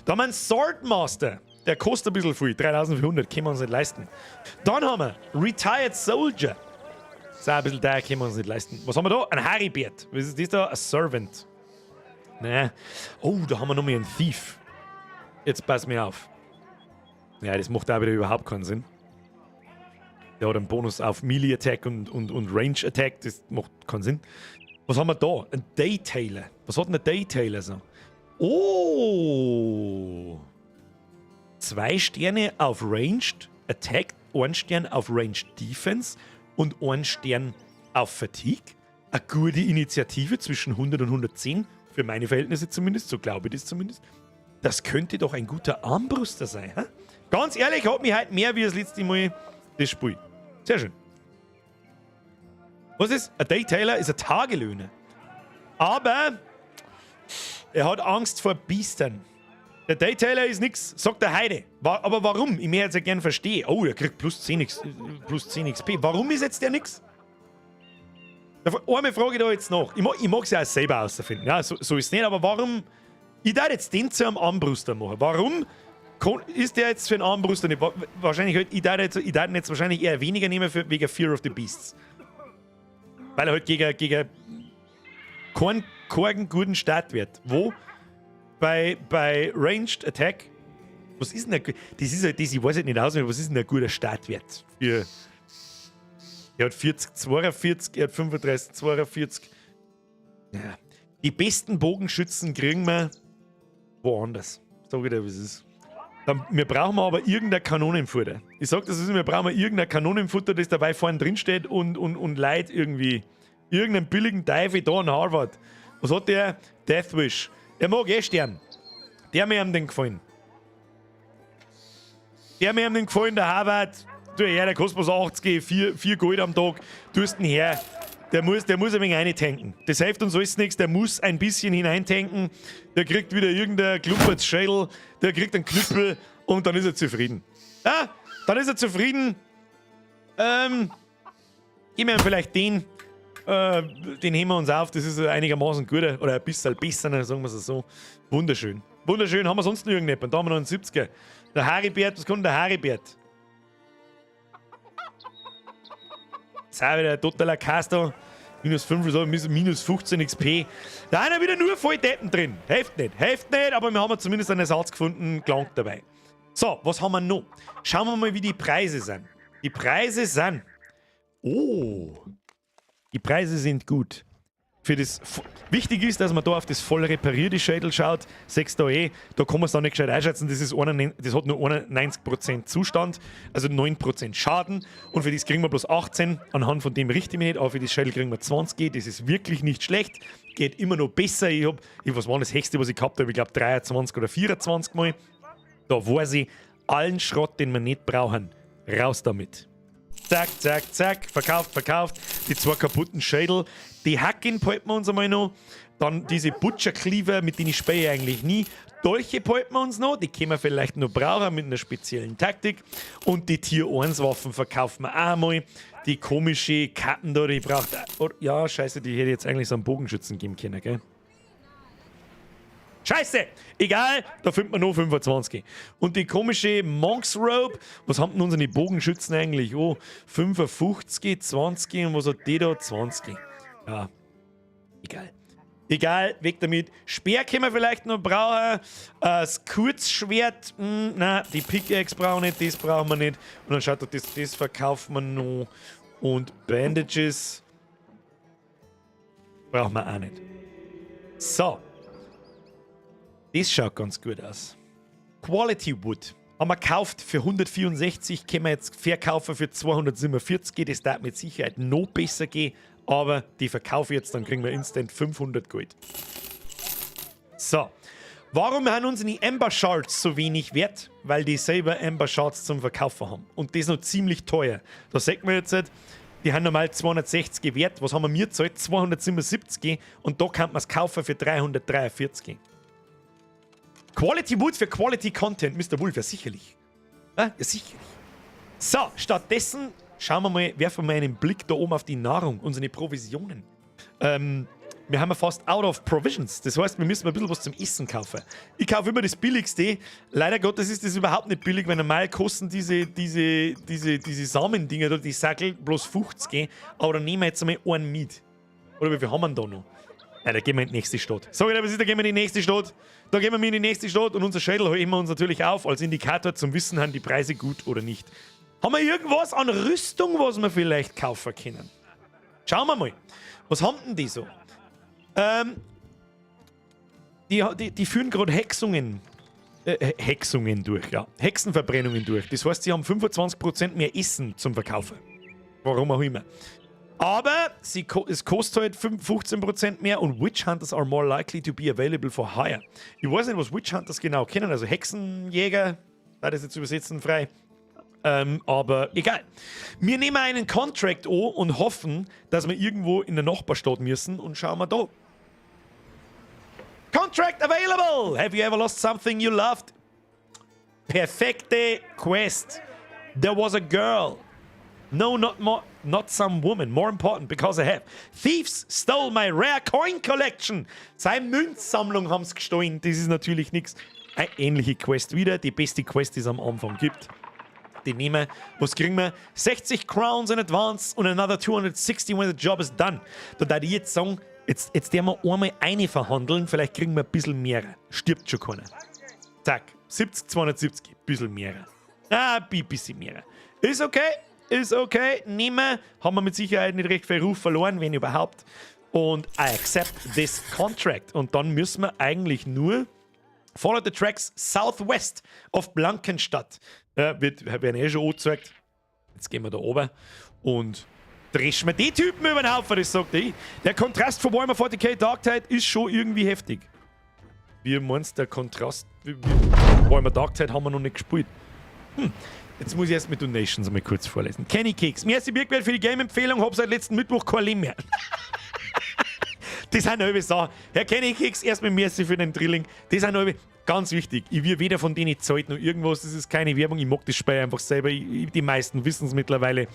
Da haben wir einen Swordmaster. Der kostet ein bisschen viel. 3400, können wir uns nicht leisten. Dann haben wir Retired Soldier. Das ist auch ein bisschen teuer, können wir uns nicht leisten. Was haben wir da? Ein Harrybert. Was ist das da? Ein Servant. Nein. Oh, da haben wir nochmal einen Thief. Jetzt pass mir auf. Ja, das macht auch wieder überhaupt keinen Sinn. Der hat einen Bonus auf Melee Attack und Range Attack. Das macht keinen Sinn. Was haben wir da? Ein Daystailer. Was hat denn der Daystailer so? Oh! 2 Sterne auf Ranged Attack, 1 Stern auf Ranged Defense und 1 Stern auf Fatigue. Eine gute Initiative zwischen 100 und 110. Für meine Verhältnisse zumindest. So glaube ich das zumindest. Das könnte doch ein guter Armbruster sein. Hä? Ganz ehrlich, hat mich heute mehr wie das letzte Mal das Spiel. Sehr schön. Was ist? Ein Daystailer ist ein Tagelöhner. Aber er hat Angst vor Biestern. Der Daydailer ist nix, sagt der Heide. Aber warum? Ich möchte jetzt ja gern verstehen. Oh, er kriegt plus 10 XP. Warum ist jetzt der nix? Eine Frage da jetzt noch. Ich mag es ja auch selber herausfinden. Ja, so ist es nicht, aber warum... Ich darf jetzt den zu einem Armbruster machen. Warum ist der jetzt für einen Armbruster nicht? Wahrscheinlich halt, ich darf ihn jetzt wahrscheinlich eher weniger nehmen wegen Fear of the Beasts. Weil er halt gegen keinen guten Startwert. Wo? Bei Ranged Attack. Was ist denn der... Das ist halt das, ich weiß halt nicht auswendig, was ist denn der guter Startwert? Er hat 40, 42, er hat 35, 42. Ja. Die besten Bogenschützen kriegen wir woanders. Sag ich dir, wie es ist. Wir brauchen aber irgendein Kanonenfutter. Ich sag das, wir brauchen irgendein Kanonenfutter, das dabei vorne drin steht und Leid irgendwie. Irgendeinen billigen Teufel da in Harvard. Was hat der? Deathwish. Der mag Stern. Der mir haben den gefallen. Der Harvard. Du, ja, der kostet bloß 80, 4 Gold am Tag. Du hast ihn her. Der muss ein wenig reintanken. Das hilft uns alles nichts. Der muss ein bisschen hineintanken. Der kriegt wieder irgendein Klumpertschädel. Der kriegt einen Knüppel und dann ist er zufrieden. Ja, dann ist er zufrieden. Geben wir ihm vielleicht den. Den heben wir uns auf. Das ist einigermaßen guter. Oder ein bisschen besser, sagen wir es so. Wunderschön. Wunderschön. Haben wir sonst noch irgendjemanden? Da haben wir noch einen 70er. Der Haribert. Was kann der Haribert? Das ist auch wieder ein totaler Caster. Minus 5, minus 15 XP. Da haben wir wieder nur voll Deppen drin. Hilft nicht, aber wir haben zumindest einen Ersatz gefunden, gelangt dabei. So, was haben wir noch? Schauen wir mal, wie die Preise sind. Die Preise sind... Oh, die Preise sind gut. Wichtig ist, dass man da auf das voll reparierte Schädel schaut. 6 da da kann man es da nicht gescheit einschätzen. Das hat nur 91% Zustand, also 9% Schaden. Und für das kriegen wir bloß 18. Anhand von dem richte ich mich nicht, aber für das Schädel kriegen wir 20. Das ist wirklich nicht schlecht. Geht immer noch besser. Was war das Höchste, was ich gehabt habe? Ich glaube 23 oder 24 Mal. Da weiß ich, allen Schrott, den wir nicht brauchen, raus damit. Zack, zack, zack, verkauft. Die 2 kaputten Schädel. Die Hacken behalten wir uns einmal noch. Dann diese Butcher-Cleaver, mit denen ich spähe eigentlich nie. Dolche behalten wir uns noch. Die können wir vielleicht noch brauchen mit einer speziellen Taktik. Und die Tier 1 Waffen verkaufen wir auch mal. Die komische Karten da, die braucht... Ja, scheiße, die hätte jetzt eigentlich so einen Bogenschützen geben können, gell? Scheiße! Egal, da findet man noch 25. Und die komische Monk's Robe, was haben denn unsere Bogenschützen eigentlich? Oh, 55, 20 und was hat die da? 20. Ja, egal. Egal, weg damit. Speer können wir vielleicht noch brauchen. Das Kurzschwert, nein, die Pickaxe brauchen wir nicht, das brauchen wir nicht. Und dann schaut doch, das verkaufen wir noch. Und Bandages brauchen wir auch nicht. So. Das schaut ganz gut aus. Quality Wood. Haben wir gekauft für 164, können wir jetzt verkaufen für 247. Das darf mit Sicherheit noch besser gehen. Aber die verkaufe ich jetzt, dann kriegen wir instant 500 Gold. So. Warum haben unsere Ember Shards so wenig wert? Weil die selber Ember Shards zum Verkaufen haben. Und das noch ziemlich teuer. Da sagt man jetzt, die haben normal 260 wert. Was haben wir mir gezahlt? 277. Und da kann man es kaufen für 343. Quality Wood für Quality Content, Mr. Wolf, ja sicherlich. Ja, sicherlich. So, stattdessen schauen wir mal, werfen wir mal einen Blick da oben auf die Nahrung, unsere Provisionen. Wir haben ja fast out of provisions. Das heißt, wir müssen ein bisschen was zum Essen kaufen. Ich kaufe immer das Billigste. Leider Gottes ist das überhaupt nicht billig, weil normal kosten diese Samendinger, die Sackel, bloß 50. Aber dann nehmen wir jetzt einmal einen mit. Oder wie viel haben wir da noch? Ja, da gehen wir in die nächste Stadt. Sag ich dir, was ist, da gehen wir in die nächste Stadt. Da gehen wir in die nächste Stadt und unser Schädel heben wir uns natürlich auf als Indikator zum Wissen, haben die Preise gut oder nicht. Haben wir irgendwas an Rüstung, was wir vielleicht kaufen können? Schauen wir mal. Was haben denn die so? Die führen gerade Hexungen durch, ja. Hexenverbrennungen durch. Das heißt, sie haben 25% mehr Essen zum Verkaufen. Warum auch immer. Aber es kostet halt 15% mehr und Witch Hunters are more likely to be available for hire. Ich weiß nicht, was Witch Hunters genau kennen, also Hexenjäger, da das jetzt übersetzen frei. Aber egal. Wir nehmen einen Contract an und hoffen, dass wir irgendwo in der Nachbarstadt müssen und schauen wir da. contract available. Have you ever lost something you loved? Perfekte Quest. There was a girl. No, not some woman. More important, because I have. Thieves stole my rare coin collection. Seine Münzsammlung haben sie gestohlen. Das ist natürlich nichts. Eine ähnliche Quest wieder. Die beste Quest, die es am Anfang gibt. Die nehmen wir. Was kriegen wir? 60 Crowns in advance und another 260 when the job is done. Da darf ich jetzt sagen, jetzt werden wir einmal eine verhandeln. Vielleicht kriegen wir ein bisschen mehr. Stirbt schon keiner. Zack. 70, 270. Ein bisschen mehr. Ein bisschen mehr. Ist okay. Ist okay, nehmen. Haben wir mit Sicherheit nicht recht viel Ruf verloren, wenn überhaupt. Und I accept this contract. Und dann müssen wir eigentlich nur follow the tracks southwest of Blankenstadt. Werden eh schon angezeigt. Jetzt gehen wir da oben und dreschen wir die Typen über den Haufen, das sagt ich. Der Kontrast von Warhammer 40k Dark Tide ist schon irgendwie heftig. Wie meinst du, der Kontrast? Warhammer Dark Tide haben wir noch nicht gespielt. Jetzt muss ich erst mit Donations mal kurz vorlesen. Kenny Keks. Merci Birkwelt für die Game-Empfehlung. Hab seit letzten Mittwoch kein Leben mehr. Das sind halbe Sachen. Herr Kenny Keks, erstmal merci für den Drilling. Das sind halbe ganz wichtig. Ich will weder von denen Zeit noch irgendwas. Das ist keine Werbung. Ich mag das Spiel einfach selber. Die meisten wissen es mittlerweile.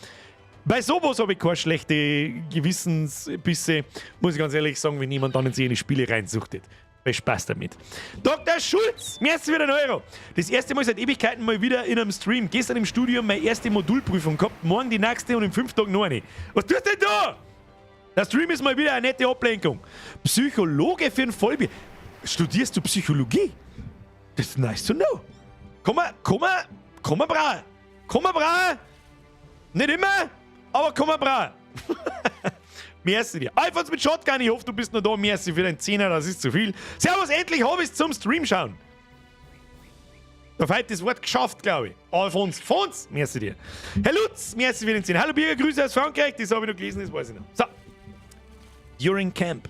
Bei sowas habe ich keine schlechte Gewissensbisse. Muss ich ganz ehrlich sagen, wenn jemand dann in seine Spiele reinsuchtet. Viel Spaß damit. Dr. Schulz, merci für den Euro. Das erste Mal seit Ewigkeiten mal wieder in einem Stream. Gestern im Studium meine erste Modulprüfung gehabt, morgen die nächste und in 5 Tagen noch eine. Was tust du denn da? Der Stream ist mal wieder eine nette Ablenkung. Psychologe für ein Vollbier. Studierst du Psychologie? Das ist nice to know. Komm mal brauen. Komm mal brauen. Nicht immer, aber komm mal brauen. Merci dir. Alfons mit Shotgun, ich hoffe, du bist noch da. Merci für den 10er, das ist zu viel. Servus, endlich habe ich es zum Stream schauen. Da hat das Wort geschafft, glaube ich. Alfons, Fons, merci dir. Herr Lutz, merci für den 10. Hallo Birger, Grüße aus Frankreich, das habe ich noch gelesen, das weiß ich noch. So. You're in Camp.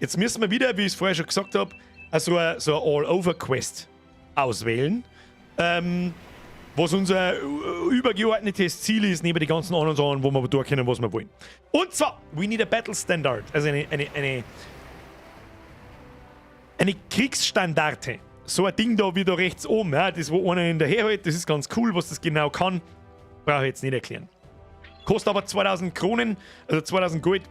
Jetzt müssen wir wieder, wie ich es vorher schon gesagt habe, so eine All-Over-Quest auswählen. Was unser übergeordnetes Ziel ist, neben den ganzen anderen Sachen, wo wir durch können, was wir wollen. Und zwar, we need a battle standard. Also eine Kriegsstandarte. So ein Ding da wie da rechts oben, ja, das wo einer hinterher hält, das ist ganz cool, was das genau kann. Brauche ich jetzt nicht erklären. Kostet aber 2000 Kronen, also 2000 Gold,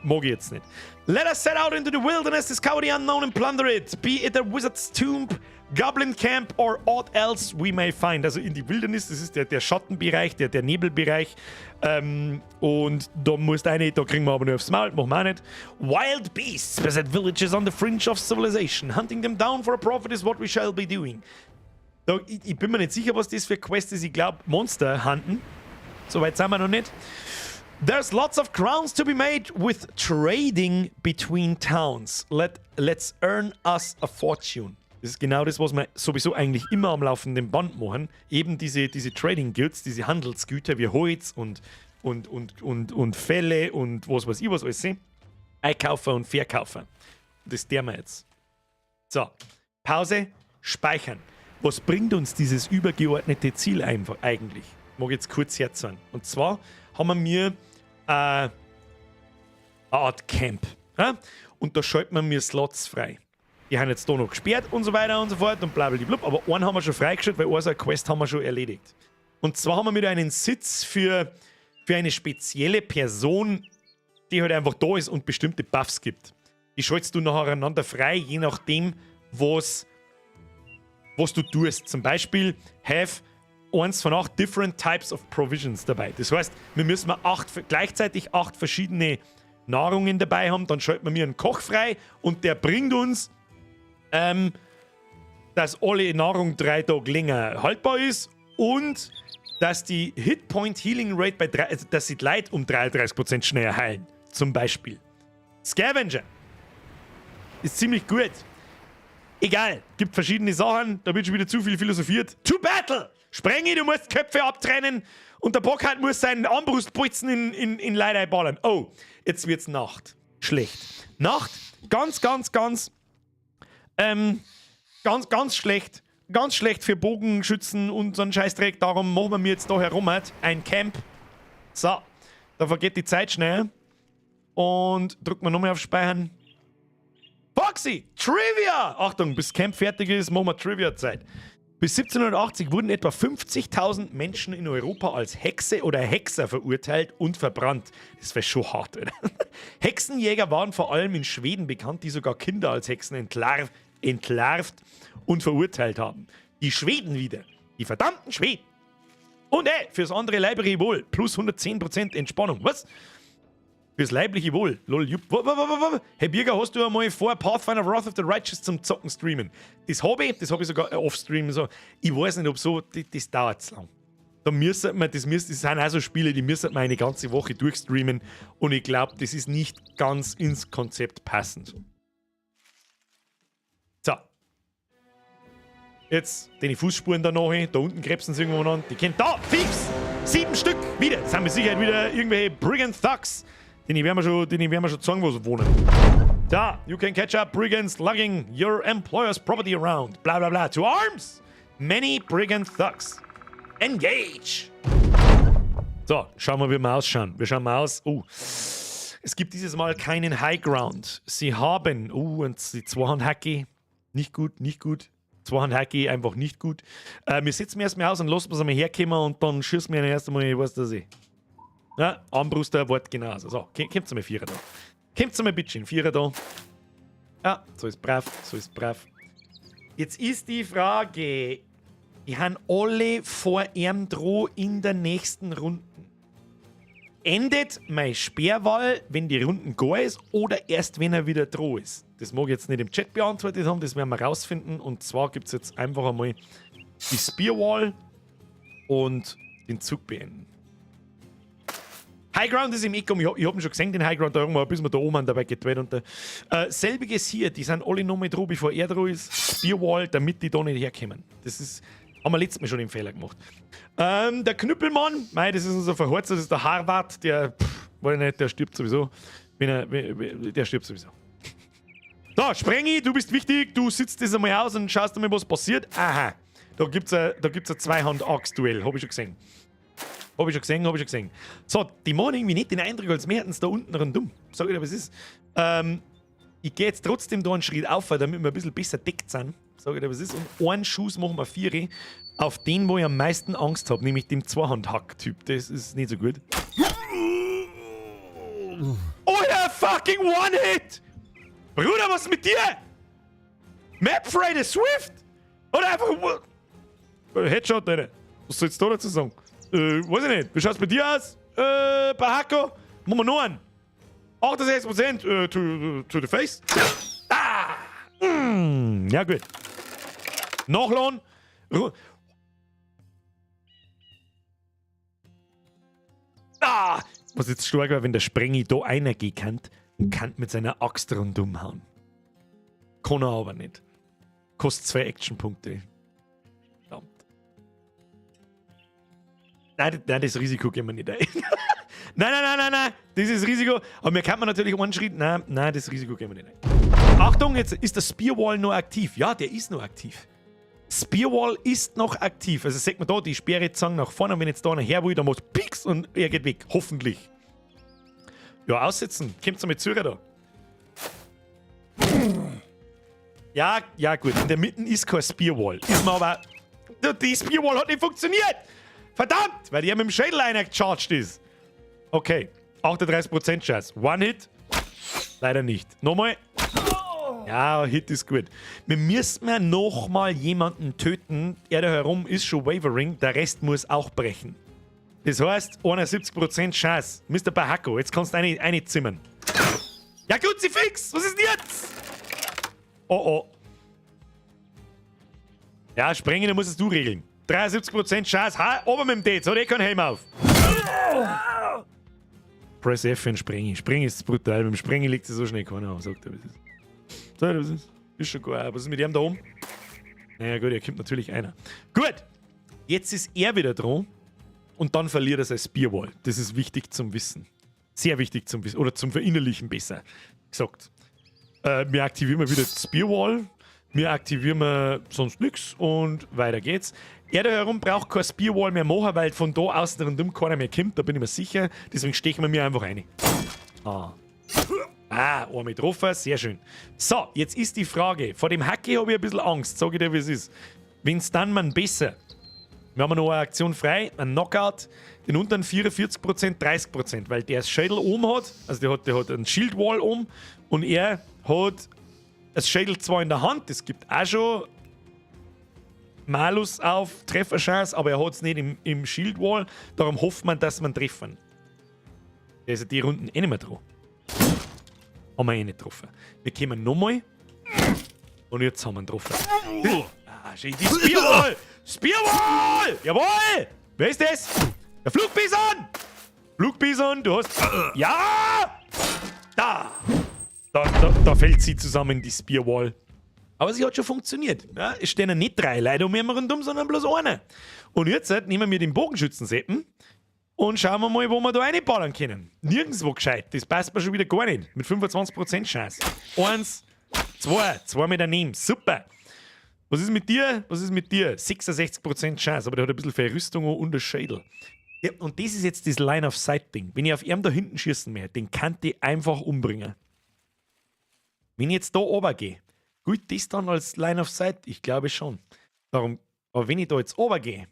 mag ich jetzt nicht. Let us set out into the wilderness, discover the unknown and plunder it. Be it a wizard's tomb, Goblin Camp or aught else we may find. Also in die Wildnis, das ist der Schattenbereich, der Nebelbereich. Und da da kriegen wir aber nur aufs Maul, machen wir auch nicht. Wild beasts beset villages on the fringe of civilization. Hunting them down for a profit is what we shall be doing. Da, ich bin mir nicht sicher, was das für Quest ist. Ich glaube, Monster hunten. Soweit sind wir noch nicht. There's lots of crowns to be made with trading between towns. Let's earn us a fortune. Das ist genau das, was wir sowieso eigentlich immer am laufenden Band machen. Eben diese Trading Guilds, diese Handelsgüter wie Holz und Felle und was weiß ich was alles. Einkaufen und Verkaufen. Das tun wir jetzt. So, Pause, speichern. Was bringt uns dieses übergeordnete Ziel einfach eigentlich? Mag jetzt kurz herzahlen. Und zwar haben wir eine Art Camp. Ja? Und da schalten wir mir Slots frei. Die haben jetzt da noch gesperrt und so weiter und so fort und blablabla. Aber einen haben wir schon freigestellt, weil eine Quest haben wir schon erledigt. Und zwar haben wir wieder einen Sitz für eine spezielle Person, die halt einfach da ist und bestimmte Buffs gibt. Die schaltest du nacheinander frei, je nachdem, was du tust. Zum Beispiel have 1 von 8 different types of provisions dabei. Das heißt, wir müssen gleichzeitig 8 verschiedene Nahrungen dabei haben. Dann schalten wir mir einen Koch frei und der bringt uns, dass alle Nahrung 3 Tage länger haltbar ist und dass die Hitpoint Healing Rate dass sie die Leute um 33% schneller heilen. Zum Beispiel. Scavenger. Ist ziemlich gut. Egal, gibt verschiedene Sachen, da wird schon wieder zu viel philosophiert. To battle! Sprenge, du musst Köpfe abtrennen und der Bockhand muss seinen Armbrustbolzen in Leid einballern. Oh, jetzt wird's Nacht. Schlecht. Nacht, ganz schlecht. Ganz schlecht für Bogenschützen und so einen Scheißdreck. Darum machen wir jetzt da herum ein Camp. So, da vergeht die Zeit schnell. Und drücken wir nochmal auf Speichern. Foxy, Trivia! Achtung, bis Camp fertig ist, machen wir Trivia-Zeit. Bis 1780 wurden etwa 50.000 Menschen in Europa als Hexe oder Hexer verurteilt und verbrannt. Das wäre schon hart, oder? Hexenjäger waren vor allem in Schweden bekannt, die sogar Kinder als Hexen entlarvt und verurteilt haben. Die Schweden wieder. Die verdammten Schweden. Und fürs andere leibliche Wohl. Plus 110% Entspannung. Was? Fürs leibliche Wohl. Lol, Hey Birger, hast du einmal vor, Pathfinder Wrath of the Righteous zum Zocken streamen? Das habe ich sogar off-streamen. So. Ich weiß nicht, ob so, das dauert zu lang. Da müssen wir, das sind auch so Spiele, die müssen wir eine ganze Woche durchstreamen. Und ich glaube, das ist nicht ganz ins Konzept passend. So. Jetzt die Fußspuren da nachher. Da unten krebsen sie irgendwo an. Die kennen da, Thieves! 7 Stück wieder. Das haben mit Sicherheit wieder irgendwelche Brigand Thugs. Denen werden wir schon sagen, wo sie wohnen. Da, you can catch up brigands lugging your employer's property around. Bla bla bla. To arms! Many brigand thugs. Engage! So, schauen wir, wie wir ausschauen. Wir schauen mal aus. Es gibt dieses Mal keinen High Ground. Sie haben, und die Zweihand-Hacke. Nicht gut, nicht gut. Zweihand-Hacke einfach nicht gut. Wir setzen erstmal aus und lassen wir es einmal herkommen und dann schießen wir erst einmal, ich weiß das eh. Ja, Armbruster, Wort genauso. So, kommt mal Vierer da. Kommt mal bitte in Vierer da. Ja, so ist brav, so ist brav. Jetzt ist die Frage, die haben alle vor ihm dran in der nächsten Runde. Endet mein Sperrwahl, wenn die Runden gar ist, oder erst, wenn er wieder dran ist? Das mag ich jetzt nicht im Chat beantwortet haben, das werden wir rausfinden. Und zwar gibt es jetzt einfach einmal die Spearwall und den Zug beenden. High Ground ist im Ecom, ich hab ihn schon gesehen, den High Ground da irgendwo, bis wir da oben dabei gedreht. Und selbiges hier, die sind alle noch mit dran, bevor er dran ist. Spearwall, damit die da nicht herkommen. Das ist, haben wir letztes Mal schon den Fehler gemacht. Der Knüppelmann, das ist unser Verhorzer, das ist der Harvard, der, weiß ich nicht, der stirbt sowieso. Der stirbt sowieso. Da, Sprengi, du bist wichtig, du sitzt das einmal aus und schaust einmal, was passiert. Aha, da gibt's ein Zweihand-Axt-Duell, hab ich schon gesehen. Hab ich schon gesehen. So, die machen irgendwie nicht den Eindruck, als wären sie da unten rundum. Sag ich dir, was ist. Ich gehe jetzt trotzdem da einen Schritt auf, damit wir ein bisschen besser deckt sind. Sag ich dir, was ist. Und einen Schuss machen wir 4 auf den, wo ich am meisten Angst habe, nämlich dem Zweihand-Hack-Typ. Das ist nicht so gut. Oh ja, fucking One-Hit! Bruder, was ist mit dir? Map-Friday Swift? Oder einfach... Headshot, Alter. Was sollst du da dazu sagen? Weiß ich nicht. Wie schaut's bei dir aus? Bahako? Machen wir noch einen. 68% to the face. Ja, gut. Nachladen. Was jetzt stark war, wenn der Sprengi da einer gehen kann und kann mit seiner Axt rundum hauen. Kann er aber nicht. Kostet 2 Actionpunkte. Verdammt. Nein, das Risiko gehen wir nicht ein. Nein. Das ist Risiko. Aber mir kann man natürlich einen Schritt. Nein, das Risiko gehen wir nicht ein. Achtung, jetzt ist der Spearwall noch aktiv. Ja, der ist noch aktiv. Spearwall ist noch aktiv. Also seht man da, die Speere zeigen nach vorne. Und wenn jetzt da einer her will, dann macht Pix und er geht weg. Hoffentlich. Ja, aussetzen. Kommt mit Zürcher da. Ja, gut. In der Mitte ist kein Spearwall. Ist mir aber... Die Spearwall hat nicht funktioniert. Verdammt, weil der mit dem Schädel eingecharged ist. Okay, 38% Chance. One-Hit? Leider nicht. Nochmal. Ja, Hit ist gut. Wir müssen nochmal jemanden töten. Er da herum ist schon Wavering. Der Rest muss auch brechen. Das heißt, 71% Chance. Mr. Bahako, jetzt kannst du eine zimmern. Ja, Kruzifix, was ist denn jetzt? Oh. Ja, Sprengen, dann musst du regeln. 73% Chance. Ober mit dem D, jetzt hat keinen Helm auf. Press F für den Sprengi. Sprengi ist brutal. Beim Sprengi liegt es so schnell keiner auf, sagt er, was ist. So, was ist? Ist schon gut. Was ist mit ihm da oben? Naja, gut, er kommt natürlich einer. Gut, jetzt ist er wieder dran und dann verliert er sein Spearwall. Das ist wichtig zum Wissen. Sehr wichtig zum Wissen. Oder zum Verinnerlichen besser gesagt. Wir aktivieren wieder die Spearwall. Wir aktivieren sonst nichts und weiter geht's. Er da herum braucht kein Spearwall mehr machen, weil von da außen rundum keiner mehr kommt, da bin ich mir sicher. Deswegen stechen wir mir einfach rein. Einmal getroffen, sehr schön. So, jetzt ist die Frage. Vor dem Hacke habe ich ein bisschen Angst, sage ich dir, wie es ist. Wenn es dann man besser. Wir haben noch eine Aktion frei, ein Knockout, den unteren 44%, 30%, weil der das Schädel oben hat, also der hat einen Shieldwall oben und er hat das Schädel zwar in der Hand, es gibt auch schon Malus auf Trefferchance, aber er hat es nicht im Shieldwall, darum hofft man, dass man treffen. Der ist ja die Runden eh nicht mehr dran. Haben wir eh nicht getroffen. Wir kommen nochmal. Und jetzt haben wir ihn getroffen. Schön, die Spearwall! Spearwall! Jawohl! Wer ist das? Der Flugbison! Flugbison, du hast... Ja! Da fällt sie zusammen, die Spearwall. Aber sie hat schon funktioniert. Ja, es stehen ja nicht 3 Leute um mich rundum, sondern bloß einer. Und jetzt nehmen wir den Bogenschützenseppen und schauen wir mal, wo wir da reinballern können. Nirgendwo gescheit. Das passt mir schon wieder gar nicht. Mit 25% Chance. 1, 2 mit daneben. Super. Was ist mit dir? 66% Chance, aber der hat ein bisschen Verrüstung und das Schädel. Ja, und das ist jetzt das Line-of-Sight-Ding. Wenn ich auf ihm da hinten schießen möchte, den kann ich einfach umbringen. Wenn ich jetzt da runtergehe, gut, das dann als Line-of-Sight? Ich glaube schon. Darum, aber wenn ich da jetzt runtergehe,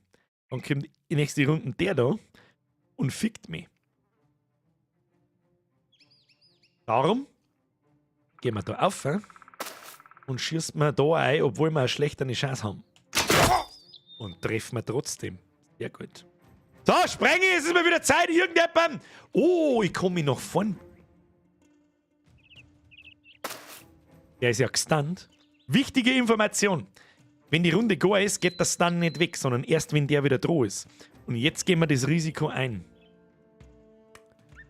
dann kommt die nächste Runde der da und fickt mich. Darum gehen wir da auf und schießen wir da ein, obwohl wir eine schlechtere Chance haben. Und treffen wir trotzdem. Sehr gut. So, sprenge, es ist mal wieder Zeit, irgendjemand. Oh, ich komme nach vorn. Der ist ja gestunt. Wichtige Information. Wenn die Runde gar ist, geht der Stun nicht weg, sondern erst, wenn der wieder dran ist. Und jetzt gehen wir das Risiko ein.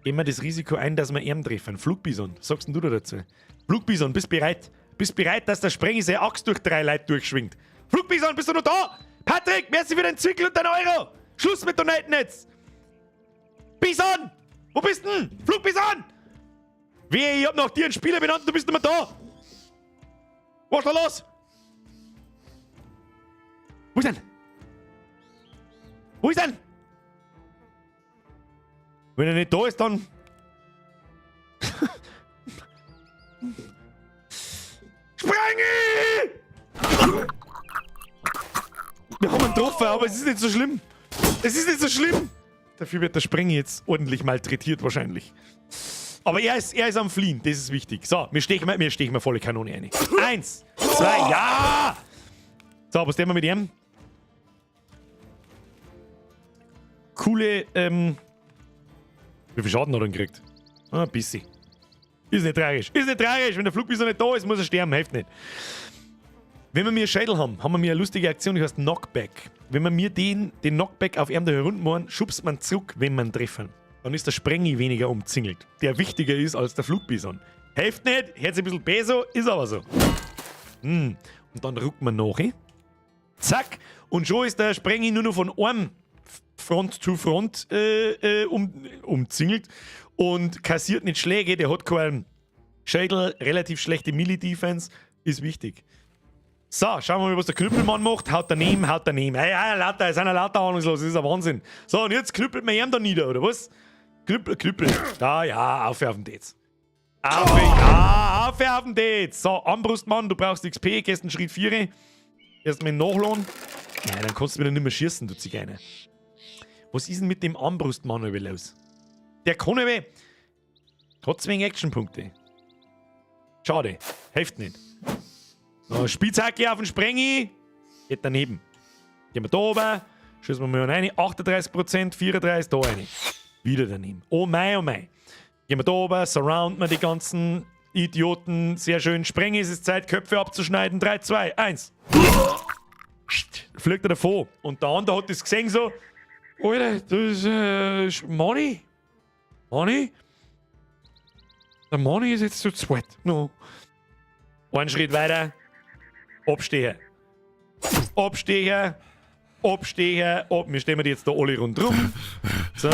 Dass wir ihn treffen. Flugbison, sagst denn du da dazu? Flugbison, bist bereit? Bist bereit, dass der Sprengel seine Axt durch 3 Leute durchschwingt? Flugbison, bist du noch da? Patrick, merci für den Zwickel und den Euro. Schluss mit Donaten jetzt. Bison, wo bist denn? Flugbison! Wehe, ich hab nach dir einen Spieler benannt, du bist nicht mehr da. Was ist da los? Wo ist denn? Wo ist denn? Wenn er nicht da ist, dann... Sprengi! Wir haben ihn getroffen, aber es ist nicht so schlimm. Dafür wird der Sprengi jetzt ordentlich malträtiert wahrscheinlich. Aber er ist am Fliehen, das ist wichtig. So, wir stechen mal volle Kanone rein. 1, 2, ja! So, was tun wir mit ihm? Coole, wie viel Schaden hat er gekriegt? Ein bisschen. Ist nicht tragisch. Wenn der Flugbison nicht da ist, muss er sterben. Hilft nicht. Wenn wir mir Schädel haben wir mir eine lustige Aktion, die heißt Knockback. Wenn wir mir den Knockback auf ihm da heruntermachen, schubst man zurück, wenn man treffen. Dann ist der Sprengi weniger umzingelt, der wichtiger ist als der Flugbison. Hilft nicht, hört sich ein bisschen besser, ist aber so. Und dann rückt man nach. Zack. Und schon ist der Sprengi nur noch von einem Front to Front umzingelt und kassiert nicht Schläge. Der hat keinen Schädel, relativ schlechte Melee-Defense, ist wichtig. So, schauen wir mal, was der Knüppelmann macht. Haut daneben. Hey, lauter, ist einer lauter ahnungslos, das ist ein Wahnsinn. So, und jetzt knüppelt man ihm da nieder, oder was? Knüppel. Da, ja, aufwerfen jetzt. Aufwerfen jetzt. So, Armbrustmann, du brauchst XP, gehst einen Schritt 4. Erstmal nachladen. Ja, dann kannst du wieder nicht mehr schießen, du Zigeiner. Was ist denn mit dem Armbrustmann los? Der kann aber trotzdem Actionpunkte. Schade, hilft nicht. So, Spitzhacke auf den Sprengi. Geht daneben. Gehen wir da oben. Schießen wir mal rein. 38%, 34% da rein. Wieder daneben. Oh mein. Gehen wir da oben. Surrounden wir die ganzen Idioten. Sehr schön. Sprengi, es ist Zeit, Köpfe abzuschneiden. 3, 2, 1. Fliegt er davon. Und der andere hat das gesehen so. Alter, das ist Money. Der Money ist jetzt zu zweit. No. Einen Schritt weiter. Absteher. Wir stehen jetzt da alle rundherum. So.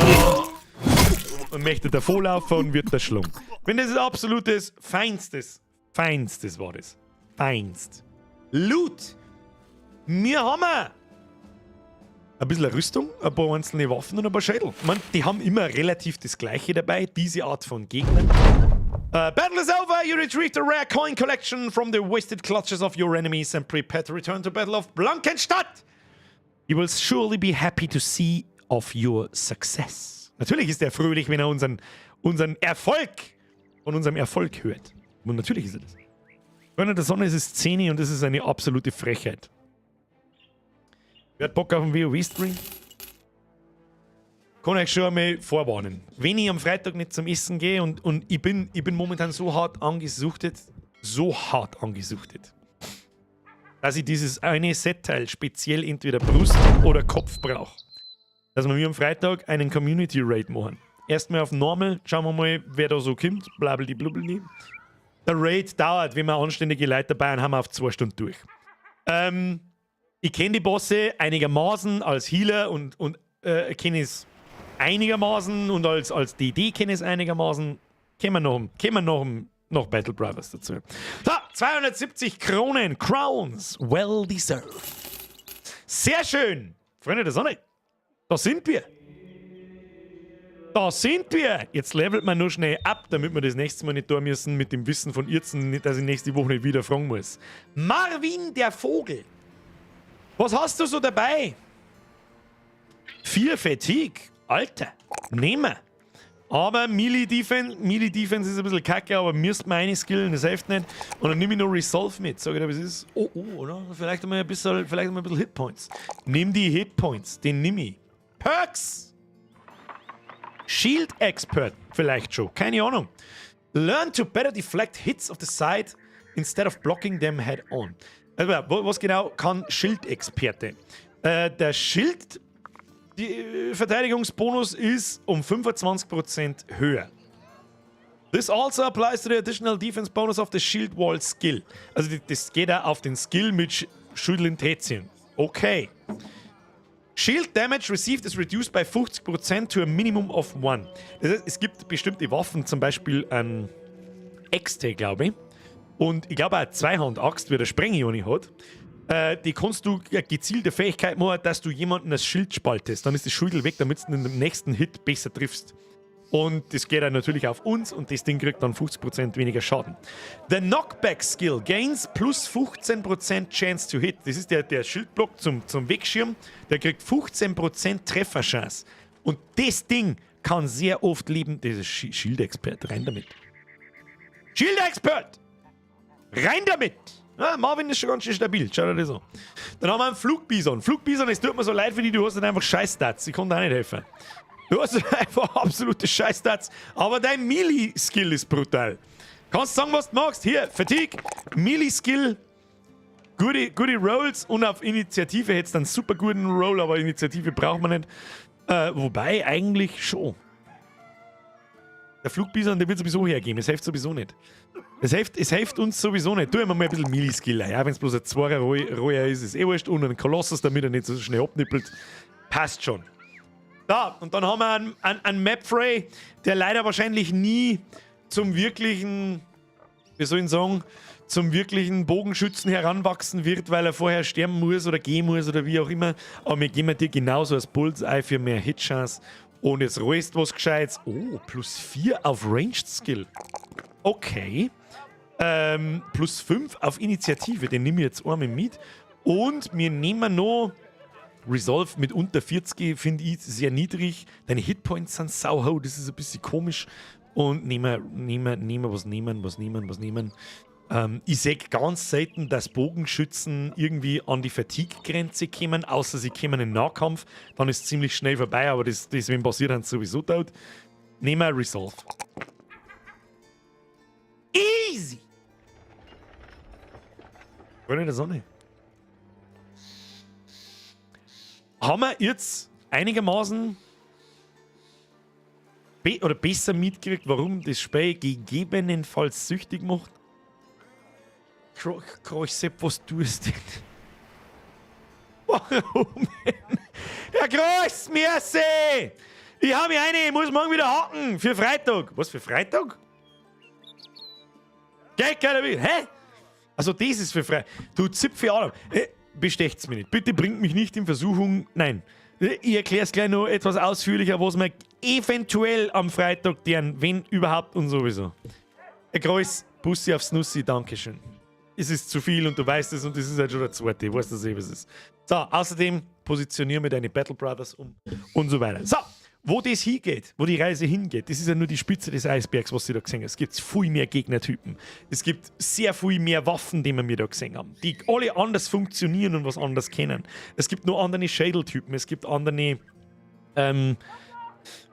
Und möchte davor laufen und wird erschlungen. Wenn das ist absolutes Feinstes war das. Feinst. Loot. Wir haben ein bisschen Rüstung, ein paar einzelne Waffen und ein paar Schädel. Die haben immer relativ das Gleiche dabei, diese Art von Gegnern. Battle is over. You retrieve the rare coin collection from the wasted clutches of your enemies and prepare to return to Battle of Blankenstadt. You will surely be happy to see of your success. Natürlich ist er fröhlich, wenn er unseren Erfolg von unserem Erfolg hört. Und natürlich ist er das. Freunde der Sonne, es ist 10 Uhr und es ist eine absolute Frechheit. Wer hat Bock auf einen WoW-Stream? Kann ich schon einmal vorwarnen. Wenn ich am Freitag nicht zum Essen gehe und ich bin momentan so hart angesuchtet, dass ich dieses eine Setteil speziell entweder Brust oder Kopf brauche. Dass wir am Freitag einen Community Raid machen. Erstmal auf Normal, schauen wir mal, wer da so kommt. Blablabla. Der Raid dauert, wenn wir anständige Leute dabei haben, haben wir auf 2 Stunden durch. Ich kenne die Bosse einigermaßen als Healer und kenne es einigermaßen und als DD kenne es einigermaßen. Kommen wir noch Battle Brothers dazu. So, 270 Kronen, Crowns, well deserved. Sehr schön. Freunde der Sonne, da sind wir. Da sind wir. Jetzt levelt man nur schnell ab, damit wir das nächste Mal nicht da müssen mit dem Wissen von Irzen, dass ich nächste Woche nicht wieder fragen muss. Marvin der Vogel. Was hast du so dabei? 4 Fatigue. Alter, nehmen. Aber Melee Defense ist ein bisschen kacke, aber müsst man eine skillen, das hilft nicht. Und dann nehme ich noch Resolve mit. Sag ich dir, was ist? Oh, oder? Vielleicht einmal ein bisschen Hitpoints. Nimm die Hitpoints, den nimm ich. Perks! Shield Expert, vielleicht schon, keine Ahnung. Learn to better deflect hits of the side instead of blocking them head on. Also, was genau kann Schild-Experte? Der Schild, die Verteidigungsbonus ist um 25% höher. This also applies to the additional defense bonus of the Shield Wall Skill. Also das geht auch auf den Skill mit Schütteln-Tätchen. Okay. Shield damage received is reduced by 50% to a minimum of 1. Das heißt, es gibt bestimmte Waffen, zum Beispiel ein XT, glaube ich. Und ich glaube auch eine Zweihand-Axt, wie der Sprengjoni hat. Die kannst du eine gezielte Fähigkeit machen, dass du jemanden das Schild spaltest. Dann ist das Schild weg, damit du den nächsten Hit besser triffst. Und das geht dann natürlich auf uns und das Ding kriegt dann 50% weniger Schaden. The Knockback Skill gains plus 15% Chance to Hit. Das ist der Schildblock zum Wegschirm. Der kriegt 15% Trefferchance. Und das Ding kann sehr oft leben. Das ist Shield-Expert. Rein damit. Shield-Expert! Rein damit! Ja, Marvin ist schon ganz schön stabil. Schau dir das an. Dann haben wir einen Flugbison. Flugbison, es tut mir so leid für dich, du hast dann einfach Scheiß-Stats. Ich kann dir auch nicht helfen. Du hast einfach absolute Scheiß-Stats. Aber dein Melee-Skill ist brutal. Kannst sagen, was du magst. Hier, Fatigue, Melee-Skill, gute Rolls und auf Initiative hättest du einen super guten Roll, aber Initiative braucht man nicht. Wobei, eigentlich schon. Der Flugbison, der wird sowieso hergeben. Es hilft sowieso nicht. Es hilft uns sowieso nicht. Tu immer mal ein bisschen Melee-Skill ein. Ja, wenn es bloß ein 2er Royer ist, ist wurscht. Und ein Kolossus, damit er nicht so schnell abnippelt. Passt schon. Da, und dann haben wir einen Mapfrey, der leider wahrscheinlich nie zum wirklichen, wie soll ich sagen, zum wirklichen Bogenschützen heranwachsen wird, weil er vorher sterben muss oder gehen muss oder wie auch immer. Aber wir geben dir genauso als Bullseye für mehr Hitchance. Und jetzt rollst was Gescheites. Oh, plus 4 auf Ranged Skill. Okay. Plus 5 auf Initiative. Den nehmen wir jetzt einmal mit. Und wir nehmen noch Resolve mit unter 40, finde ich sehr niedrig. Deine Hitpoints sind sauhau. Das ist ein bisschen komisch. Und nehmen. Ich sehe ganz selten, dass Bogenschützen irgendwie an die Fatigue-Grenze kommen, außer sie kommen in Nahkampf. Dann ist es ziemlich schnell vorbei, aber das wenn passiert, dann sowieso tot. Nehmen wir Resolve. Easy! Freunde der Sonne. Haben wir jetzt einigermaßen besser mitgekriegt, warum das Spiel gegebenenfalls süchtig macht? Kroch-Sepp, was tust du denn? Warum denn? Herr Kroch, merci! Ich habe ich muss morgen wieder hacken für Freitag. Was für Freitag? Gell, keiner will. Hä? Also das ist für Freitag. Du Zipfe an. Bestecht's mir nicht. Bitte bringt mich nicht in Versuchung. Nein. Ich erkläre es gleich noch etwas ausführlicher, was wir eventuell am Freitag deren, wenn überhaupt und sowieso. Ein großes Bussi aufs Nussi, Dankeschön. Es ist zu viel und du weißt es und das ist halt schon der zweite. Ich weiß das was es ist. So, außerdem positionieren wir deine Battle Brothers um und so weiter. So, wo das hingeht, wo die Reise hingeht, das ist ja nur die Spitze des Eisbergs, was sie da gesehen haben. Es gibt viel mehr Gegnertypen. Es gibt sehr viel mehr Waffen, die wir da gesehen haben, die alle anders funktionieren und was anders kennen. Es gibt nur andere Schädeltypen, es gibt andere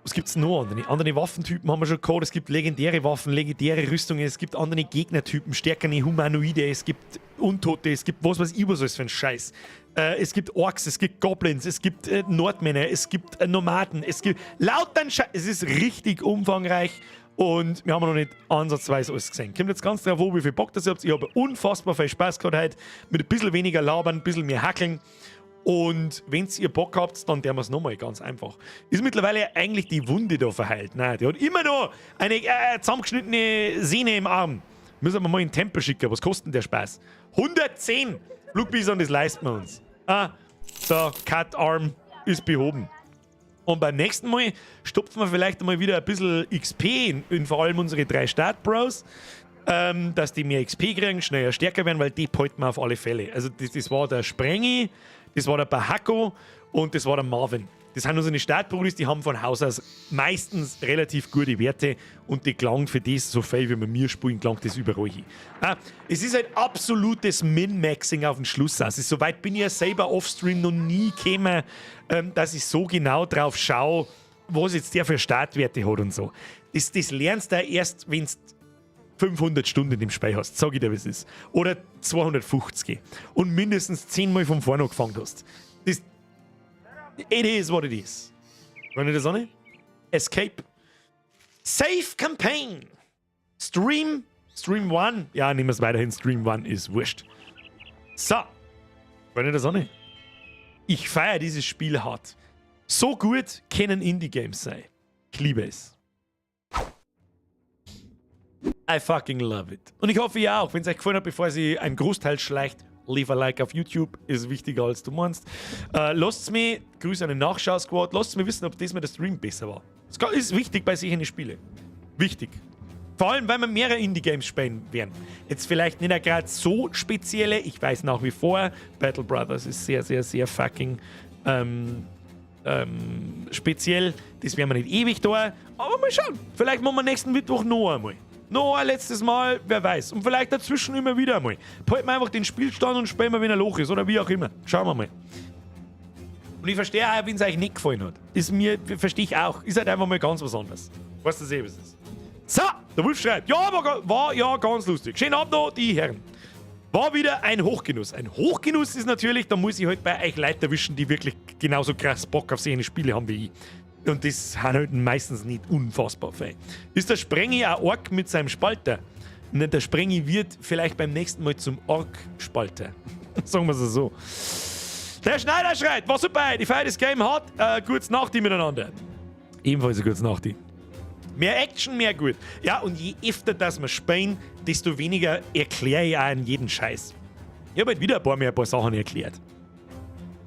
was gibt es noch? Andere Waffentypen haben wir schon gehabt. Es gibt legendäre Waffen, legendäre Rüstungen. Es gibt andere Gegnertypen, stärkere Humanoide. Es gibt Untote. Es gibt was weiß ich was alles für ein Scheiß. Es gibt Orks, es gibt Goblins, es gibt Nordmänner, es gibt Nomaden. Es gibt lauter Scheiß. Es ist richtig umfangreich und wir haben noch nicht ansatzweise alles gesehen. Kommt jetzt ganz drauf an, wie viel Bock das ihr habt. Ich habe unfassbar viel Spaß gehabt heute. Mit ein bisschen weniger labern, ein bisschen mehr hackeln. Und wenn ihr Bock habt, dann tun wir es nochmal ganz einfach. Ist mittlerweile eigentlich die Wunde da verheilt? Nein, die hat immer noch eine zusammengeschnittene Sehne im Arm. Müssen wir mal in den Tempel schicken. Was kostet denn der Spaß? 110 Flugbison, das leisten wir uns. So, Cut Arm ist behoben. Und beim nächsten Mal stopfen wir vielleicht mal wieder ein bisschen XP in vor allem unsere 3 Start-Bros. Dass die mehr XP kriegen, schneller stärker werden, weil die halten wir auf alle Fälle. Also das war der Sprengi, das war der Bahako und das war der Marvin. Das sind unsere Startbrudis, die haben von Haus aus meistens relativ gute Werte und die klangen für das, so viel wie wir mir spielen, klangt das überall hin. Es ist halt absolutes Min-Maxing auf den Schluss aus. Soweit bin ich ja selber offstream noch nie gekommen, dass ich so genau drauf schaue, was jetzt der für Startwerte hat und so. Das lernst du erst, wenn du 500 Stunden im Spiel hast, sag ich dir, wie es ist. Oder 250 und mindestens 10 Mal von vorne angefangen hast. Das, it is what it is. Wenn ihr das an? Escape. Safe Campaign. Stream 1. Ja, nehmen wir es weiterhin. Stream 1 ist wurscht. So. Wenn ihr das an? Ich feiere dieses Spiel hart. So gut können Indie-Games sein. Ich liebe es. I fucking love it. Und ich hoffe, ihr auch. Wenn es euch gefallen hat, bevor sie ein Großteil schleicht, leave a like auf YouTube. Ist wichtiger, als du meinst. Lasst mir, Grüße an den Nachschau-Squad, lasst mir wissen, ob diesmal der Stream besser war. Das ist wichtig bei solchen Spielen. Wichtig. Vor allem, weil wir mehrere Indie-Games spielen werden. Jetzt vielleicht nicht gerade so spezielle. Ich weiß nach wie vor, Battle Brothers ist sehr, sehr, sehr fucking speziell. Das werden wir nicht ewig da. Aber mal schauen. Vielleicht machen wir nächsten Mittwoch noch einmal. Noch ein letztes Mal, wer weiß. Und vielleicht dazwischen immer wieder einmal. Halten wir einfach den Spielstand und spielen wir, wenn er Loch ist. Oder wie auch immer. Schauen wir mal. Und ich verstehe auch, wenn es euch nicht gefallen hat. Verstehe ich auch. Ist halt einfach mal ganz was anderes. Weißt du, was es ist? So, der Wolf schreibt. Ja, war ja ganz lustig. Schönen Abend noch, die Herren. War wieder ein Hochgenuss. Ein Hochgenuss ist natürlich, da muss ich halt bei euch Leute erwischen, die wirklich genauso krass Bock auf solche Spiele haben wie ich. Und das haben halt meistens nicht unfassbar viel. Ist der Sprengi ein Ork mit seinem Spalter? Und der Sprengi wird vielleicht beim nächsten Mal zum Ork-Spalter. Sagen wir es so. Der Schneider schreit, war super, die Feier des Game hart. Gutes Nachti miteinander. Ebenfalls ein gutes Nachti. Mehr Action, mehr gut. Ja, und je öfter das wir spielen, desto weniger erkläre ich auch an jeden Scheiß. Ich habe halt wieder ein paar Sachen erklärt.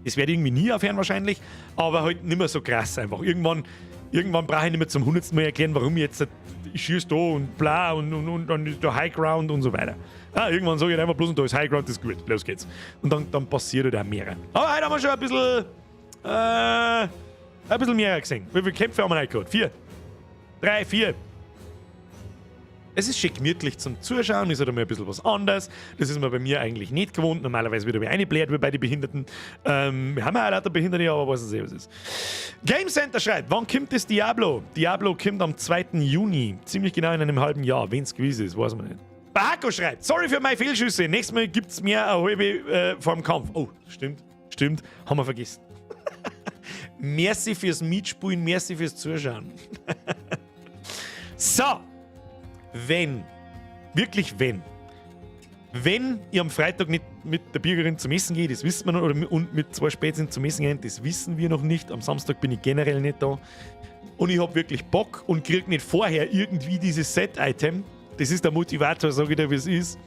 Das werde ich irgendwie nie aufhören wahrscheinlich, aber halt nicht mehr so krass einfach. Irgendwann brauche ich nicht mehr zum 100. Mal erklären, warum ich schieße da und bla und dann ist da High Ground und so weiter. Irgendwann sage ich halt einfach bloß, und da ist High Ground, das ist gut, los geht's. Und dann passiert halt auch mehr. Aber heute haben wir schon ein bisschen mehr gesehen. Wie viele Kämpfe haben wir heute gehabt? 4? 3, 4. Es ist schön gemütlich zum Zuschauen, ist halt einmal ein bisschen was anderes. Das ist man bei mir eigentlich nicht gewohnt. Normalerweise wird er eingebläht wie bei den Behinderten. Wir haben ja auch lauter Behinderte, aber was es ist. Game Center schreibt, wann kommt das Diablo? Diablo kommt am 2. Juni. Ziemlich genau in einem halben Jahr. Wenn es gewiss ist, weiß man nicht. Bahako schreibt, sorry für meine Fehlschüsse. Nächstes Mal gibt es mehr eine halbe vor dem Kampf. Oh, stimmt. Haben wir vergessen. Merci fürs Mitspielen, merci fürs Zuschauen. So. Wenn ihr am Freitag nicht mit der Bürgerin zum Essen geht, das wissen wir noch, und mit 2 Spätzchen zum Essen gehen, das wissen wir noch nicht. Am Samstag bin ich generell nicht da. Und ich habe wirklich Bock und kriege nicht vorher irgendwie dieses Set-Item. Das ist der Motivator, sage ich dir, wie es ist.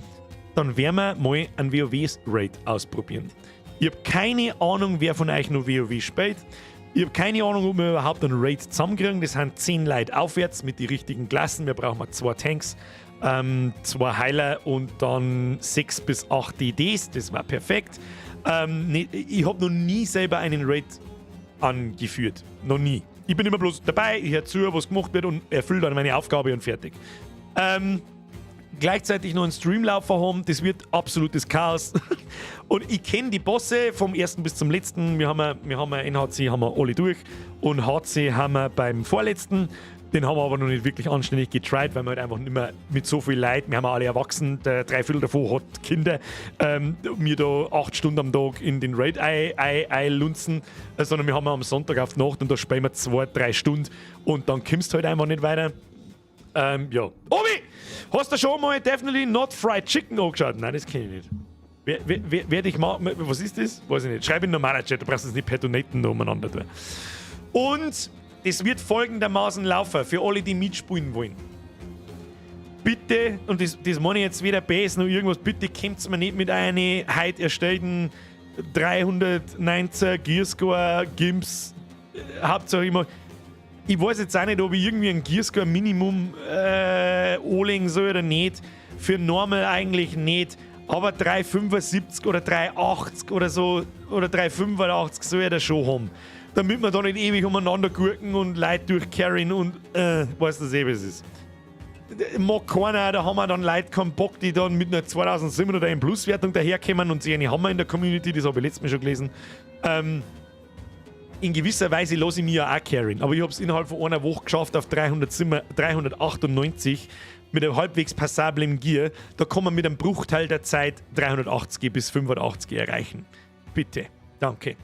Dann werden wir mal einen WoW-Raid ausprobieren. Ich habe keine Ahnung, wer von euch noch WoW spielt. Ich habe keine Ahnung, ob wir überhaupt einen Raid zusammenkriegen. Das sind 10 Leute aufwärts mit den richtigen Klassen. Wir brauchen 2 Tanks. 2 Heiler und dann 6 bis 8 DDs. Das war perfekt. Ich habe noch nie selber einen Raid angeführt. Noch nie. Ich bin immer bloß dabei, ich höre zu, was gemacht wird und erfülle dann meine Aufgabe und fertig. Gleichzeitig noch einen Streamlaufer haben, das wird absolutes Chaos. Und ich kenne die Bosse vom ersten bis zum letzten. Wir haben NHC haben wir alle durch und HC haben wir beim vorletzten. Den haben wir aber noch nicht wirklich anständig getried, weil wir halt einfach nicht mehr mit so viel Leid, wir haben alle erwachsen, der 3/4 davon hat Kinder, mir da 8 Stunden am Tag in den Raid lunzen, sondern wir haben am Sonntag auf die Nacht und da spielen wir 2-3 Stunden und dann kommst du halt einfach nicht weiter. Ja. Obi, hast du schon mal Definitely Not Fried Chicken angeschaut? Nein, das kenne ich nicht. Wer dich mal, was ist das? Weiß ich nicht. Schreib in den normalen Chat, du brauchst es nicht per Donaten umeinander tun. Und es wird folgendermaßen laufen, für alle, die mitspielen wollen. Bitte, und das meine ich jetzt weder BS noch irgendwas, bitte kommt mir nicht mit einer heute erstellten 319 Gearscore Gimps, Hauptsache immer. Ich weiß jetzt auch nicht, ob ich irgendwie ein Gearscore Minimum anlegen soll oder nicht. Für normal eigentlich nicht. Aber 375 oder 380 oder so, oder 385 soll er da schon haben. Damit wir da nicht ewig umeinander gurken und Leute durchcarryen und weißt du eh, wie es ist. Mag keiner, da haben wir dann Leute keinen Bock, die dann mit einer 2700 oder Plus-Wertung daherkommen und sie eine haben wir in der Community, das habe ich letztes Mal schon gelesen. In gewisser Weise lasse ich mich ja auch carryen, aber ich habe es innerhalb von einer Woche geschafft auf 398 mit einem halbwegs passablen Gear. Da kann man mit einem Bruchteil der Zeit 380 bis 85 erreichen. Bitte, danke.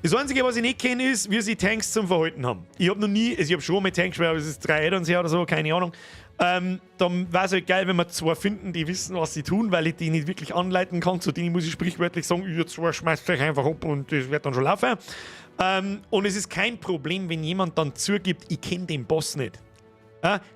Das Einzige, was ich nicht kenne, ist, wie sie Tanks zum Verhalten haben. Ich habe noch nie, ich habe schon mal Tanks gespielt, aber es ist 3 Add-ons her oder so, keine Ahnung. Dann wäre es halt geil, wenn wir 2 finden, die wissen, was sie tun, weil ich die nicht wirklich anleiten kann. Zu denen muss ich sprichwörtlich sagen, ihr 2 schmeißt euch einfach ab und das wird dann schon laufen. Und es ist kein Problem, wenn jemand dann zugibt, ich kenne den Boss nicht.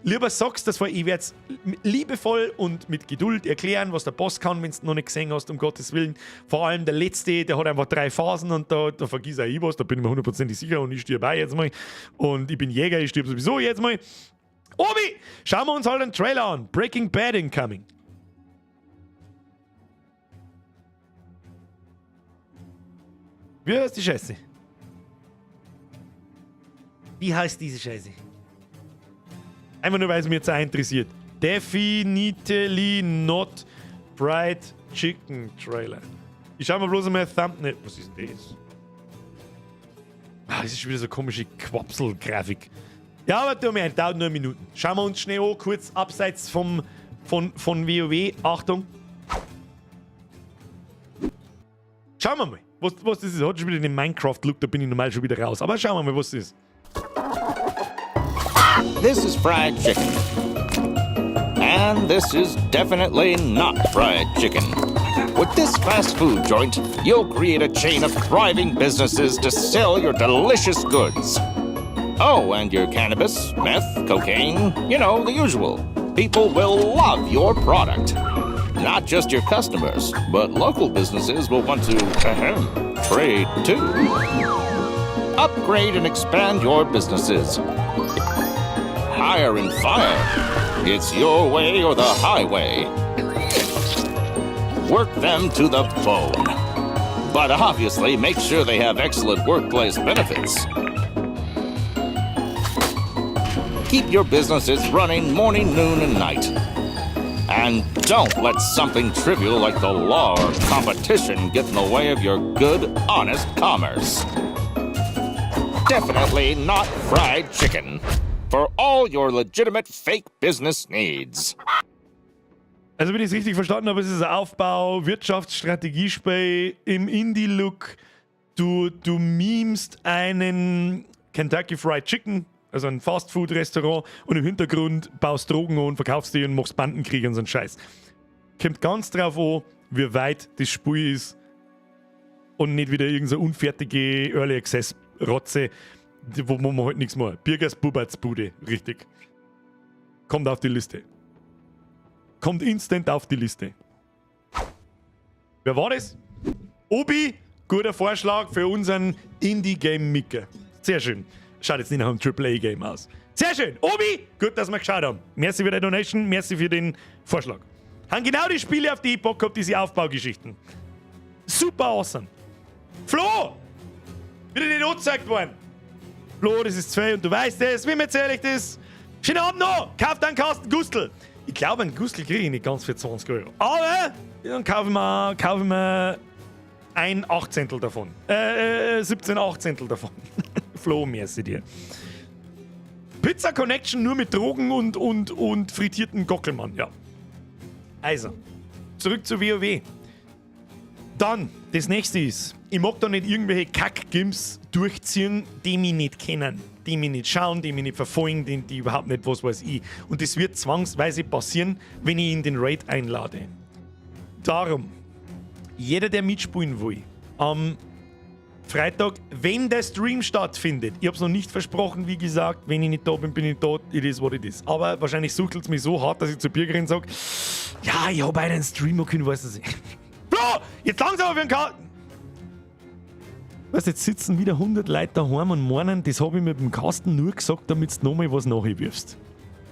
Lieber sagst das, weil ich werde es liebevoll und mit Geduld erklären, was der Boss kann, wenn du noch nicht gesehen hast, um Gottes Willen. Vor allem der Letzte, der hat einfach 3 Phasen und da vergiss auch ich was, da bin ich mir 100% sicher und ich stirb auch jetzt mal. Und ich bin Jäger, ich stirb sowieso jetzt mal. Obi, schauen wir uns halt einen Trailer an. Breaking Bad incoming. Wie heißt die Scheiße? Wie heißt diese Scheiße? Einfach nur, weil es mich jetzt auch interessiert. Definitely Not Fried Chicken Trailer. Ich schau mal bloß einmal ein Thumbnail. Was ist das? Das ist schon wieder so komische Quapsel-Grafik. Ja, aber tu mir, dauert nur Minuten. Schauen wir uns schnell an, kurz abseits von WoW. Achtung. Schauen wir mal, was das ist. Hat schon wieder den Minecraft-Look, da bin ich normal schon wieder raus. Aber schauen wir mal, was das ist. This is fried chicken. And this is definitely not fried chicken. With this fast food joint, you'll create a chain of thriving businesses to sell your delicious goods. Oh, and your cannabis, meth, cocaine, you know, the usual. People will love your product. Not just your customers, but local businesses will want to trade too. Upgrade and expand your businesses. Hire and fire. It's your way or the highway. Work them to the bone. But obviously, make sure they have excellent workplace benefits. Keep your businesses running morning, noon, and night. And don't let something trivial like the law or competition get in the way of your good, honest commerce. Definitely not fried chicken. For all your legitimate fake business needs. Also, wenn ich es richtig verstanden habe, ist es ein Aufbau, Wirtschaftsstrategiespiel im Indie-Look. Du memest einen Kentucky Fried Chicken, also ein Fast-Food-Restaurant, und im Hintergrund baust Drogen an, verkaufst die und machst Bandenkrieg und so einen Scheiß. Kommt ganz drauf an, wie weit das Spiel ist und nicht wieder irgendeine unfertige Early Access-Rotze, wo man halt nichts mehr. Birgers Bubertsbude, richtig. Kommt auf die Liste. Kommt instant auf die Liste. Wer war das? Obi, guter Vorschlag für unseren Indie-Game-Micker. Sehr schön. Schaut jetzt nicht nach einem AAA-Game aus. Sehr schön. Obi, gut, dass wir geschaut haben. Merci für die Donation, merci für den Vorschlag. Haben genau die Spiele, auf die ich Bock hab, diese Aufbaugeschichten. Super awesome. Flo! Wieder nicht angezeigt worden. Flo, das ist 2 und du weißt es. Wem erzähle ich das? Schönen Abend noch. Kauft einen Kasten Gustl. Ich glaube, einen Gustl kriege ich nicht ganz für 20 Euro. Aber dann kaufe ich mir ein Achtzehntel davon. 17 Achtzehntel davon. Flo, merci dir. Pizza Connection nur mit Drogen und frittierten Gockelmann, ja. Also, zurück zu WoW. Dann, das nächste ist, ich mag da nicht irgendwelche Kack-Gims durchziehen, die mich nicht kennen, die mich nicht schauen, die mich nicht verfolgen, die überhaupt nicht was weiß ich. Und das wird zwangsweise passieren, wenn ich in den Raid einlade. Darum, jeder, der mitspielen will, am Freitag, wenn der Stream stattfindet, ich hab's noch nicht versprochen, wie gesagt, wenn ich nicht da bin, bin ich da, it is what it is. Aber wahrscheinlich suchtelt es mich so hart, dass ich zur Bürgerin sage, ja, ich habe einen Streamer können, weißt du nicht. Bro, jetzt langsam auf den Karten! Weißt du, jetzt sitzen wieder 100 Leute daheim und meinen, das habe ich mit dem Kasten nur gesagt, damit du nochmal was nachwirfst.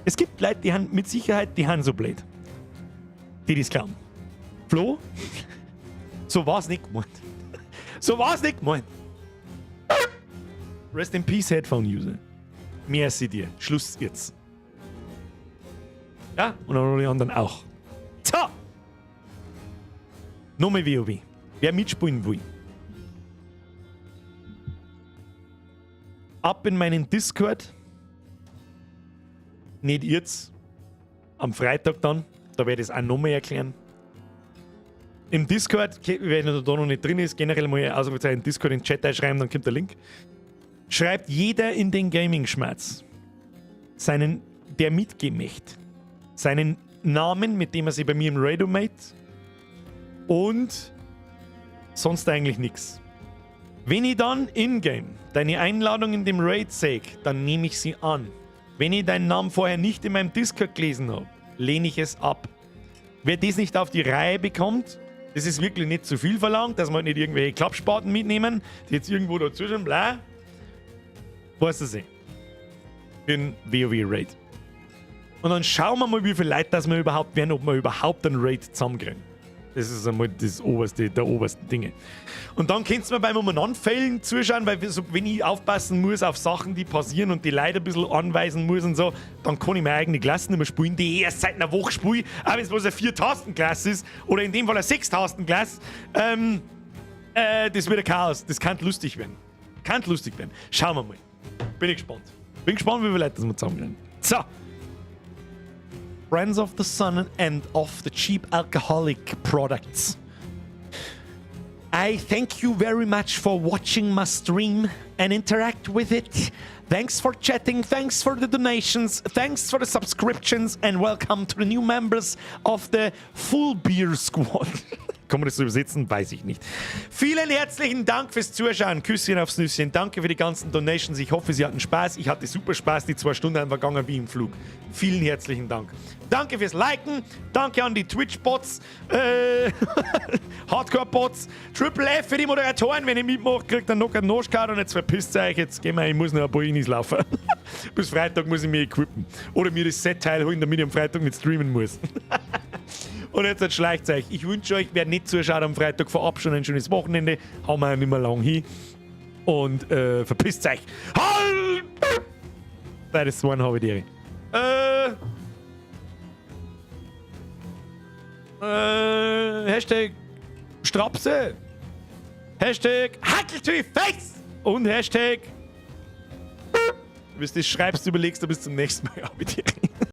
Es gibt Leute, die haben mit Sicherheit, die haben so blöd. Die das glauben. Flo? So war's nicht gemeint. So war's nicht gemeint. Rest in Peace, Headphone-User. Merci dir. Schluss jetzt. Ja, und alle anderen auch. So! Nochmal WoW. Wer mitspielen will. Ab in meinen Discord. Nicht jetzt. Am Freitag dann. Da werde ich es auch nochmal erklären. Im Discord, wenn er da noch nicht drin ist, generell mal Ausrufezeichen Discord in den Chat einschreiben, dann kommt der Link. Schreibt jeder in den Gaming-Schmerz der mitgemächt, seinen Namen, mit dem er sich bei mir im Radio mate und sonst eigentlich nichts. Wenn ich dann in-game deine Einladung in dem Raid sehe, dann nehme ich sie an. Wenn ich deinen Namen vorher nicht in meinem Discord gelesen habe, lehne ich es ab. Wer das nicht auf die Reihe bekommt, das ist wirklich nicht zu viel verlangt, dass wir nicht irgendwelche Klappspaten mitnehmen, die jetzt irgendwo dazwischen bleiben. Weißt du sie? Für den WoW-Raid. Und dann schauen wir mal, wie viele Leute das wir überhaupt werden, ob wir überhaupt einen Raid zusammenkriegen. Das ist einmal das oberste, der obersten Dinge. Und dann kannst du mir beim Umeinanderfällen zuschauen, weil wenn ich aufpassen muss auf Sachen, die passieren und die Leute ein bisschen anweisen muss und so, dann kann ich meine eigene Klasse nicht mehr spielen, die ich erst seit einer Woche spiele, auch wenn es bloß eine 4-Tasten-Klasse ist oder in dem Fall eine 6-Tasten-Klasse. Das wird ein Chaos. Das kann lustig werden. Kann lustig werden. Schauen wir mal. Bin ich gespannt. Bin gespannt, wie viele Leute das wir zusammenkriegen. So. Friends of the Sun and of the cheap alcoholic products. I thank you very much for watching my stream and interact with it. Thanks for chatting, thanks for the donations, thanks for the subscriptions and welcome to the new members of the Full Beer Squad. Kann man das so übersetzen? Weiß ich nicht. Vielen herzlichen Dank fürs Zuschauen. Küsschen aufs Nüsschen. Danke für die ganzen Donations. Ich hoffe, Sie hatten Spaß. Ich hatte super Spaß. Die 2 Stunden haben vergangen wie im Flug. Vielen herzlichen Dank. Danke fürs Liken. Danke an die Twitch-Bots, Hardcore-Bots, Triple F für die Moderatoren. Wenn ihr mitmacht, kriegt ihr noch einen Noschcard und jetzt verpisst ihr euch. Jetzt gehen wir, ich muss noch ein paar Inis laufen. Bis Freitag muss ich mich equippen. Oder mir das Set-Teil holen, damit ich am Freitag nicht streamen muss. Und jetzt schleicht euch. Ich wünsche euch, wer nicht zuschaut am Freitag, vorab schon ein schönes Wochenende. Hauen wir nicht mehr lang hin. Und verpisst euch. Halt! Das waren habe ich dir. Hashtag Strapse. Hashtag Hackeltüi-Face. Und Hashtag bis du das schreibst, überlegst du bis zum nächsten Mal.